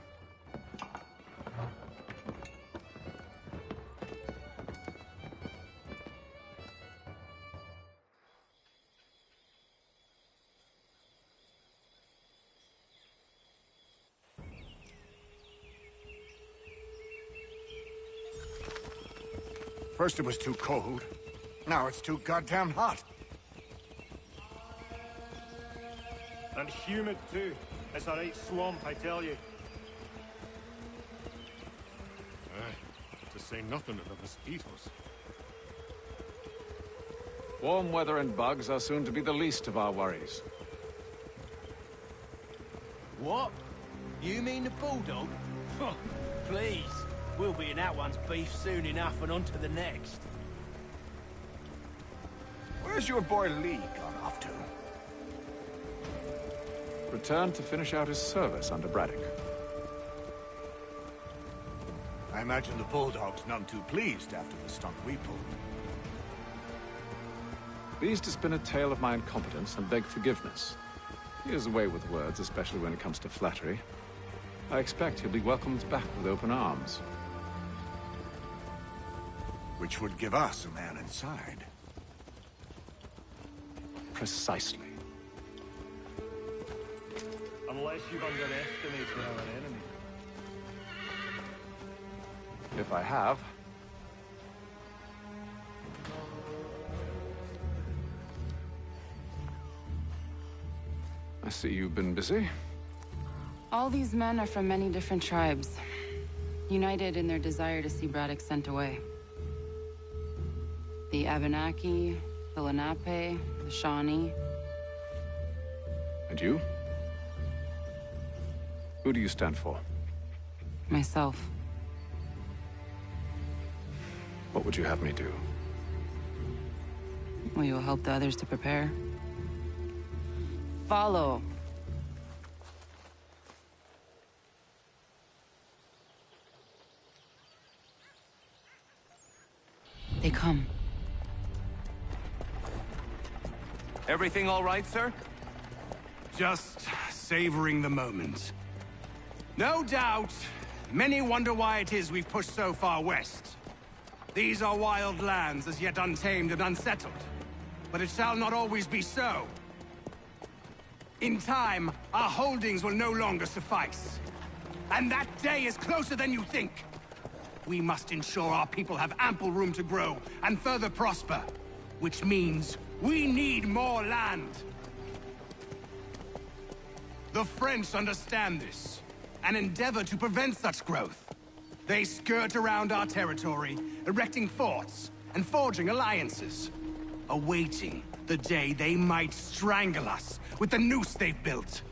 First it was too cold. Now it's too goddamn hot. And humid too. It's a right swamp, I tell you. Aye, to say nothing of the mosquitoes. Warm weather and bugs are soon to be the least of our worries. What? You mean the bulldog? Please. We'll be in that one's beef soon enough and on to the next. Where's your boy Lee gone off to? Returned to finish out his service under Braddock. I imagine the Bulldog's none too pleased after the stunt we pulled. Pleased to spin a tale of my incompetence and beg forgiveness. He has a way with words, especially when it comes to flattery. I expect he'll be welcomed back with open arms. Which would give us a man inside. Precisely. Unless you've underestimated our enemy. If I have... I see you've been busy. All these men are from many different tribes, united in their desire to see Braddock sent away. The Abenaki, the Lenape, the Shawnee. And you? Who do you stand for? Myself. What would you have me do? Will you help the others to prepare? Follow. They come. Everything all right, sir? Just savoring the moment. No doubt, many wonder why it is we've pushed so far west. These are wild lands, as yet untamed and unsettled. But it shall not always be so. In time, our holdings will no longer suffice. And that day is closer than you think. We must ensure our people have ample room to grow and further prosper. Which means we need more land. The French understand this, and endeavor to prevent such growth. They skirt around our territory, erecting forts and forging alliances, awaiting the day they might strangle us with the noose they've built.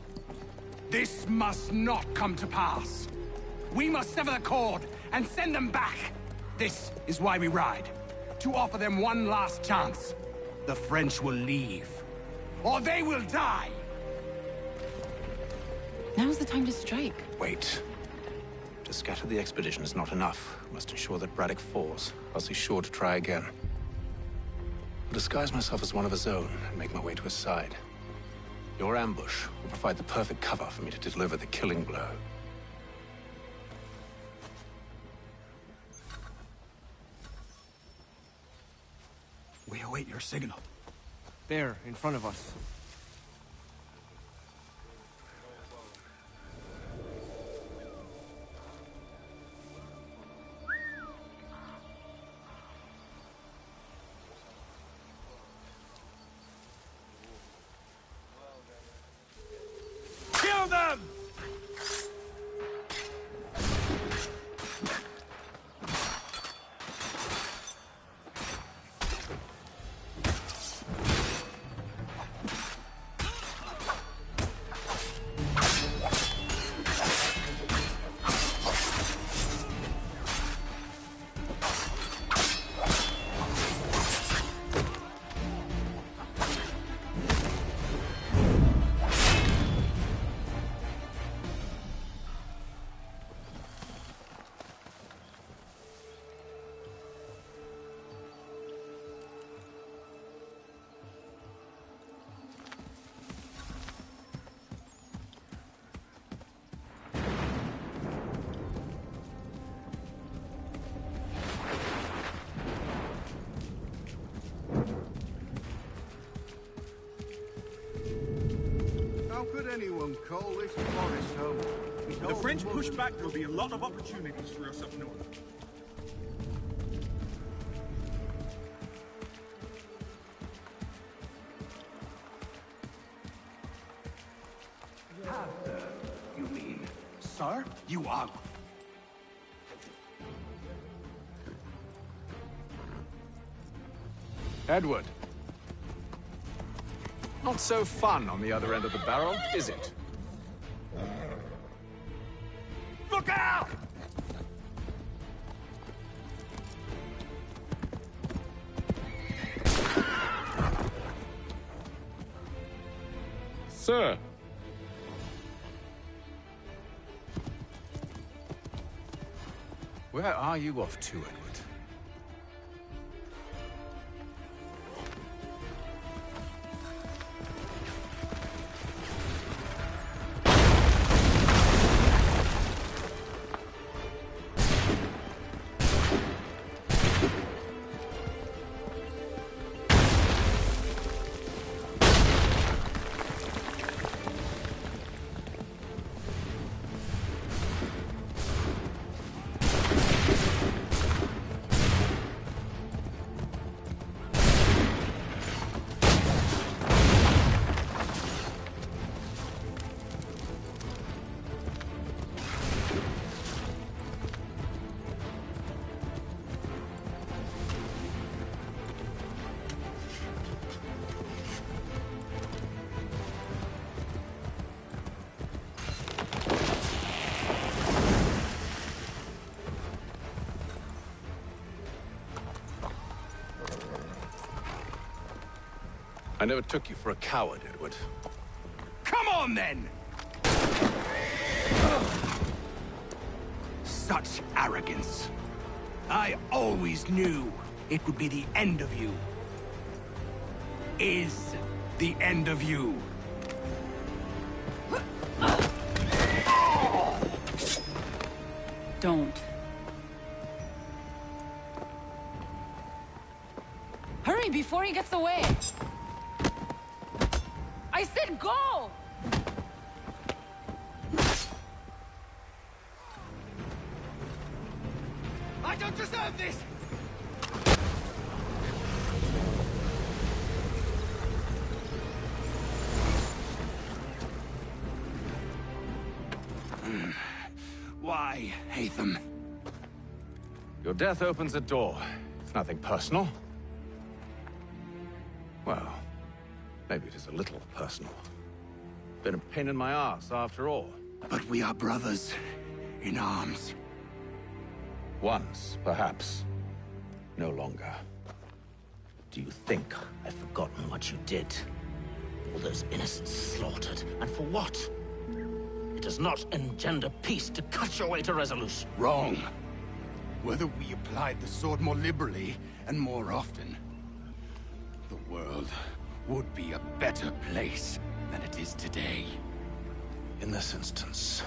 This must not come to pass. We must sever the cord and send them back. This is why we ride, to offer them one last chance. The French will leave, or they will die. Now's the time to strike. Wait. To scatter the expedition is not enough. We must ensure that Braddock falls, else he's sure to try again. I'll disguise myself as one of his own and make my way to his side. Your ambush will provide the perfect cover for me to deliver the killing blow. We await your signal. There, in front of us. Kill them! How could anyone call this forest home? If the French push back, there'll be a lot of opportunities for us up north. You mean, sir? You are... Edward. Not so fun on the other end of the barrel, is it? Look out! Sir. Where are you off to, Edward? I never took you for a coward, Edward. Come on, then! Such arrogance. I always knew it would be the end of you. Is the end of you. Don't. Hurry before he gets away! I said go! I don't deserve this! Why, Hatham? Your death opens a door. It's nothing personal. Well, maybe it is a little personal. Been a pain in my ass, after all. But we are brothers in arms. Once, perhaps. No longer. Do you think I've forgotten what you did? All those innocents slaughtered, and for what? It does not engender peace to cut your way to resolution. Wrong. Whether we applied the sword more liberally and more often, the world would be a better place than it is today. In this instance,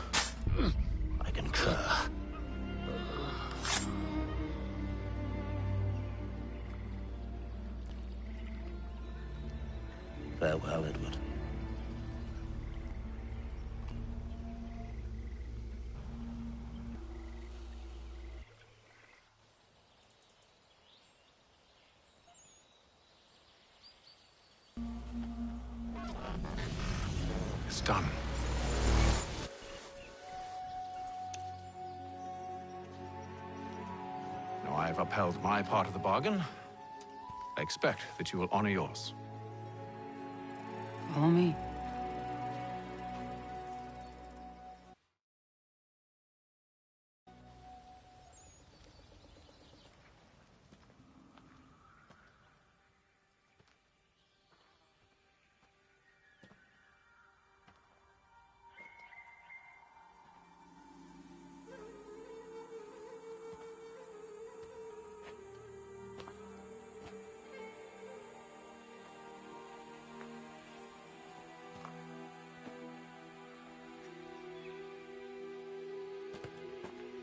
I concur. Farewell, Edward. It's done. Now I have upheld my part of the bargain. I expect that you will honor yours. Follow me.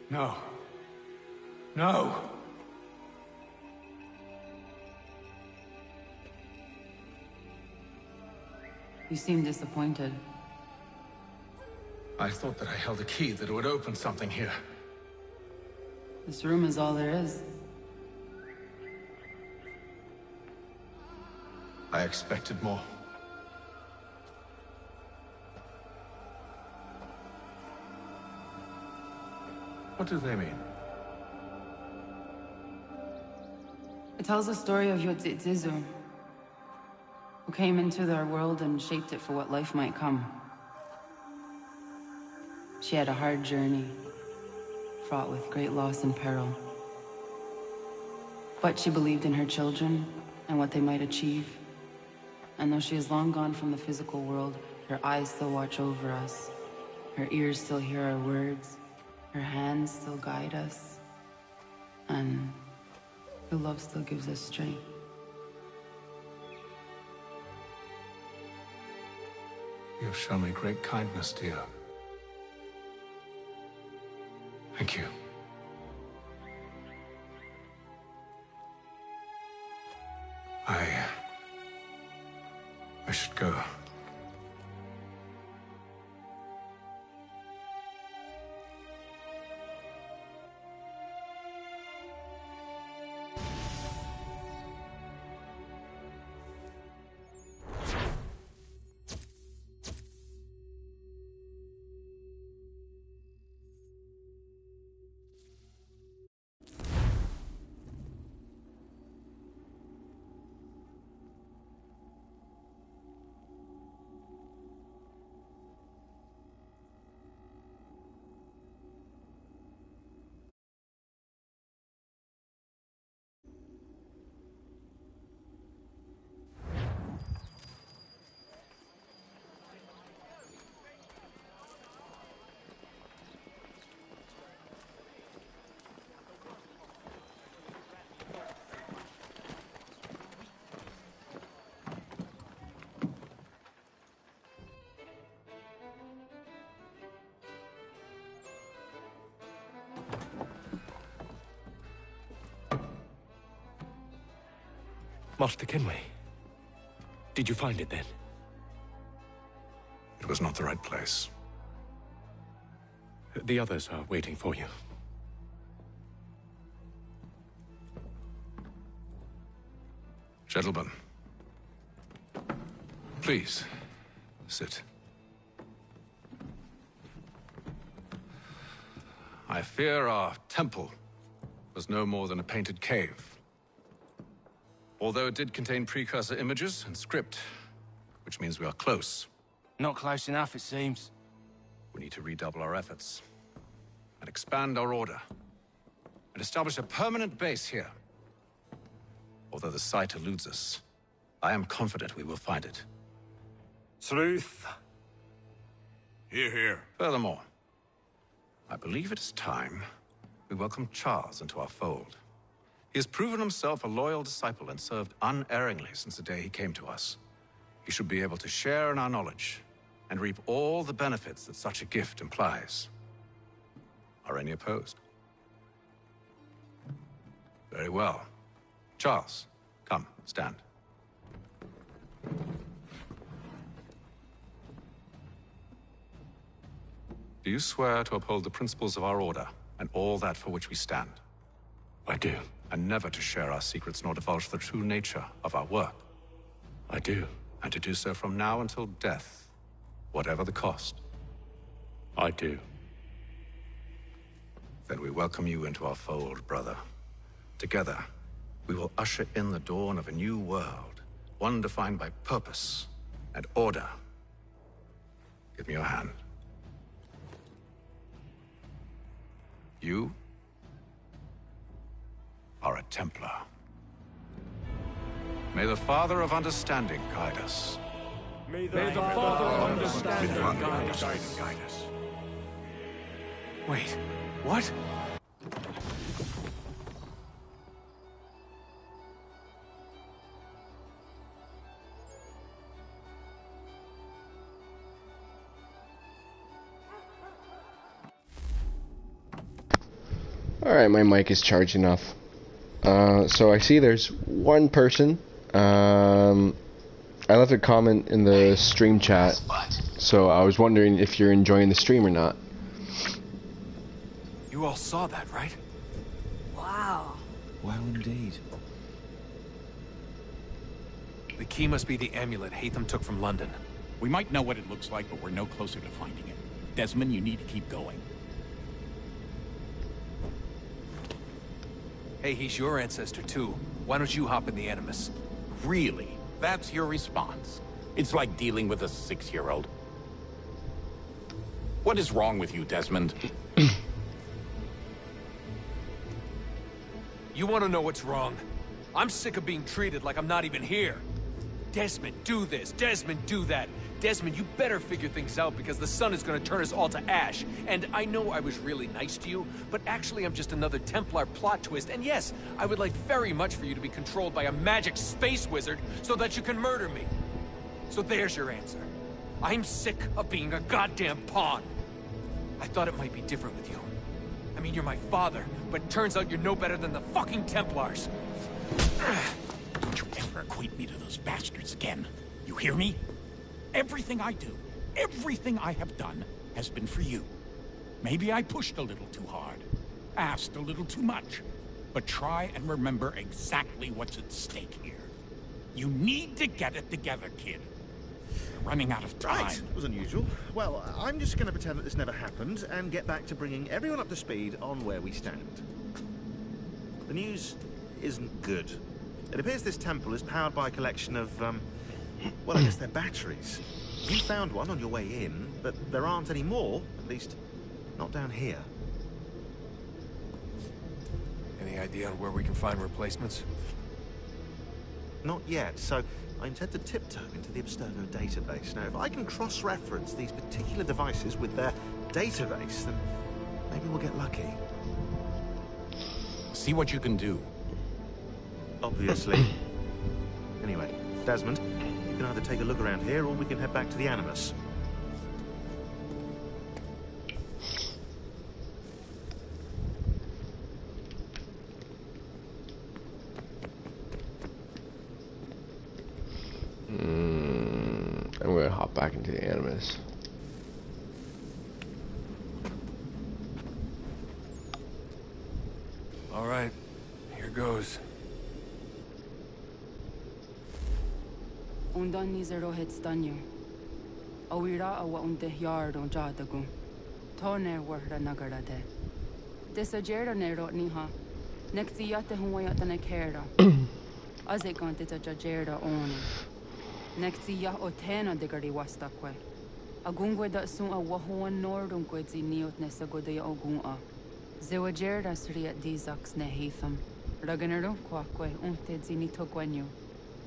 No. No! You seem disappointed. I thought that I held a key that would open something here. This room is all there is. I expected more. What do they mean? It tells the story of Yotzitzizu, who came into their world and shaped it for what life might come. She had a hard journey, fraught with great loss and peril. But she believed in her children and what they might achieve. And though she is long gone from the physical world, her eyes still watch over us. Her ears still hear our words. Her hands still guide us. And your love still gives us strength. You have shown me great kindness, dear. Thank you. I should go. Master Kenway. Did you find it then? It was not the right place. The others are waiting for you. Gentlemen, please, sit. I fear our temple was no more than a painted cave. Although it did contain precursor images and script, which means we are close. Not close enough, it seems. We need to redouble our efforts and expand our order and establish a permanent base here. Although the site eludes us, I am confident we will find it. Truth. Hear, hear. Furthermore, I believe it is time we welcome Charles into our fold. He has proven himself a loyal disciple and served unerringly since the day he came to us. He should be able to share in our knowledge and reap all the benefits that such a gift implies. Are any opposed? Very well. Charles, come, stand. Do you swear to uphold the principles of our order and all that for which we stand? I do. And never to share our secrets nor divulge the true nature of our work? I do. And to do so from now until death, whatever the cost? I do. Then we welcome you into our fold, brother. Together, we will usher in the dawn of a new world, one defined by purpose and order. Give me your hand. You are a Templar. May the Father of Understanding guide us. May the Father of Understanding guide us. Wait, what? Alright, my mic is charging off. So I see there's one person. I left a comment in the stream chat, so I was wondering if you're enjoying the stream or not. You all saw that, right? Wow. Well, indeed. The key must be the amulet Hatham took from London. We might know what it looks like, but we're no closer to finding it. Desmond, you need to keep going. Hey, he's your ancestor too. Why don't you hop in the Animus? Really? That's your response? It's like dealing with a 6-year-old. What is wrong with you, Desmond? You want to know what's wrong? I'm sick of being treated like I'm not even here. Desmond, do this. Desmond, do that. Desmond, you better figure things out because the sun is gonna turn us all to ash. And I know I was really nice to you, but actually I'm just another Templar plot twist. And yes, I would like very much for you to be controlled by a magic space wizard so that you can murder me. So there's your answer. I'm sick of being a goddamn pawn. I thought it might be different with you. I mean, you're my father, but turns out you're no better than the fucking Templars. Don't you ever equate me to those bastards again. You hear me? Everything I do, everything I have done, has been for you. Maybe I pushed a little too hard, asked a little too much, but try and remember exactly what's at stake here. You need to get it together, kid. You're running out of time. Right, it was unusual. Well, I'm just going to pretend that this never happened and get back to bringing everyone up to speed on where we stand. The news isn't good. It appears this temple is powered by a collection of, well, I guess they're batteries. You found one on your way in, but there aren't any more, at least not down here. Any idea on where we can find replacements? Not yet, so I intend to tiptoe into the Abstergo database. Now, if I can cross-reference these particular devices with their database, then maybe we'll get lucky. See what you can do. Obviously. Anyway, Desmond, you can either take a look around here, or we can head back to the Animus. I'm gonna hop back into the Animus. All right, here goes. Undan nizero het stanyo. Awira awa unde yard on jadagu. Tone warda nagarade. Desajera nero niha. Nekti yate huwayata nekera. Azekante ta jajera oni. Nekti ya otena degari wastakwe. Agungwe da sun a wahuan nordun kwezi niot nesagoda ya ogun a. Zewajerda sriat dizax ne hitham. Raganero kwakwe unte zini togwenyo.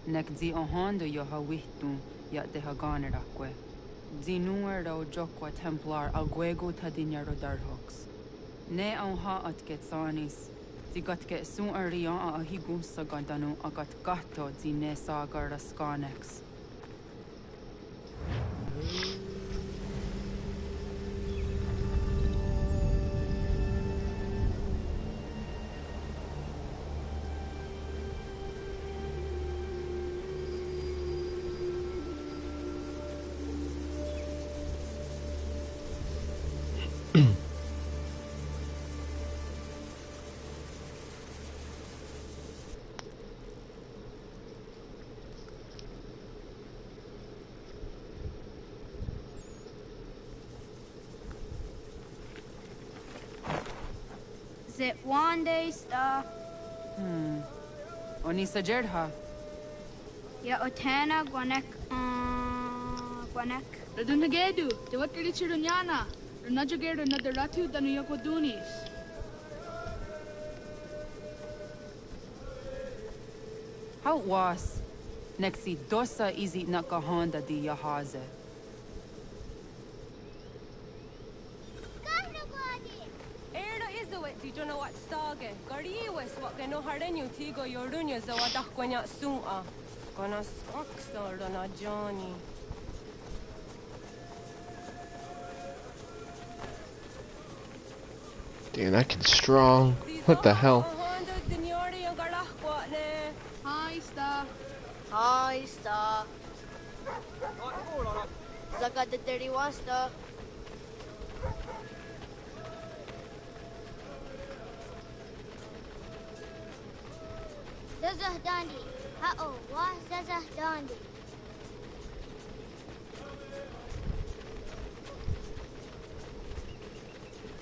Nek zi ohando yo ha wihtu ya de ha ganerakwe. Zi nuero jokwa templar agwego tadinyaro darhox. Ne on ha at getsanis. Zi gat get sun arian a higun sagandanu agat gatto zi ne sagar skanex. Zit one day sta. Oni sajerha. Ya otana gwanek gwanek. Radunhagedu, te wat kirichirunyana. Runajagedu nadaratu danu yokodunis. How was? Nexi dosa izi nakahanda di yahaze. Jono wat stage. Gariwes wat geno hardenyu tigo yorunya zawadak kwanya sun'a. Kona spaksor na Johnny. Damn, that kid's strong. What the hell? Hi, Star. Hi, Star. Zaga de 31 Star. Zazah Dandi. Ha-oh, wa Zazah Dandi.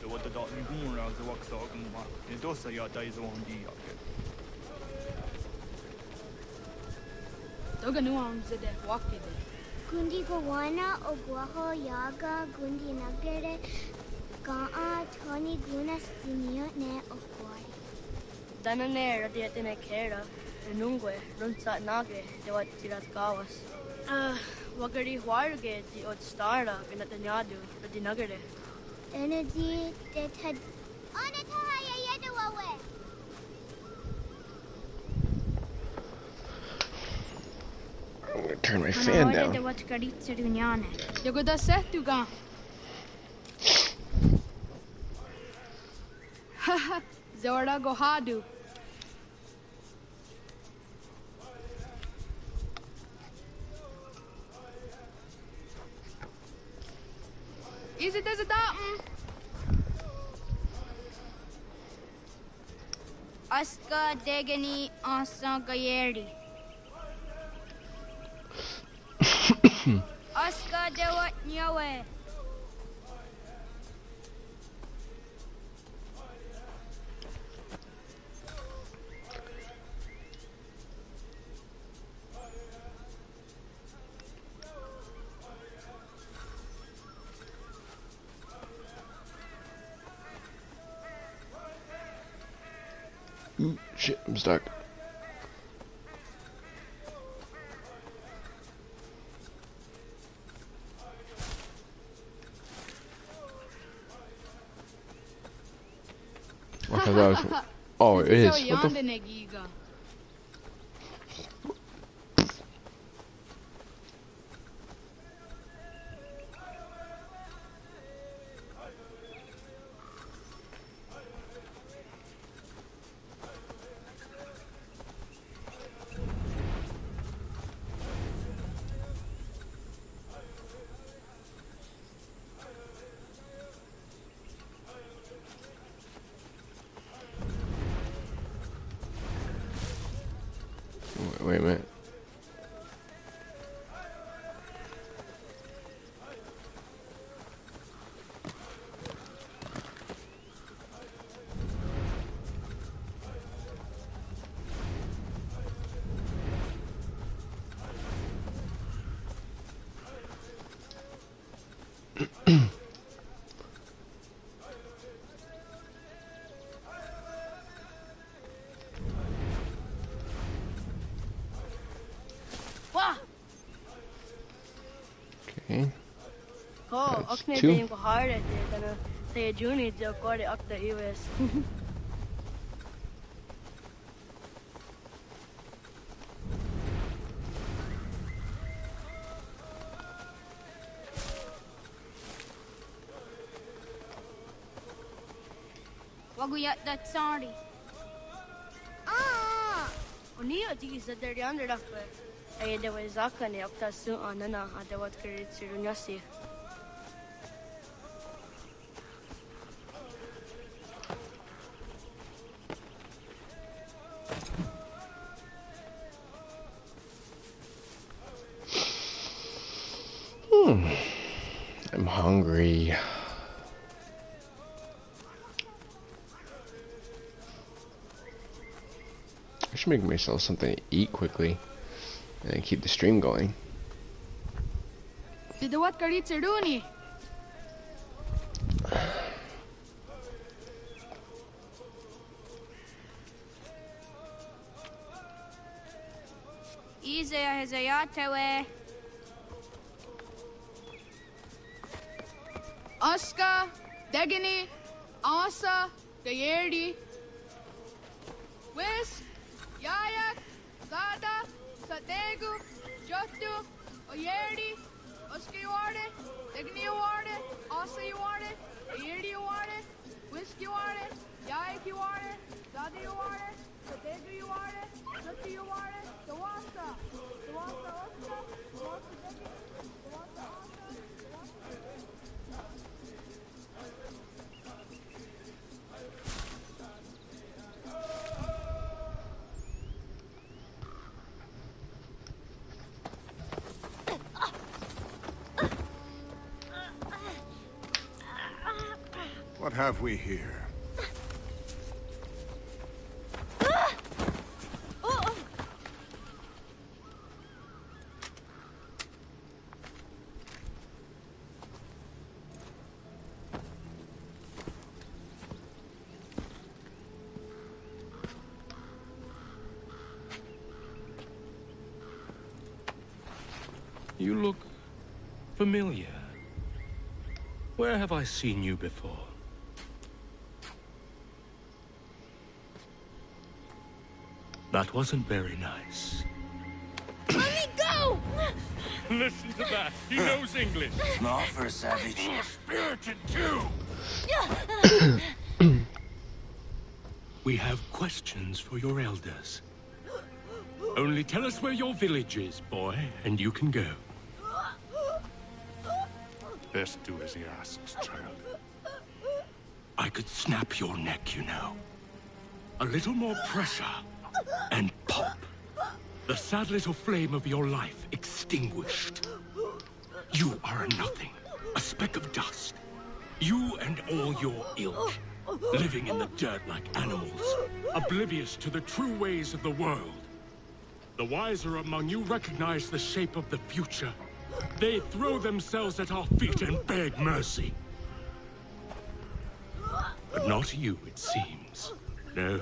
Det var det där ni bor alltså också va. Det då så jag där så hon dig. Doga nuam zede wakide. Gundi Gawana o Guaho Yaga Gundi Nagere Ga'a Tony Gunas Dinio Ne Okwari. Dananera de ne kera. Nungue, Runsat Nage, Dewat Tirat Gawas. Wagari Warge, the Od Starla, Vinatanyadu, the Dinagade. Energy that had. Onatahaya Yadawawe! I'm gonna turn my fan down. Yagoda Setuga. Haha, Zora Gohadu. Is it as a datum? Aska Degani Asa Gayeri. Aska Dewat Nyawe. Ooh, shit, I'm stuck. Okay, that was, oh, it is. What the wait a minute. Okay. Oh, Okne Dame Kohara did, and say a junior to accord it up the US. Waguyat that sorry. Unia is that they're under the ay there was Zakane up to soon on Nana at the what created Sirunyasi. I'm hungry. I should make myself something to eat quickly and keep the stream going. Did what Karitseruni? Isa Hazayatewe. Aska, Degani, Asa, Gayerdi, Wis, Yayak, Zada, Sategu, Jotu, Oyerdi, Oski Warde, Degani Warde, Asa Warde, Gayerdi Warde, Whiskey Warde, Yayak Warde, Zada Warde, Sategu Warde, Jotu Warde, Tawasa, Tawasa Oska, Tawasa Degani, Tawasa Asa. What have we here? You look familiar. Where have I seen you before? That wasn't very nice. Let me go! Listen to that. He knows English. Small for a savage. You're spirited too. We have questions for your elders. Only tell us where your village is, boy, and you can go. Best do as he asks, child. I could snap your neck, you know. A little more pressure, and pop. The sad little flame of your life extinguished. You are a nothing, a speck of dust. You and all your ilk, living in the dirt like animals, oblivious to the true ways of the world. The wiser among you recognize the shape of the future. They throw themselves at our feet and beg mercy. But not you, it seems. No.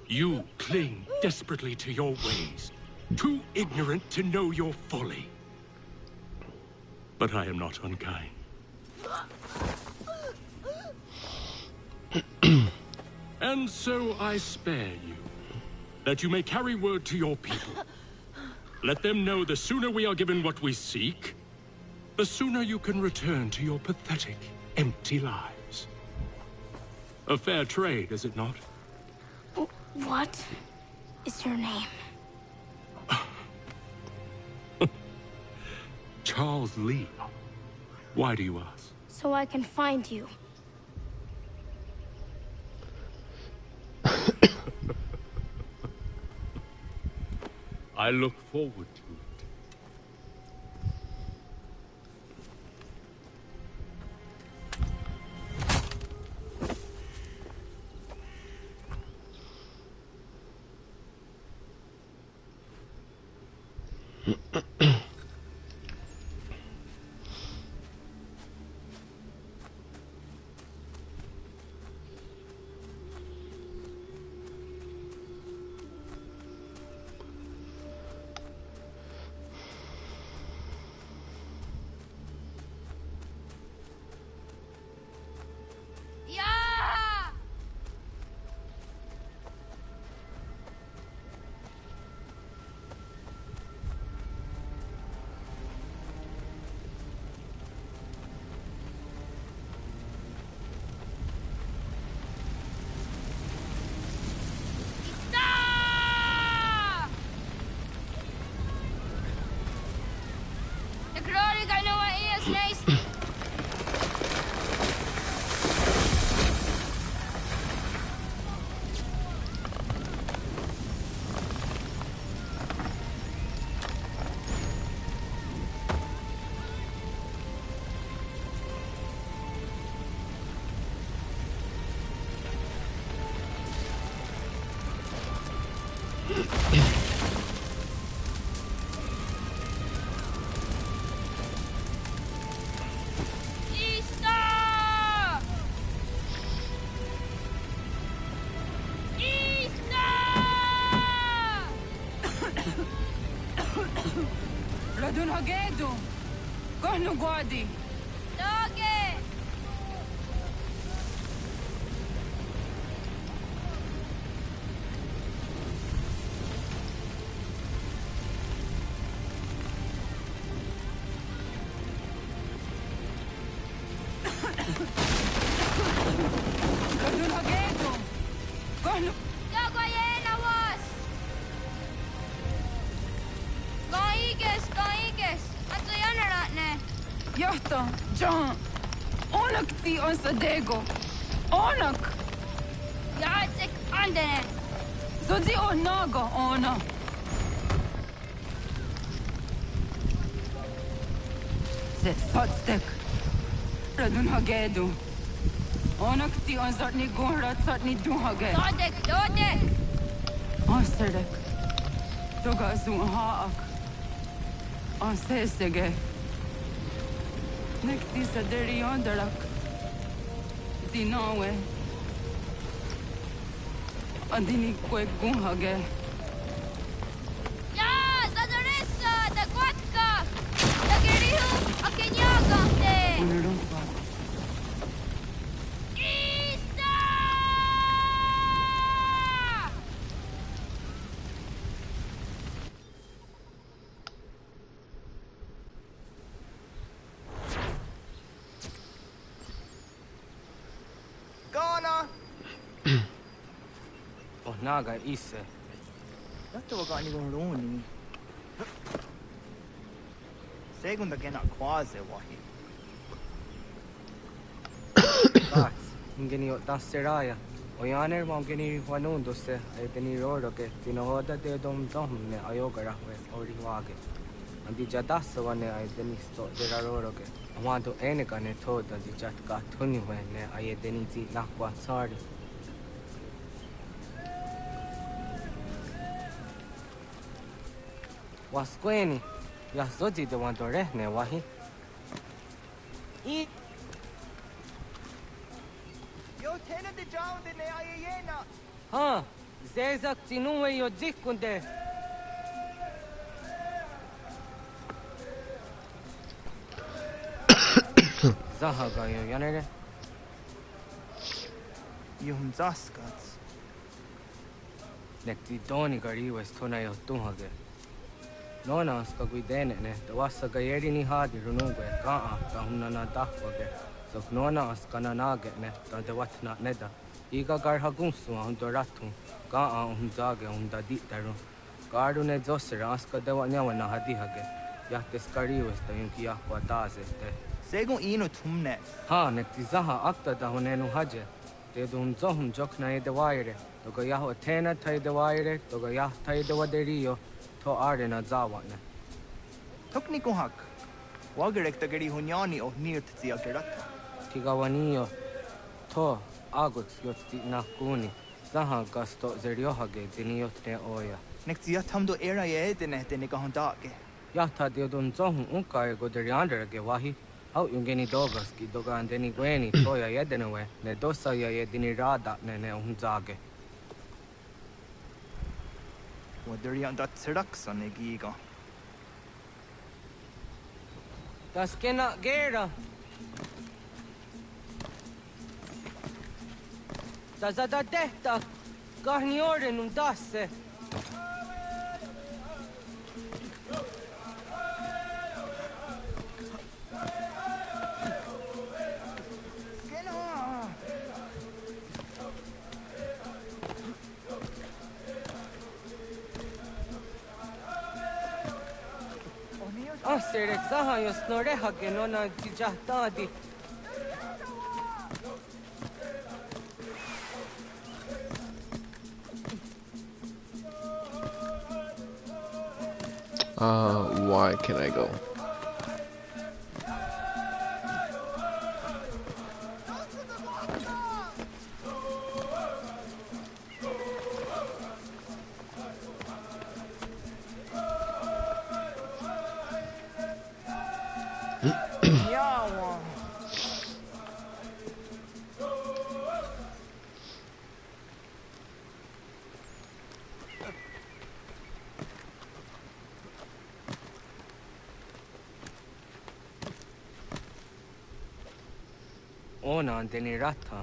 You cling desperately to your ways, too ignorant to know your folly. But I am not unkind. And so I spare you, that you may carry word to your people. Let them know the sooner we are given what we seek, the sooner you can return to your pathetic, empty lives. A fair trade, is it not? What is your name? Charles Lee. Why do you ask? So I can find you. I look forward to it. Radun Hagedu! Kohnu Guadi! Doge! Radun Hagedu! Kohnu... Dogo yena was! Kaiges! Anto yanaratne! Yahta, John! Onak ti on Sadego! Onak! Yatsik andene! Zodzi onaga ona! Zet Sotstek! Radun Hagedu! Onak ti on Zartni Gunrat Zartni Duhage! Dodek! Onsedek! Toga Zun Haak! On Sesege! Nekti Saderi Onderak! Dinawe! Andini Kwek Gunhage! Ja, Zadorissa, the Quatka! naga isse. Yatta waka ni goroni. Segunda gena quase wahi. Bats, ingeni tasseraya. Oyaner mangeni wanundo se eteni roro ke tinohoda de dom ne ayogara we oriwage. Andi jadasa wane eteni sto de roro ke. Amanto eneka ne toda di jatka tuni we ne ayedeni ti nakwa sari. Wasqueni, ya zodi de wandore ne wahi. Yo tena de jaw de ne ayena. Ha, zezak tinuwe yo dikunde. Zahaga yo yanere. Yum zaskats. Nekti doni gari wes tona yo tumhage. Nona ska guidene ne, da wasa gayeri ni hadi runungue, kaa ta hunna na dahwage. So nona ska na nage ne, da de watna neda. Iga gar hagunsu hundo ratu, kaa zage hunda ditaru. Garu ne zosera ska de wanyawa na hadihage. Yahte skariwes da yunki yahwa taze te. Segun ino tumne. Ha, nekti zaha akta da hunenu haje. Te dun zohum jokna e de waire. Toga yahwa tena tai de waire, toga yah tai de waderio. To arena zawane. Tokni kohak. Wagerek tagari hunyani o nirt tia gerata. Tigawanio. To agut yotti nakuni. Zaha gasto zeriohage diniotne oya. Nektia tamdo era ye dene kahondake. Yata diodun zohun unka e goderianderage wahi. Au yungeni dogas ki doga andeni gweni toya yedenewe. Ne dosa ya yedini rada ne unzage. Waderian dat seraksan egiga. Das kena gera. Das da detta. Garni orden dasse. Serek zaha yo snoreha ke nona tijahtadi. Why can I go? Ona andeni rata.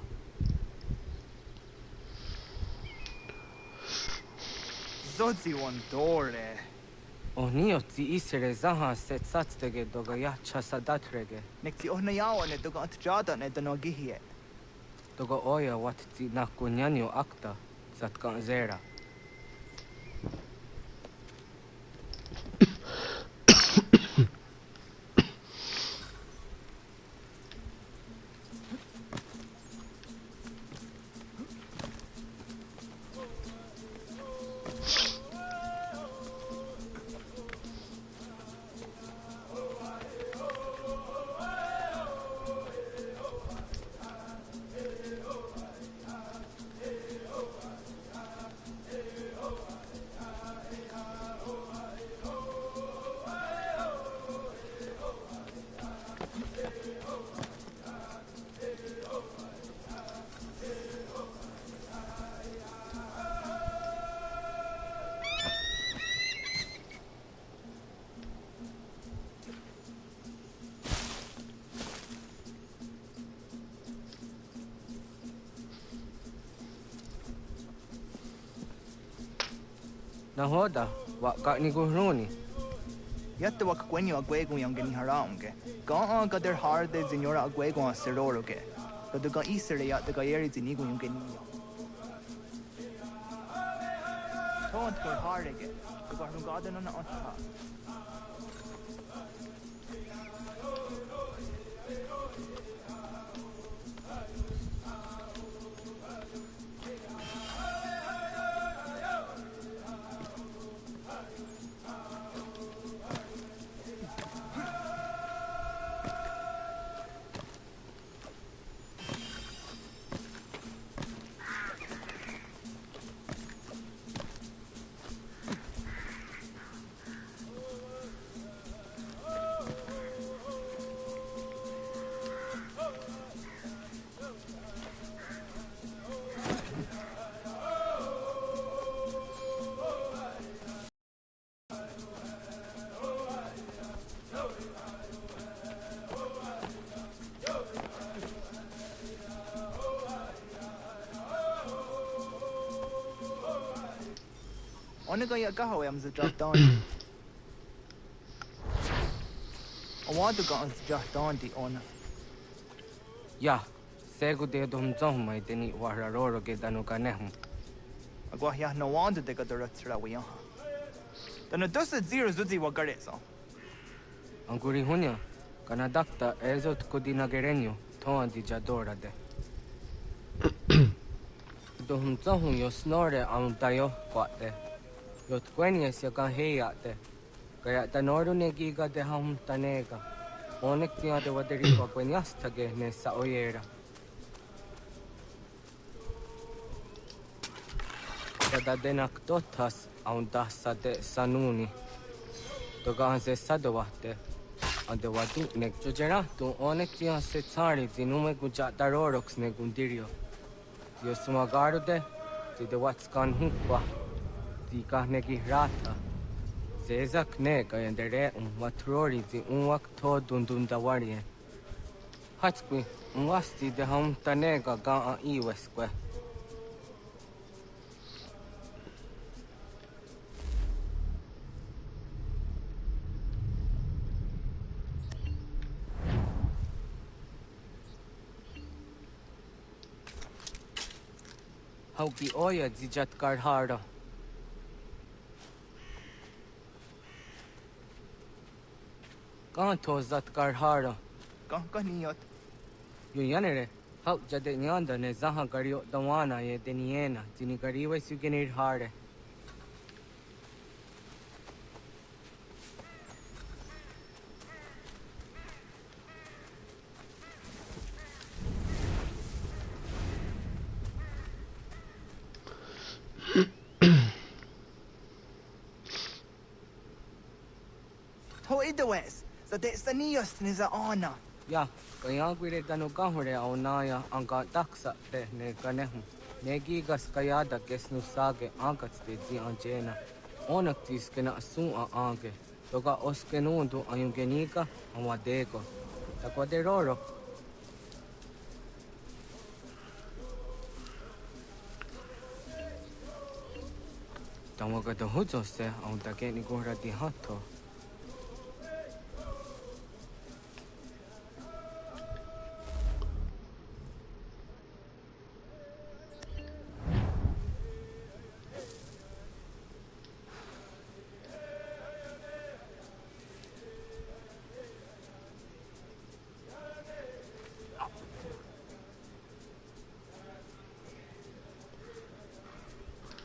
Zodzi wandore. Onio ti isere zaha set satstege doga yacha sadatrege. Nekti ohna yawane doga atjada ne danogihie. Doga oya wat ti nakunyanyo akta zatkan zera. Nahoda, wak ni guhruni. Yatta wak kwenyo agwego yang geni haraunge. Ga gader harde zinora agwego seroroge. Gaduga isere yatta gayeri zinigo yang geni. Don't go hard again. The garden garden on the top. Only got your gaho am the drop down. I want to go on the drop down the owner. Yeah, segu de dum zong mai deni wararo ge danu kanehum. Agwa ya no wonder they got the rats we are. Then a dozen zeros do the wagareso. Anguri hunya, kana dakta ezot kodina gerenyo, toan di jadora de. Dum zong yo snore am tayo kwate. Yot kwenies ya kan heyate. Kaya tanoru negiga de ham tanega. Onek tia de waderi kwa kweniasta ge ne sa oyera. Kada denak totas aundassa de sanuni. Toga anse sadovate. Ande wadu nek jojera tu onek tia se tsari zinume guja darorox ne gundirio. Yo sumagaru de de watskan hukwa. Di kahnegi rata. Zezak ne kayendere matrori di unwak to dundundawarie. Hatskwi unwasti de ham tanega ga a iweskwe. Hauki oya zijat karhara. Kan tozat karhara. Kan niyot. Yun yanere. Hau jade nyanda ne zaha kario dawana ye deniena. Zini kariwe sugenir hare. Ho idawes. So that's the niyos ni za ona. Ya, kaya gwire danu kahure au naya angka taksa te ne kanehu. Negigas kayada kesnu sage angkats te zi anjena. Onaktis kena asun a ange. Toga oskenundu ayungenika awadego. Takwaderoro. Tamagada hujo se aun takeni gora di hato.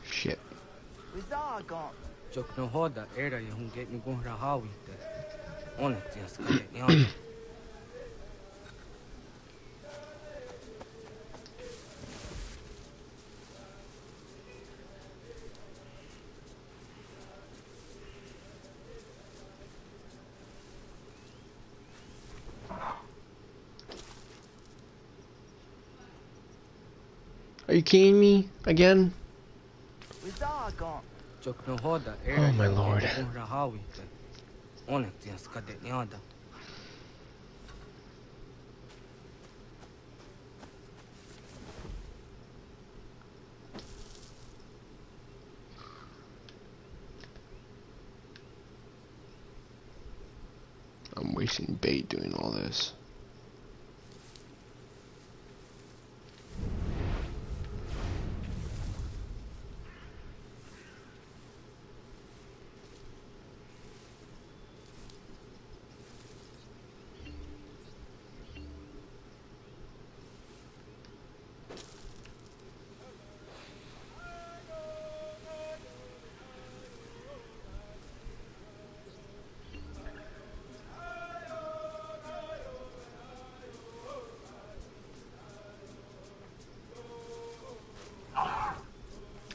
Shit. Jok no hoda era ye hun get ni gon rahawi te. Onek tias kale yan. Are you kidding me again? Oh my lord. I'm wasting bait doing all this.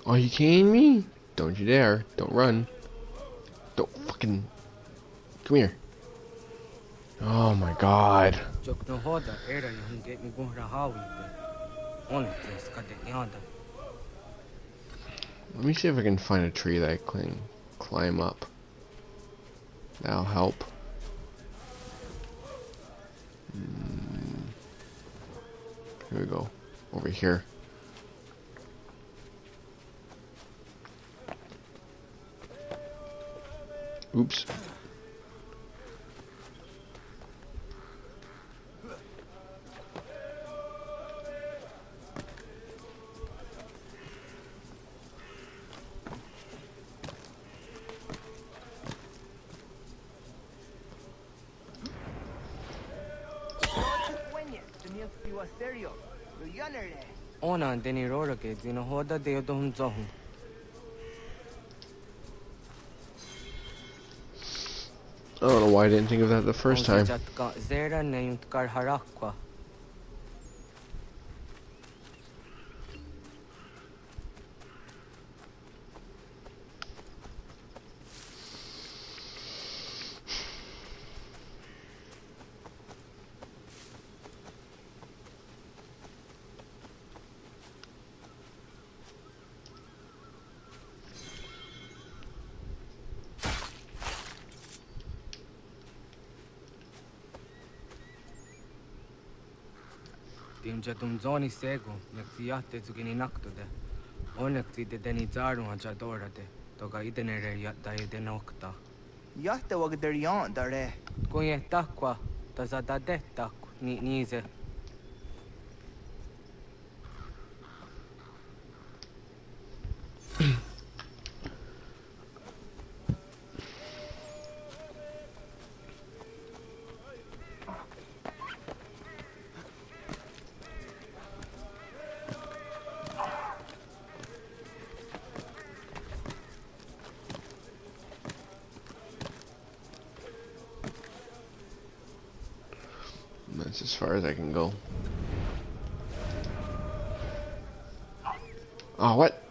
Are you kidding me? Don't you dare. Don't run. Don't fucking... Come here. Oh my god. Let me see if I can find a tree that I can climb up. That'll help. Here we go. Over here. Oops. Ona deni rora ke dino hoda de yodum zohun. I don't know why I didn't think of that the first time. Zera neyutkar harakwa. Timja tumzoni sego, nektiate zugini naktude. Onekti de deni zaru ajadora de. Toga idenere yatta idenokta. Yatte wagder yan dare. Kunye takwa, tazadade tak ni nize. That's as far as I can go. Oh, what?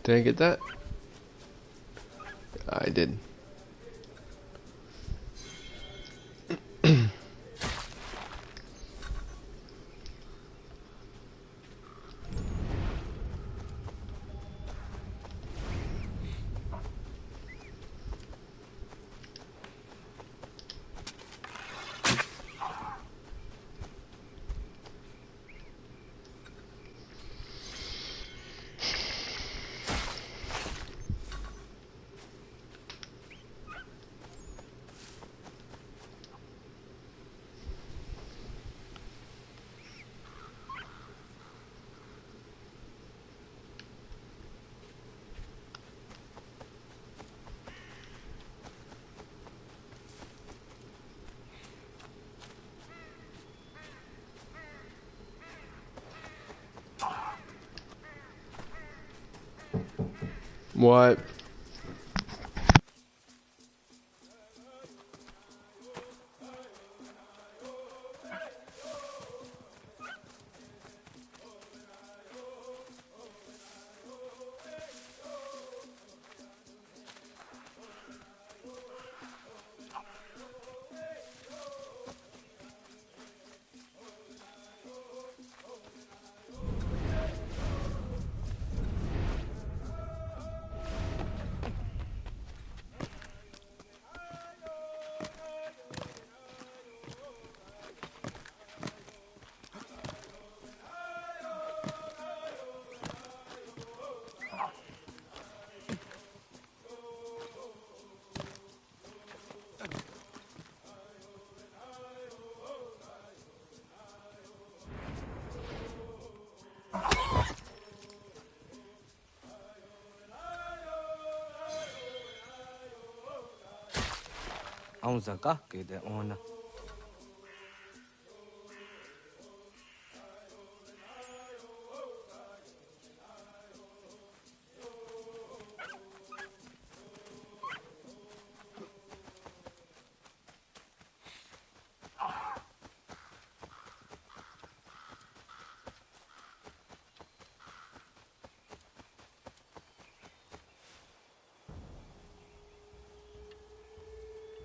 Did I get that? I did. What? Aunza kahke de ona.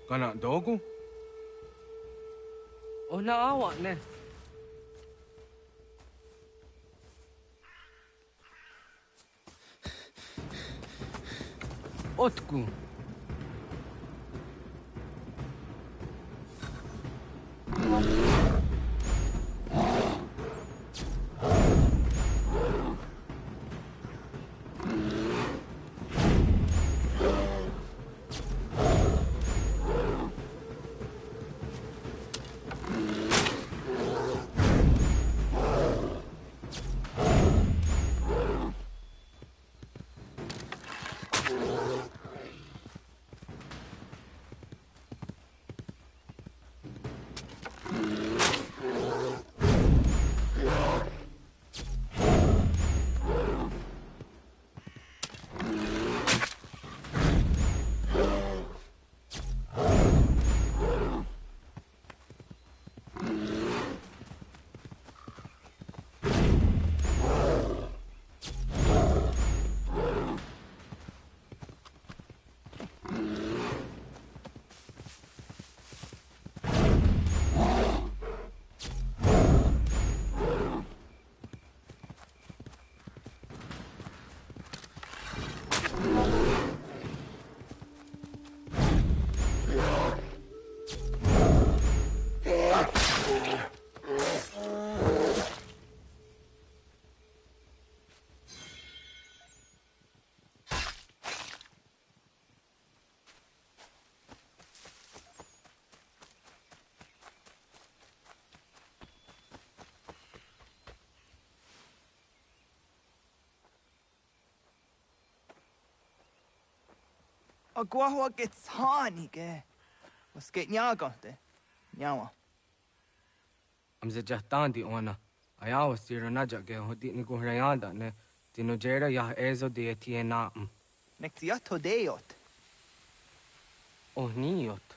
Kana dogu? Ona awa ne. Otku. Agua gets honey, ge. Was get nyagante. Nyawa. Amze jahtandi ona. Ayawa sira naja ge hodi ni guhrayanda ne. Tinujera ya ezo de tiena. Nektiato deot. Oh niot.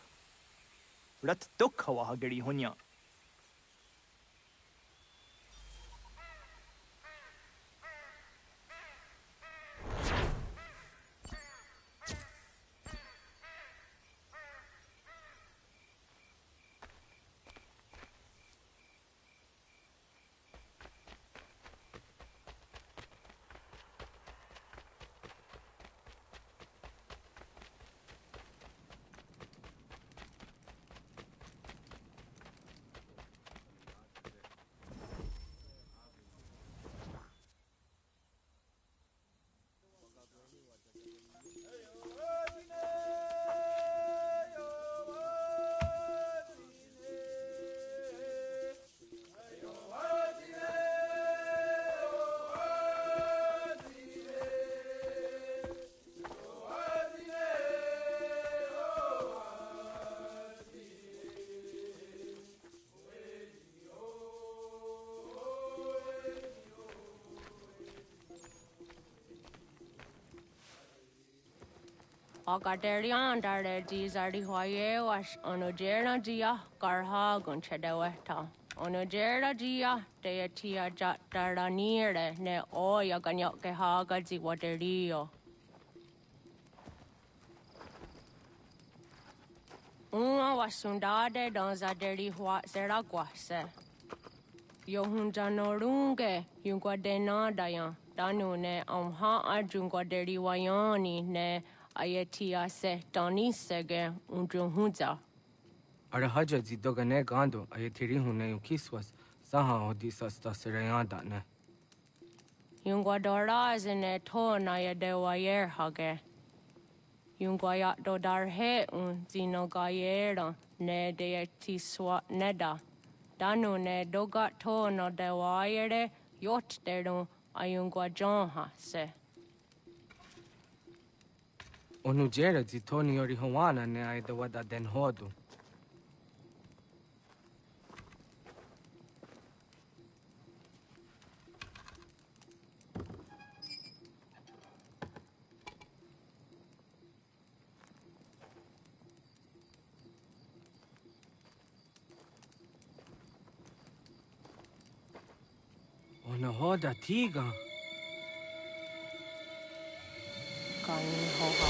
Rat dukhawa hageri hunya. Akaterian dare dizardi hoye was onojera dia garha gunchedeweta. Onojera dia deatia jataranire ne oya ganyoke haga ziwaterio. Uma wasundade dans a deri hua zeraguase. Yohunjanorunge yungwadena dayan. Danu ne amha ajungwaderi wayani ne ayetia se dani sege unjunhunza. Arahaja zidogane gando ayetiri hune yukiswas saha odisas taserayanda ne. Yungwadora zene to na yadewayer hage. Yungwayat do darhe zinogayera ne deetiswa neda. Danu ne dogat to no dewayere yot deru ayungwajonha se. Onujera zitoni yori hawana ne aidawada den hodu. Ona hoda tiga. Kain hoha.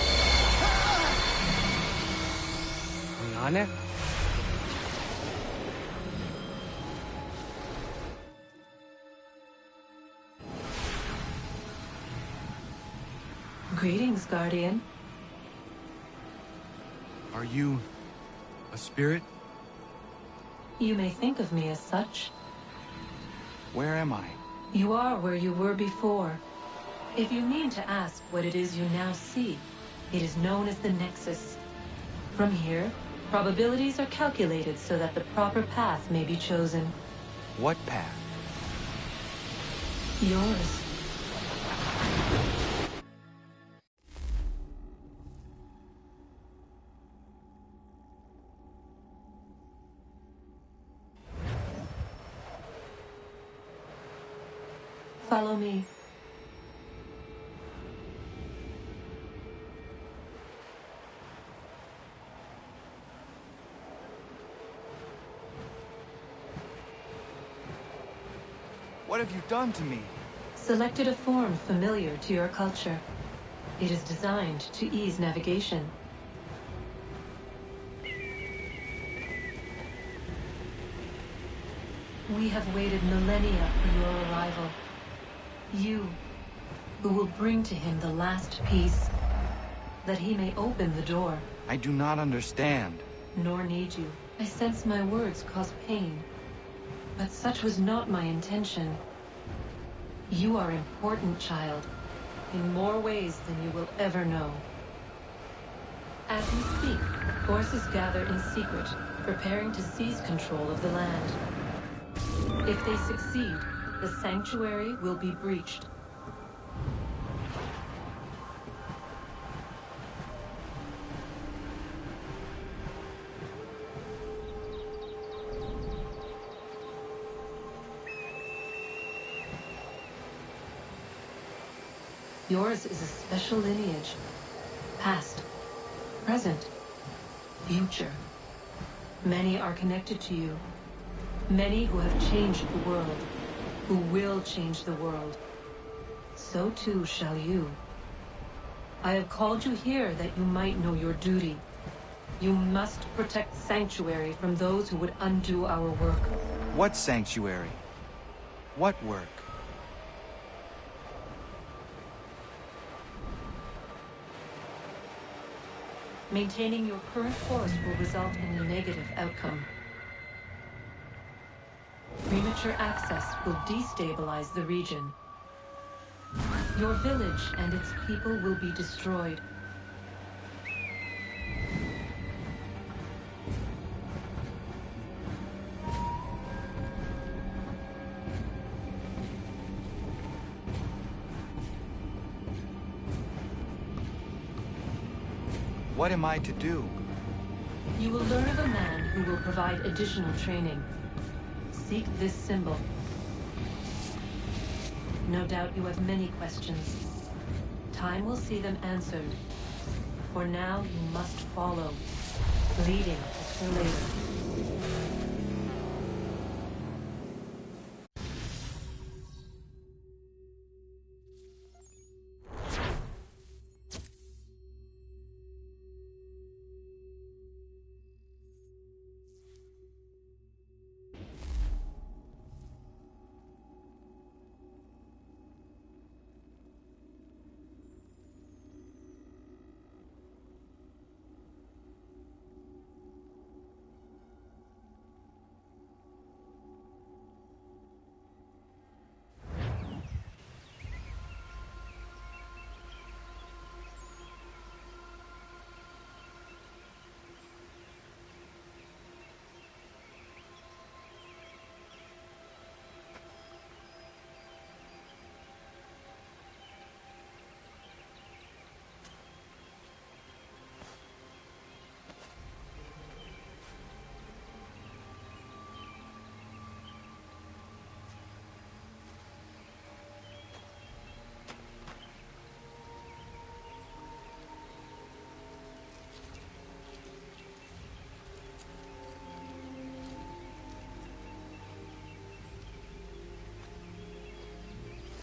Ane? Greetings, Guardian. Are you a spirit? You may think of me as such. Where am I? You are where you were before. If you mean to ask what it is you now see, it is known as the Nexus. From here, probabilities are calculated so that the proper path may be chosen. What path? Yours. Follow me. What have you done to me? Selected a form familiar to your culture. It is designed to ease navigation. We have waited millennia for your arrival. You, who will bring to him the last piece, that he may open the door. I do not understand. Nor need you. I sense my words cause pain. But such was not my intention. You are important, child, in more ways than you will ever know. As we speak, forces gather in secret, preparing to seize control of the land. If they succeed, the sanctuary will be breached. Yours is a special lineage. Past, present, future. Many are connected to you. Many who have changed the world, who will change the world. So too shall you. I have called you here that you might know your duty. You must protect Sanctuary from those who would undo our work. What sanctuary? What work? Maintaining your current course will result in a negative outcome. Premature access will destabilize the region. Your village and its people will be destroyed. What am I to do? You will learn of a man who will provide additional training. Seek this symbol. No doubt you have many questions. Time will see them answered. For now, you must follow. Leading is for later.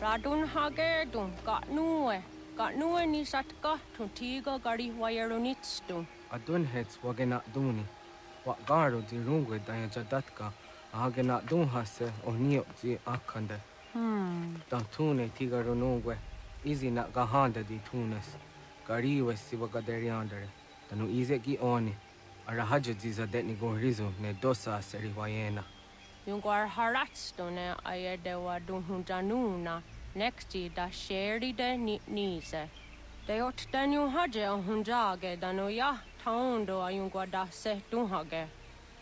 Radun hagerdum, got nue ni satka, tuntiga gari wayarunitstu. Adun hets wagena duni. Wat garo di rungwe daya jadatka. Ahagena dun hase o niop di akande. Dan tune tiga runungwe. Izi na gahanda di tunes. Gariwe si wagaderiandere. Danu ize gi oni. Arahaja ziza detni gorizu ne dosa seri wayena. Yungar haratstone ayadewa dunhunjanuna, nexti da sheri de nise. De ot danu haje hunjage danu ya taundo ayungwa da se dunhage.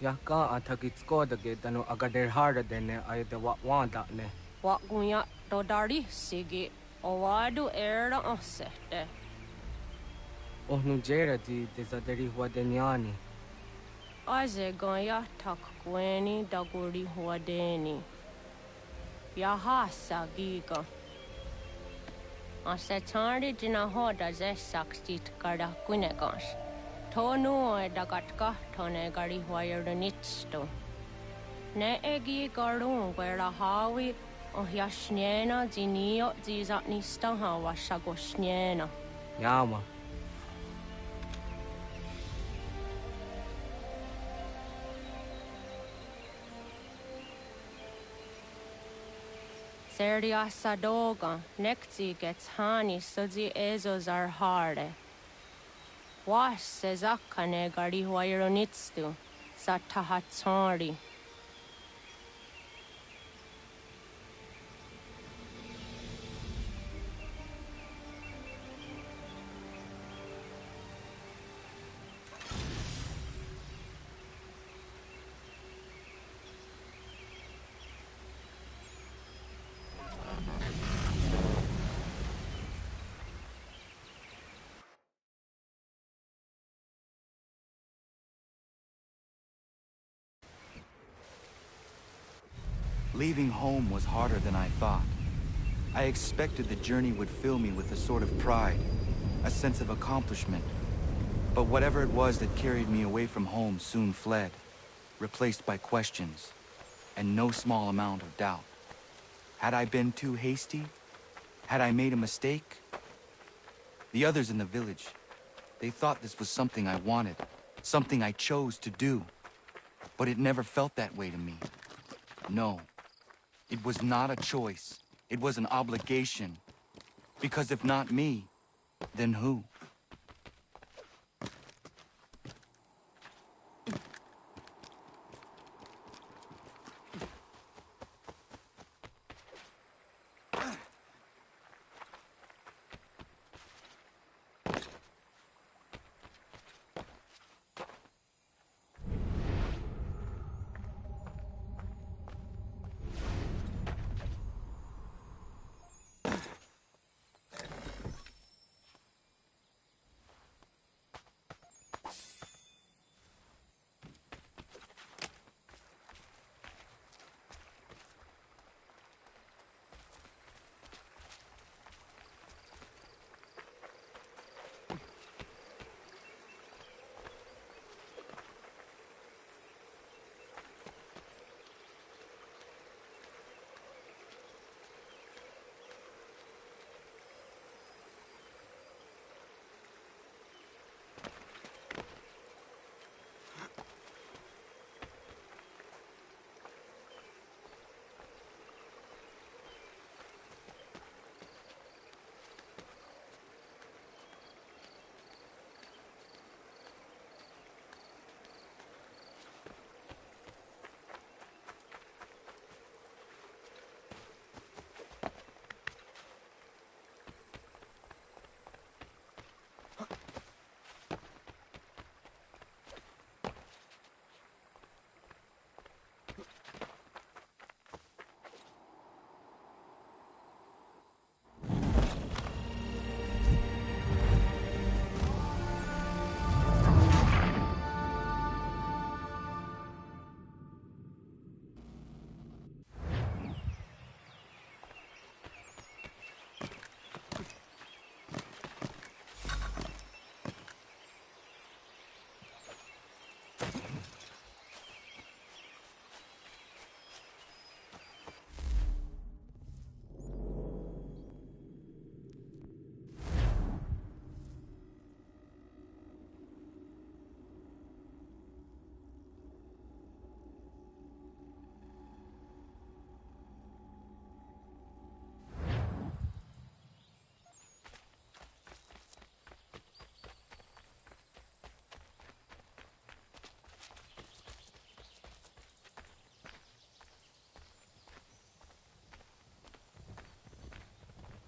Ya ka atakitskoda danu agader harda dene ayadewa wanda ne. Wat gunya do dari sigi, o wadu era osete. Ohnu jera di desaderi wadenyani. Aze goya tak gweni daguri huadeni. Yahasa giga. Ase tari jina hoda ze sakstit kada kunegas. Tonu e dagatka tone gari huayernitsto. Ne egi garun gwera hawi o yashnena zinio zizatnista hawa shagoshnena. Yama. Serdia sadoga, nekti gets hani sudzi ezos are harde. Was sezakane gari huayronitstu, satahatsari. Leaving home was harder than I thought. I expected the journey would fill me with a sort of pride, a sense of accomplishment. But whatever it was that carried me away from home soon fled, replaced by questions, and no small amount of doubt. Had I been too hasty? Had I made a mistake? The others in the village, they thought this was something I wanted, something I chose to do. But it never felt that way to me. No. It was not a choice. It was an obligation. Because if not me, then who?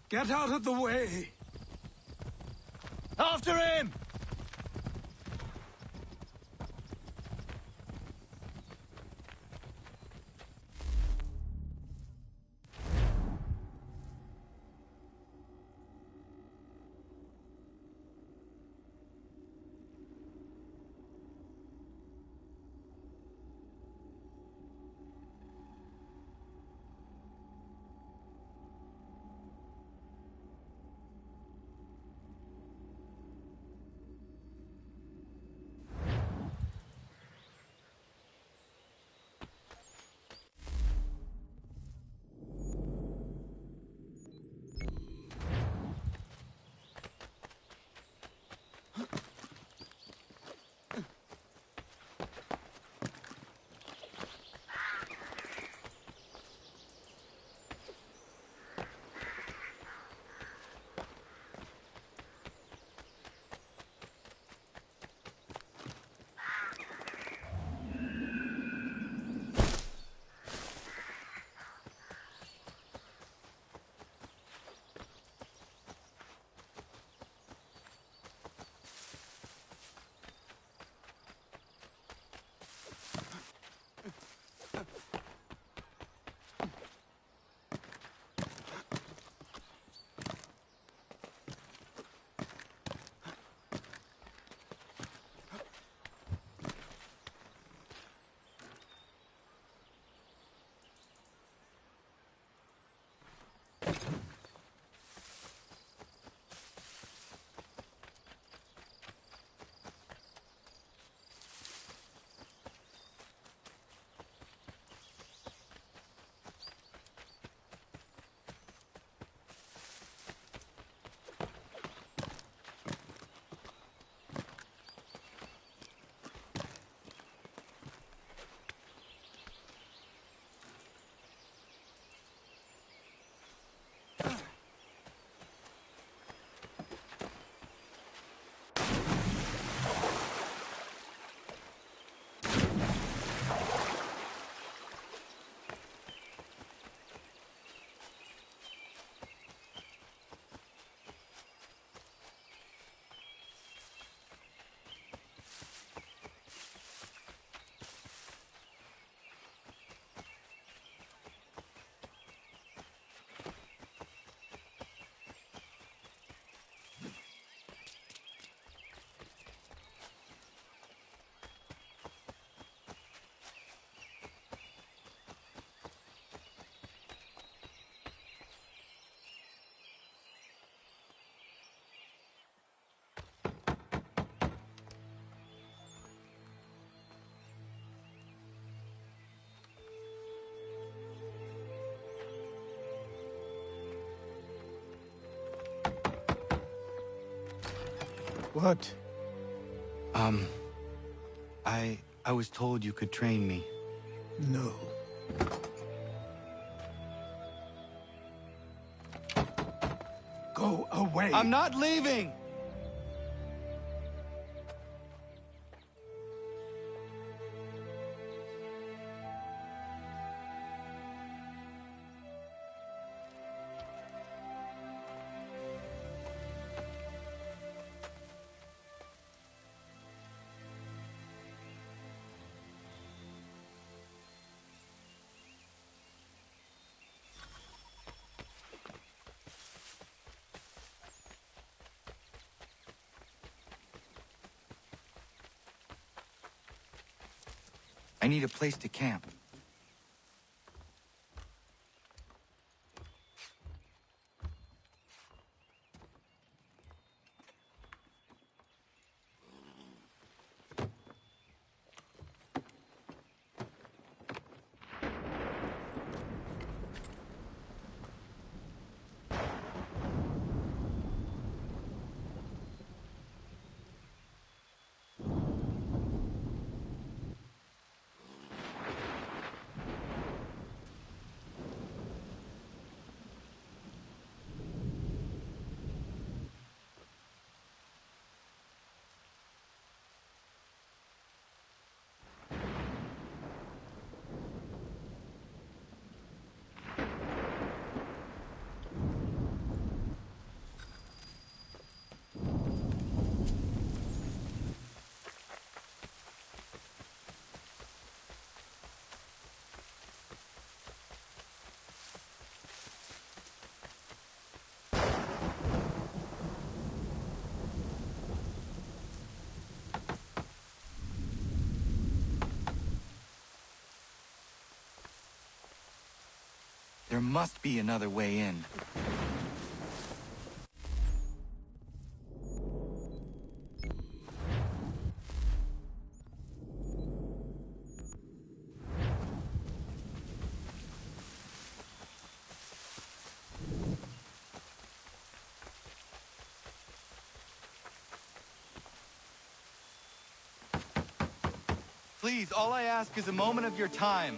Get out of the way! After him! What? I was told you could train me. No. Go away! I'm not leaving! I need a place to camp. There must be another way in. Please, all I ask is a moment of your time.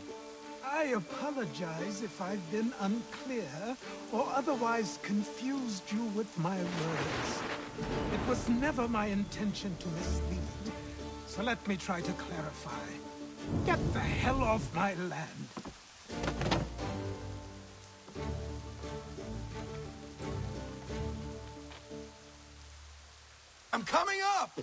I apologize if I've been unclear or otherwise confused you with my words. It was never my intention to mislead, so let me try to clarify. Get the hell off my land. I'm coming up!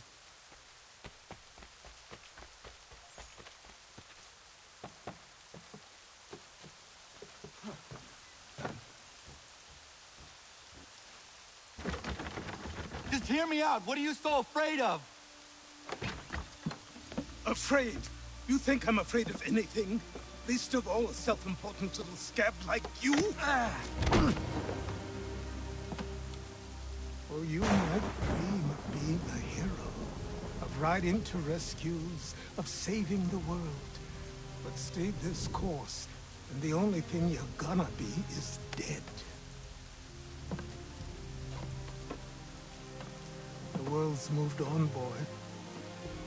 Just hear me out. What are you so afraid of? Afraid? You think I'm afraid of anything? Least of all a self-important little scab like you? Oh, you might dream of being a hero, of riding to rescues, of saving the world. But stay this course, and the only thing you're gonna be is dead. The world's moved on, boy.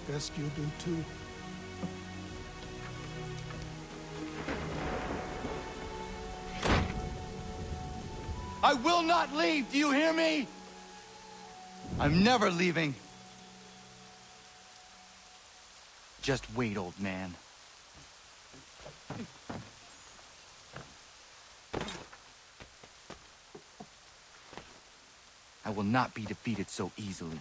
Best you do too. I will not leave, do you hear me? I'm never leaving. Just wait, old man. I will not be defeated so easily.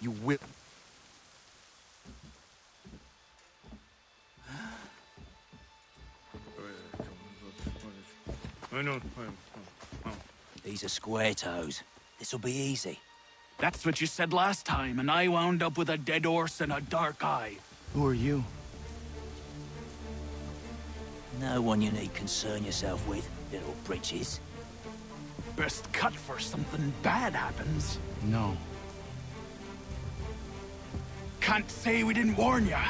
You will. These are square toes. This'll be easy. That's what you said last time, and I wound up with a dead horse and a dark eye. Who are you? No one you need concern yourself with, little britches. Best cut for something bad happens. No. Can't say we didn't warn ya.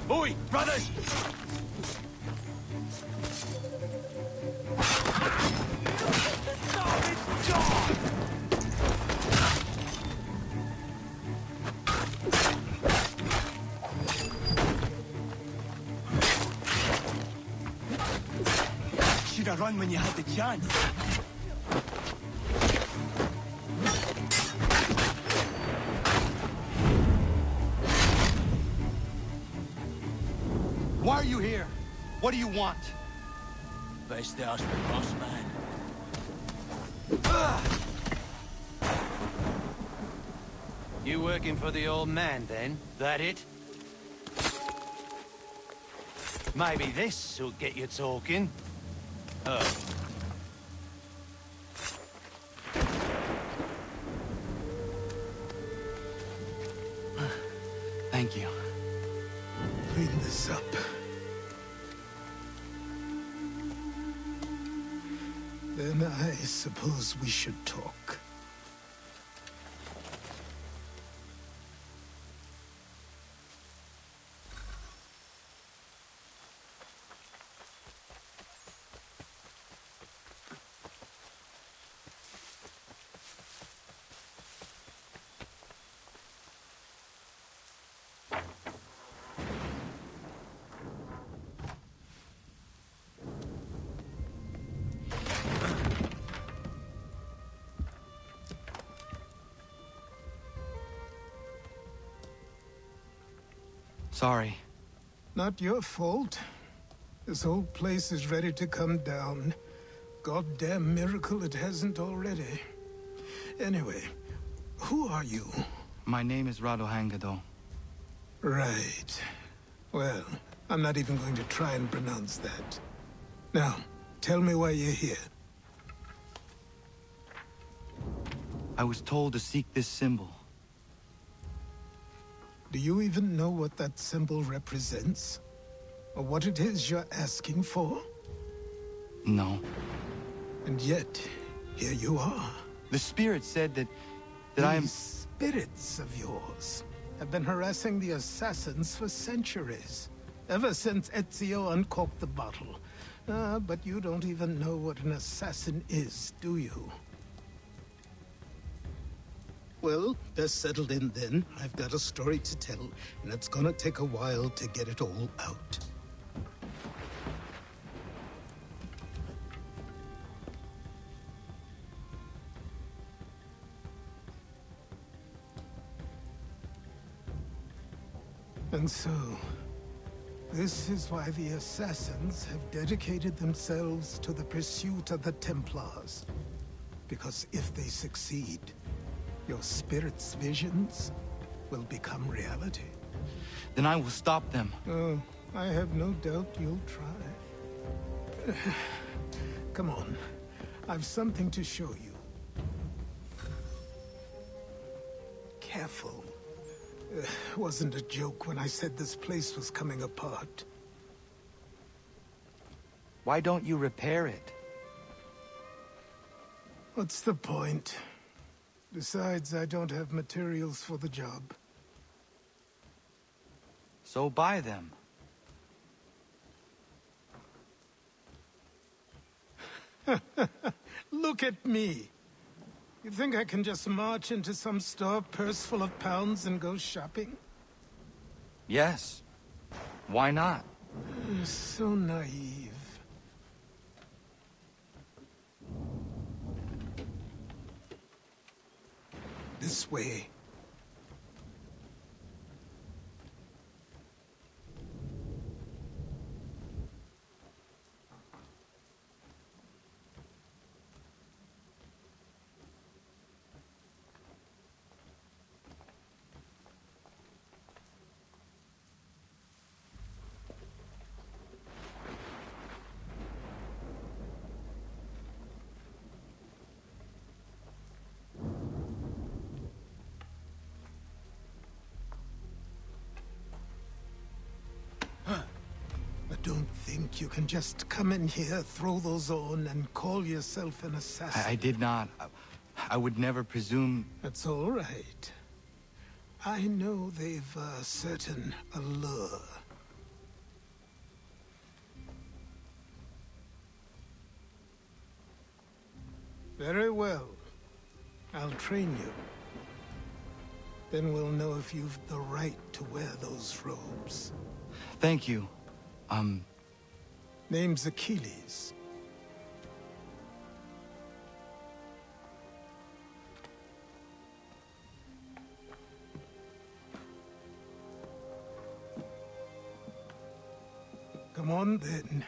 Oi, brothers! Should have run when you had the chance. Why are you here? What do you want? Best ask the boss man. You working for the old man, then? That it? Maybe this'll get you talking. Oh. Thank you. Clean this up. Then I suppose we should talk. Sorry. Not your fault. This whole place is ready to come down. Goddamn miracle it hasn't already. Anyway, who are you? My name is Rado Hangado. Right. Well, I'm not even going to try and pronounce that. Now, tell me why you're here. I was told to seek this symbol. Do you even know what that symbol represents? Or what it is you're asking for? No. And yet, here you are. The spirit said that I am... These spirits of yours have been harassing the assassins for centuries. Ever since Ezio uncorked the bottle. But you don't even know what an assassin is, do you? Well, best settled in then. I've got a story to tell, and it's gonna take a while to get it all out. And so, this is why the Assassins have dedicated themselves to the pursuit of the Templars. Because if they succeed, your spirit's visions will become reality. Then I will stop them. Oh, I have no doubt you'll try. Come on, I've something to show you. Careful. Wasn't a joke when I said this place was coming apart. Why don't you repair it? What's the point? Besides, I don't have materials for the job. So buy them. Look at me. You think I can just march into some store, purse full of pounds, and go shopping? Yes. Why not? So naive. This way. Don't think you can just come in here, throw those on, and call yourself an assassin. I did not. I would never presume... That's all right. I know they've a certain allure. Very well. I'll train you. Then we'll know if you've the right to wear those robes. Thank you. Name's Achilles. Come on, then.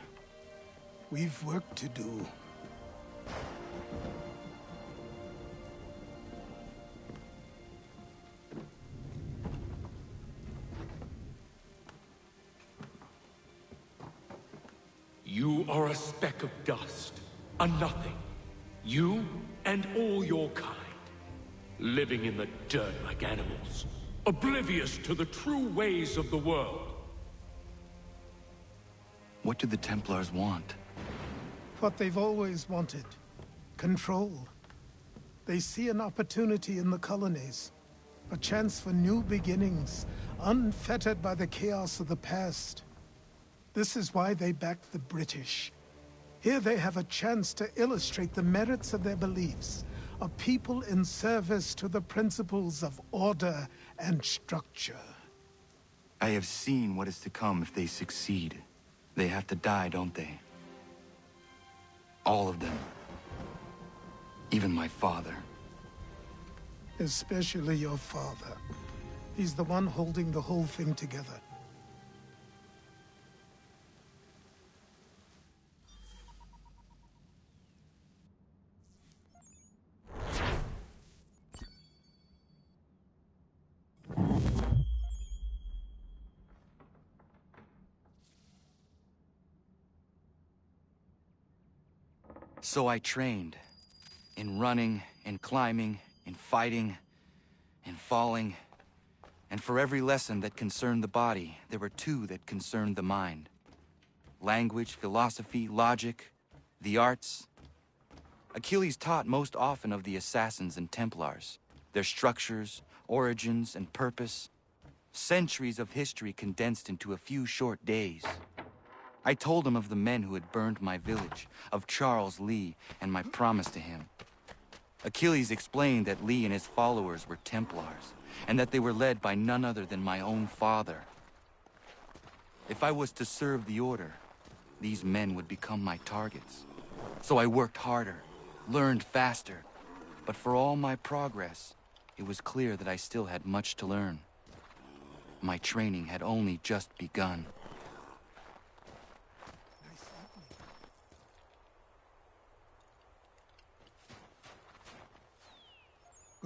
We've work to do. You are a speck of dust, a nothing. You and all your kind. Living in the dirt like animals. Oblivious to the true ways of the world. What do the Templars want? What they've always wanted. Control. They see an opportunity in the colonies. A chance for new beginnings, unfettered by the chaos of the past. This is why they backed the British. Here they have a chance to illustrate the merits of their beliefs. A people in service to the principles of order and structure. I have seen what is to come if they succeed. They have to die, don't they? All of them. Even my father. Especially your father. He's the one holding the whole thing together. So I trained. In running, in climbing, in fighting, in falling. And for every lesson that concerned the body, there were two that concerned the mind. Language, philosophy, logic, the arts. Achilles taught most often of the assassins and Templars, their structures, origins, and purpose. Centuries of history condensed into a few short days. I told him of the men who had burned my village, of Charles Lee, and my promise to him. Achilles explained that Lee and his followers were Templars, and that they were led by none other than my own father. If I was to serve the order, these men would become my targets. So I worked harder, learned faster, but for all my progress, it was clear that I still had much to learn. My training had only just begun.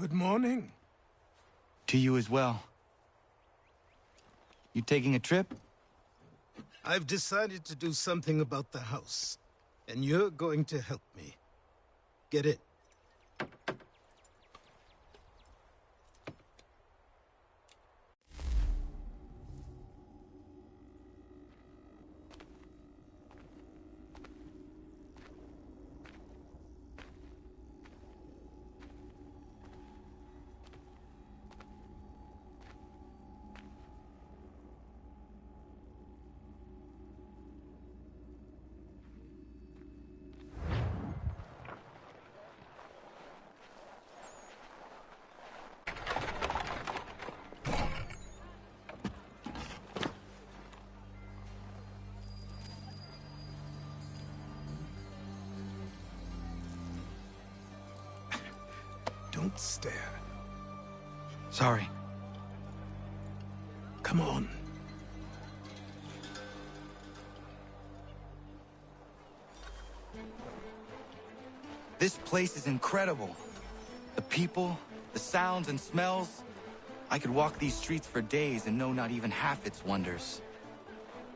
Good morning. To you as well. You taking a trip? I've decided to do something about the house, and you're going to help me. Get it? Don't stare. Sorry. Come on. This place is incredible. The people, the sounds and smells. I could walk these streets for days and know not even half its wonders.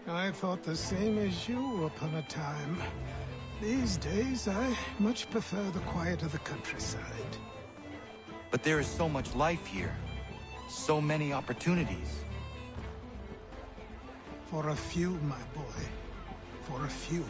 I thought the same as you upon a time. These days, I much prefer the quiet of the countryside. But there is so much life here. So many opportunities. For a few, my boy. For a few.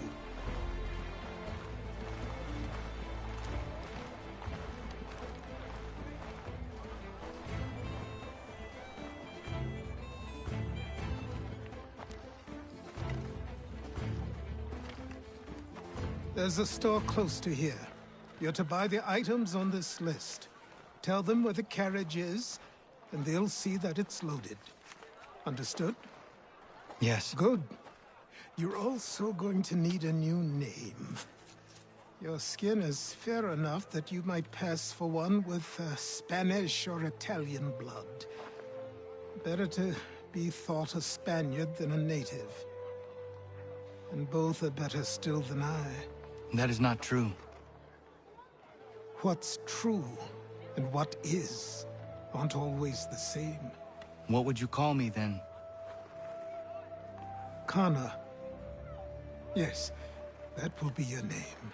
There's a store close to here. You're to buy the items on this list. Tell them where the carriage is, and they'll see that it's loaded. Understood? Yes. Good. You're also going to need a new name. Your skin is fair enough that you might pass for one with Spanish or Italian blood. Better to be thought a Spaniard than a native. And both are better still than I. That is not true. What's true and what is aren't always the same. What would you call me then? Kana. Yes, that will be your name.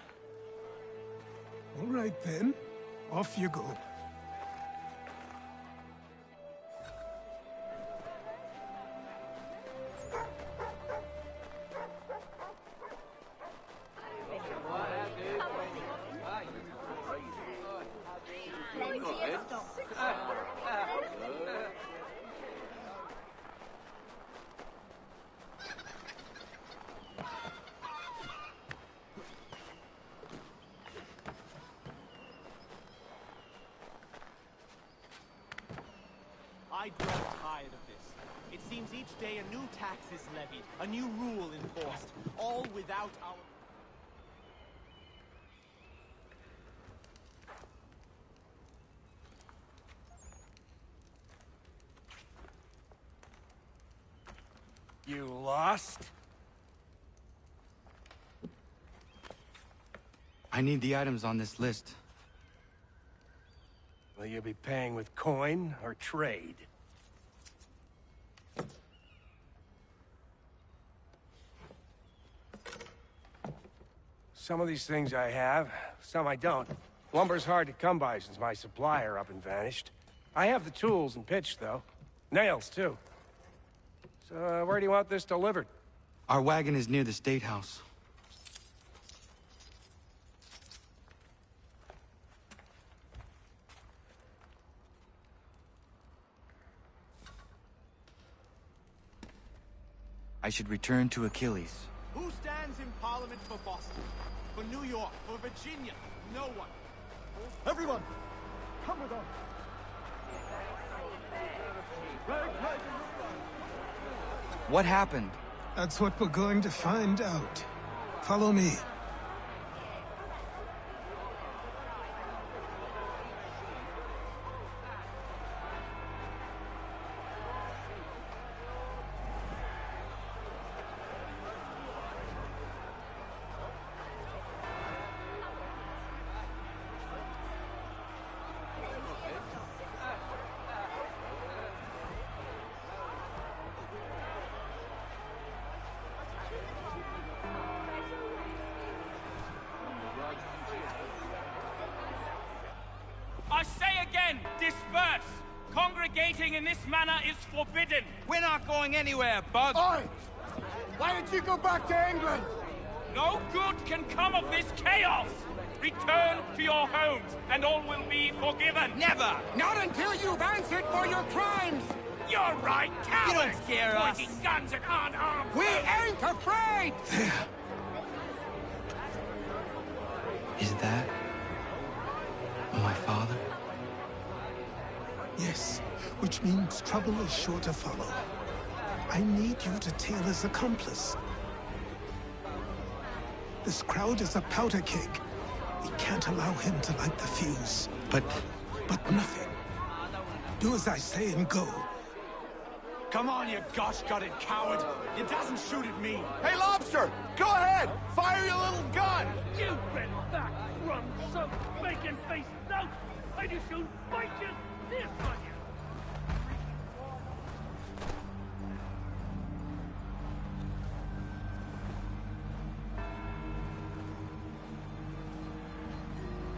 All right then, off you go. I grow tired of this. It seems each day a new tax is levied, a new rule enforced, all without our... You lost? I need the items on this list. Will you be paying with coin or trade? Some of these things I have, some I don't. Lumber's hard to come by since my supplier up and vanished. I have the tools and pitch, though. Nails, too. So, where do you want this delivered? Our wagon is near the State House. I should return to Achilles. Who stands in Parliament for Boston? For New York? For Virginia? No one. Everyone, come with us. What happened? That's what we're going to find out. Follow me. I say again, disperse! Congregating in this manner is forbidden! We're not going anywhere, Bug! Oi! Why did you go back to England? No good can come of this chaos! Return to your homes, and all will be forgiven! Never! Not until you've answered for your crimes! You're right, cowards! You don't scare us! Pointing guns at unarmed! We ain't afraid! Is that my father? Yes, which means trouble is sure to follow. I need you to tail his accomplice. This crowd is a powder keg. We can't allow him to light the fuse. But nothing. Do as I say and go. Come on, you gosh-gutted coward! It doesn't shoot at me! Hey, Lobster! Go ahead! Fire your little gun! You red back, rum soaked, bacon faced lout! I just soon bite you this on you!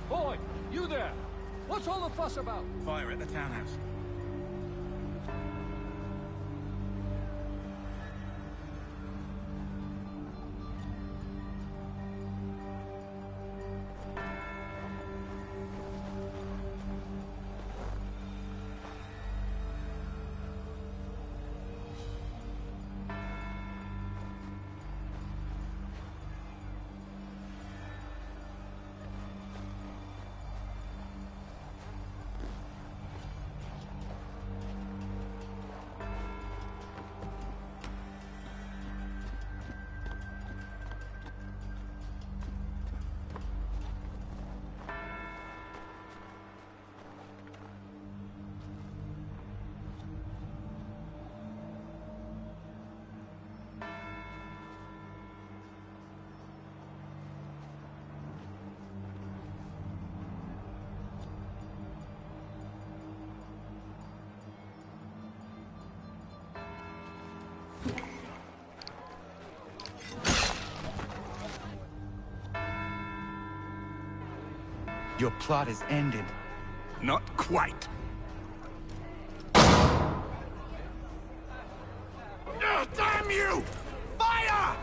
Boy, you there! What's all the fuss about? Fire at the townhouse. Your plot is ended. Not quite. Damn you! Fire!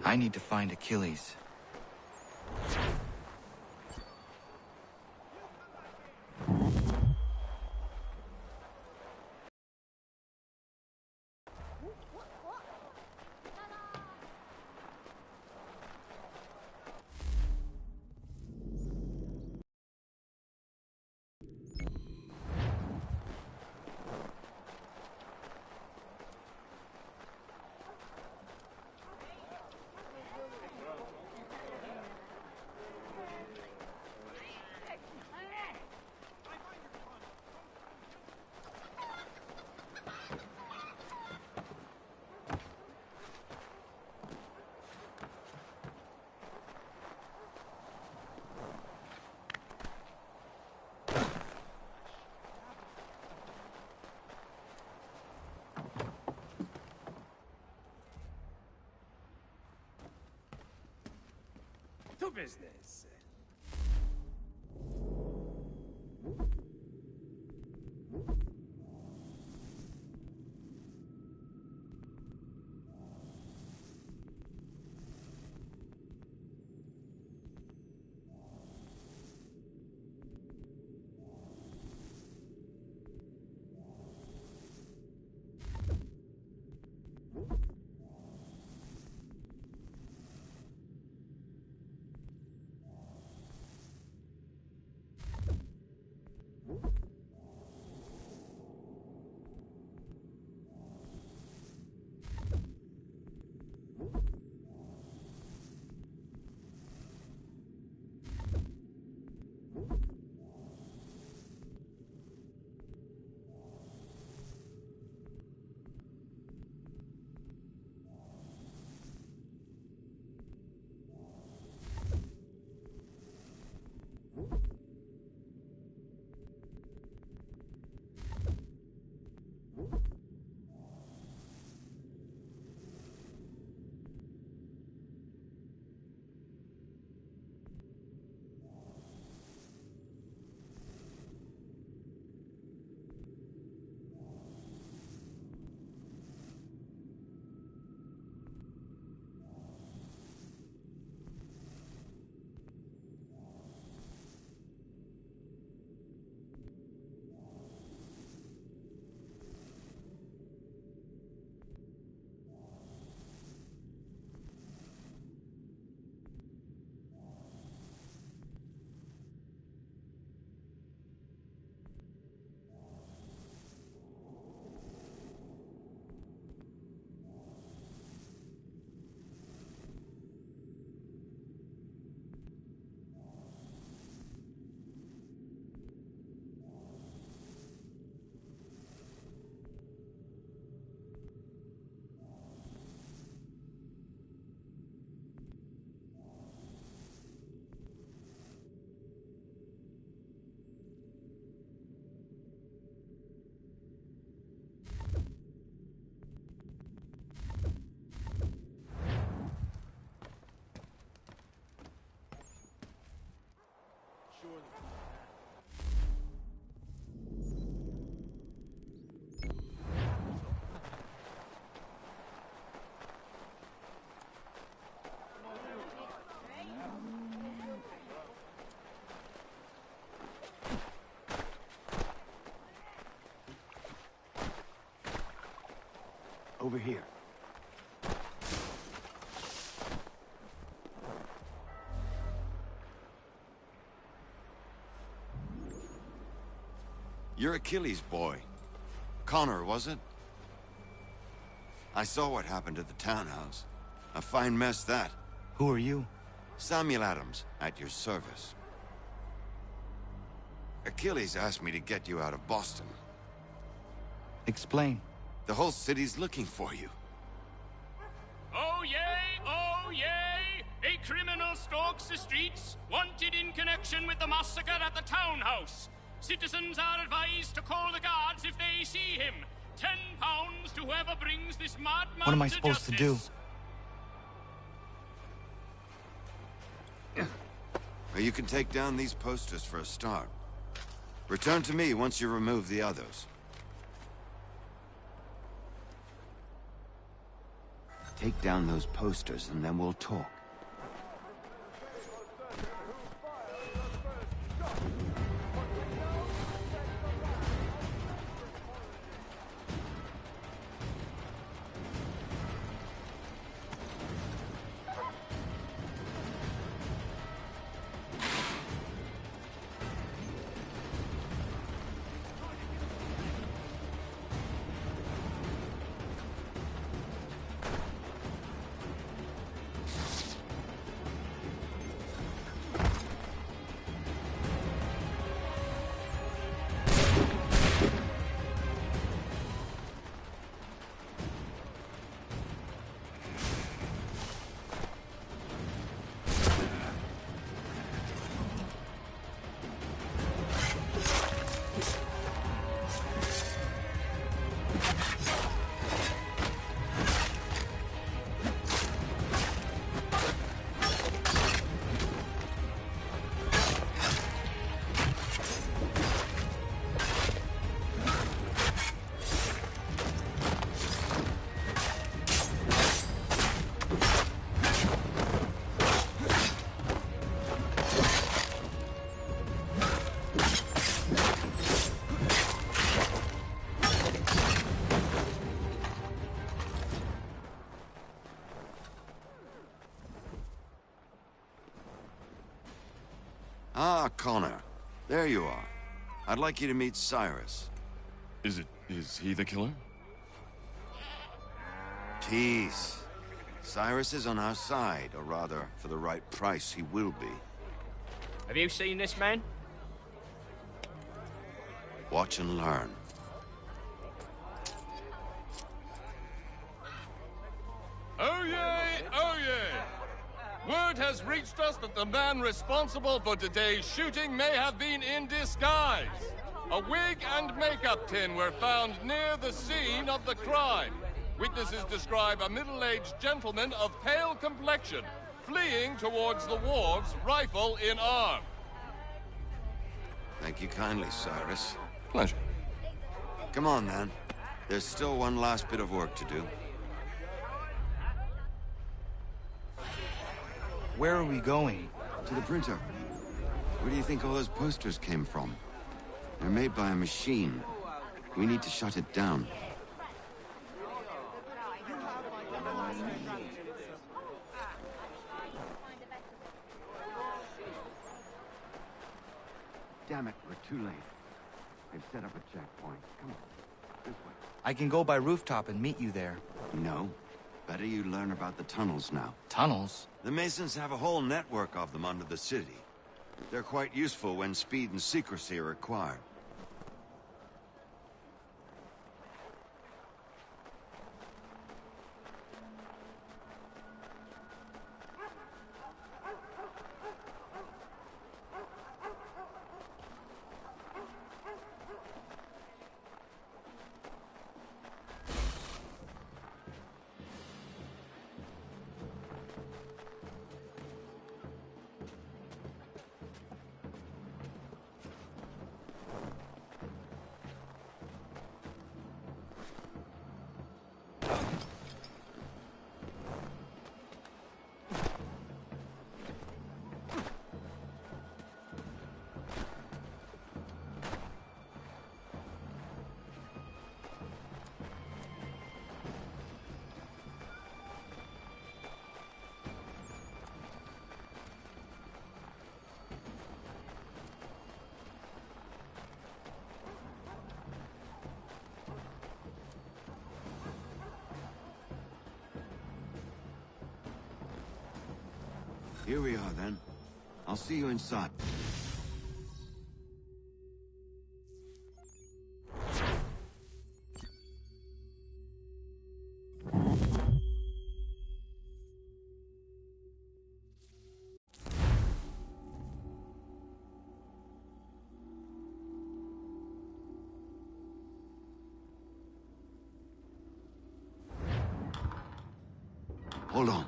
I need to find Achilles. to business. Over here. You're Achilles' boy. Connor, was it? I saw what happened at the townhouse. A fine mess, that. Who are you? Samuel Adams, at your service. Achilles asked me to get you out of Boston. Explain. The whole city's looking for you. Oh yay, oh yay! A criminal stalks the streets, wanted in connection with the massacre at the townhouse. Citizens are advised to call the guards if they see him. £10 to whoever brings this madman What am I to supposed to do? justice. Well, you can take down these posters for a start. Return to me once you remove the others. Take down those posters and then we'll talk. Ah, Connor. There you are. I'd like you to meet Cyrus. Is he the killer? Tease. Cyrus is on our side, or rather, for the right price, he will be. Have you seen this man? Watch and learn. Oh yay! Oh yay! Word has reached us that the man responsible for today's shooting may have been in disguise. A wig and makeup tin were found near the scene of the crime. Witnesses describe a middle-aged gentleman of pale complexion fleeing towards the wharves, rifle in arm. Thank you kindly, Cyrus. Pleasure. Come on, then. There's still one last bit of work to do. Where are we going? To the printer. Where do you think all those posters came from? They're made by a machine. We need to shut it down. Damn it, we're too late. They've set up a checkpoint. Come on, this way. I can go by rooftop and meet you there. No. Better you learn about the tunnels now. Tunnels? The Masons have a whole network of them under the city. They're quite useful when speed and secrecy are required. Here we are, then. I'll see you inside. Hold on.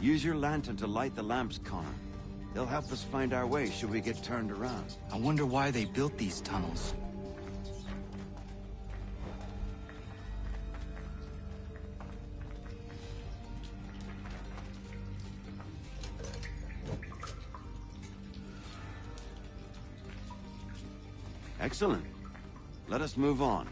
Use your lantern to light the lamps, Connor. They'll help us find our way should we get turned around. I wonder why they built these tunnels. Excellent. Let us move on.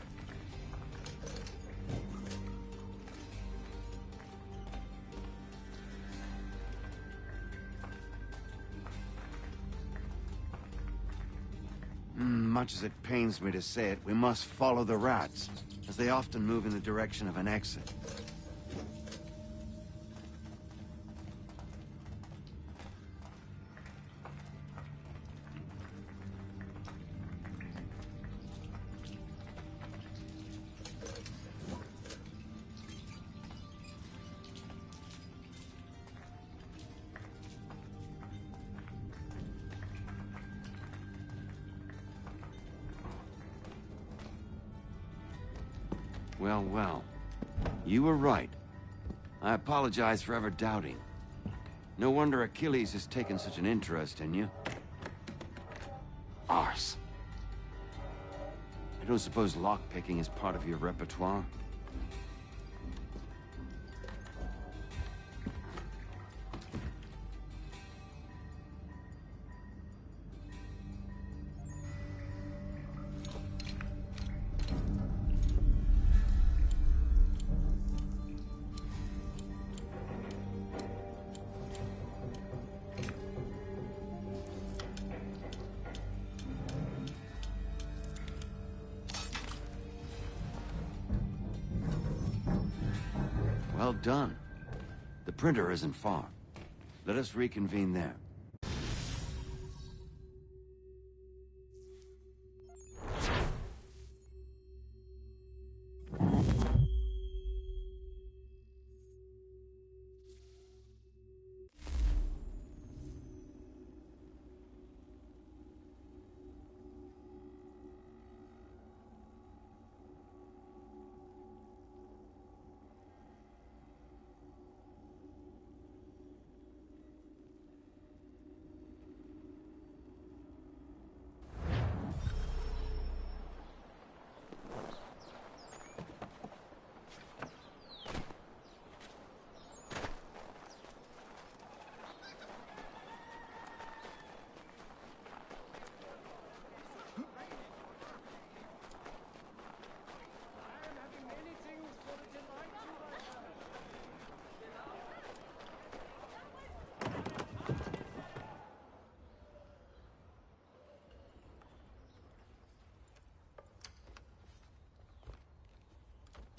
Much as it pains me to say it, we must follow the rats, as they often move in the direction of an exit. Well, well. You were right. I apologize for ever doubting. No wonder Achilles has taken such an interest in you. Arse. I don't suppose lockpicking is part of your repertoire? Well done. The printer isn't far. Let us reconvene there.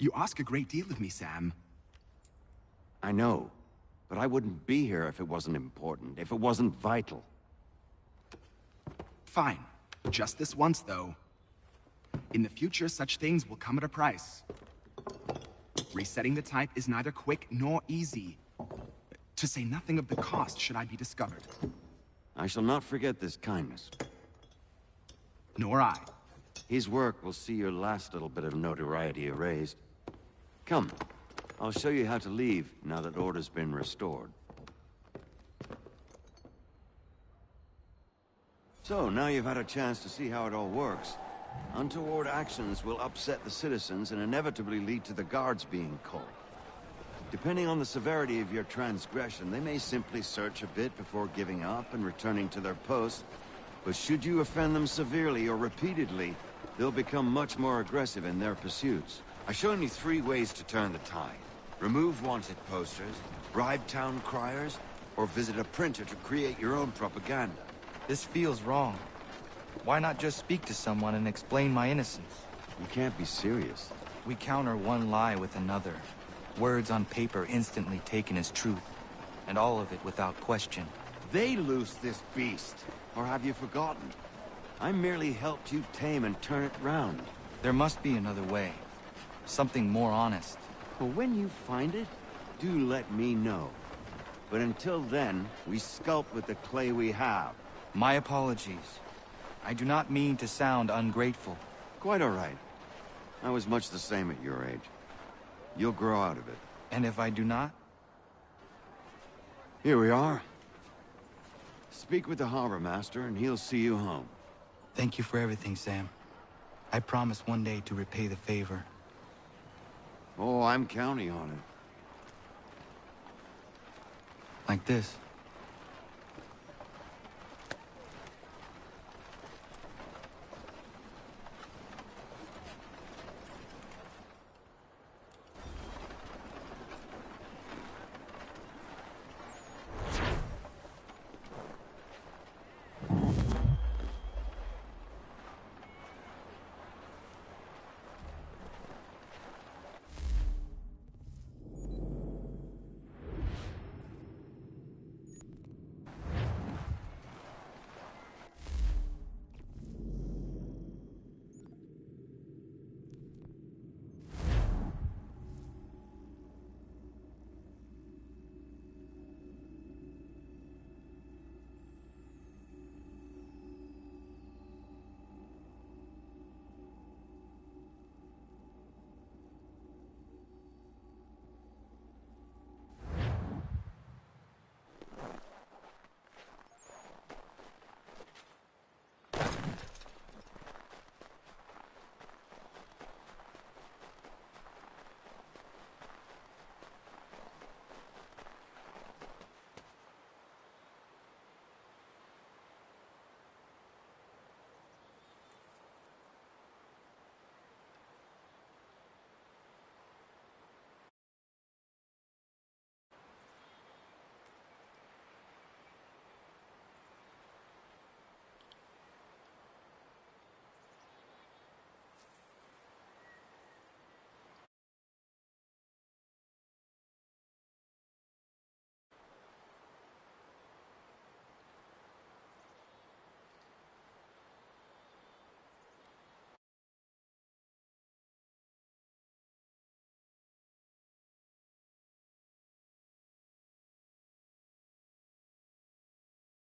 You ask a great deal of me, Sam. I know, but I wouldn't be here if it wasn't important, if it wasn't vital. Fine. Just this once, though. In the future, such things will come at a price. Resetting the type is neither quick nor easy. To say nothing of the cost should I be discovered. I shall not forget this kindness. Nor I. His work will see your last little bit of notoriety erased. Come, I'll show you how to leave now that order's been restored. So, now you've had a chance to see how it all works. Untoward actions will upset the citizens and inevitably lead to the guards being called. Depending on the severity of your transgression, they may simply search a bit before giving up and returning to their posts. But should you offend them severely or repeatedly, they'll become much more aggressive in their pursuits. I've shown you 3 ways to turn the tide. Remove wanted posters, bribe town criers, or visit a printer to create your own propaganda. This feels wrong. Why not just speak to someone and explain my innocence? You can't be serious. We counter one lie with another. Words on paper instantly taken as truth. And all of it without question. They loose this beast. Or have you forgotten? I merely helped you tame and turn it round. There must be another way. Something more honest. Well, when you find it, do let me know. But until then, we sculpt with the clay we have. My apologies. I do not mean to sound ungrateful. Quite all right. I was much the same at your age. You'll grow out of it. And if I do not? Here we are. Speak with the harbor master and he'll see you home. Thank you for everything, Sam. I promise one day to repay the favor. Oh, I'm counting on it. Like this.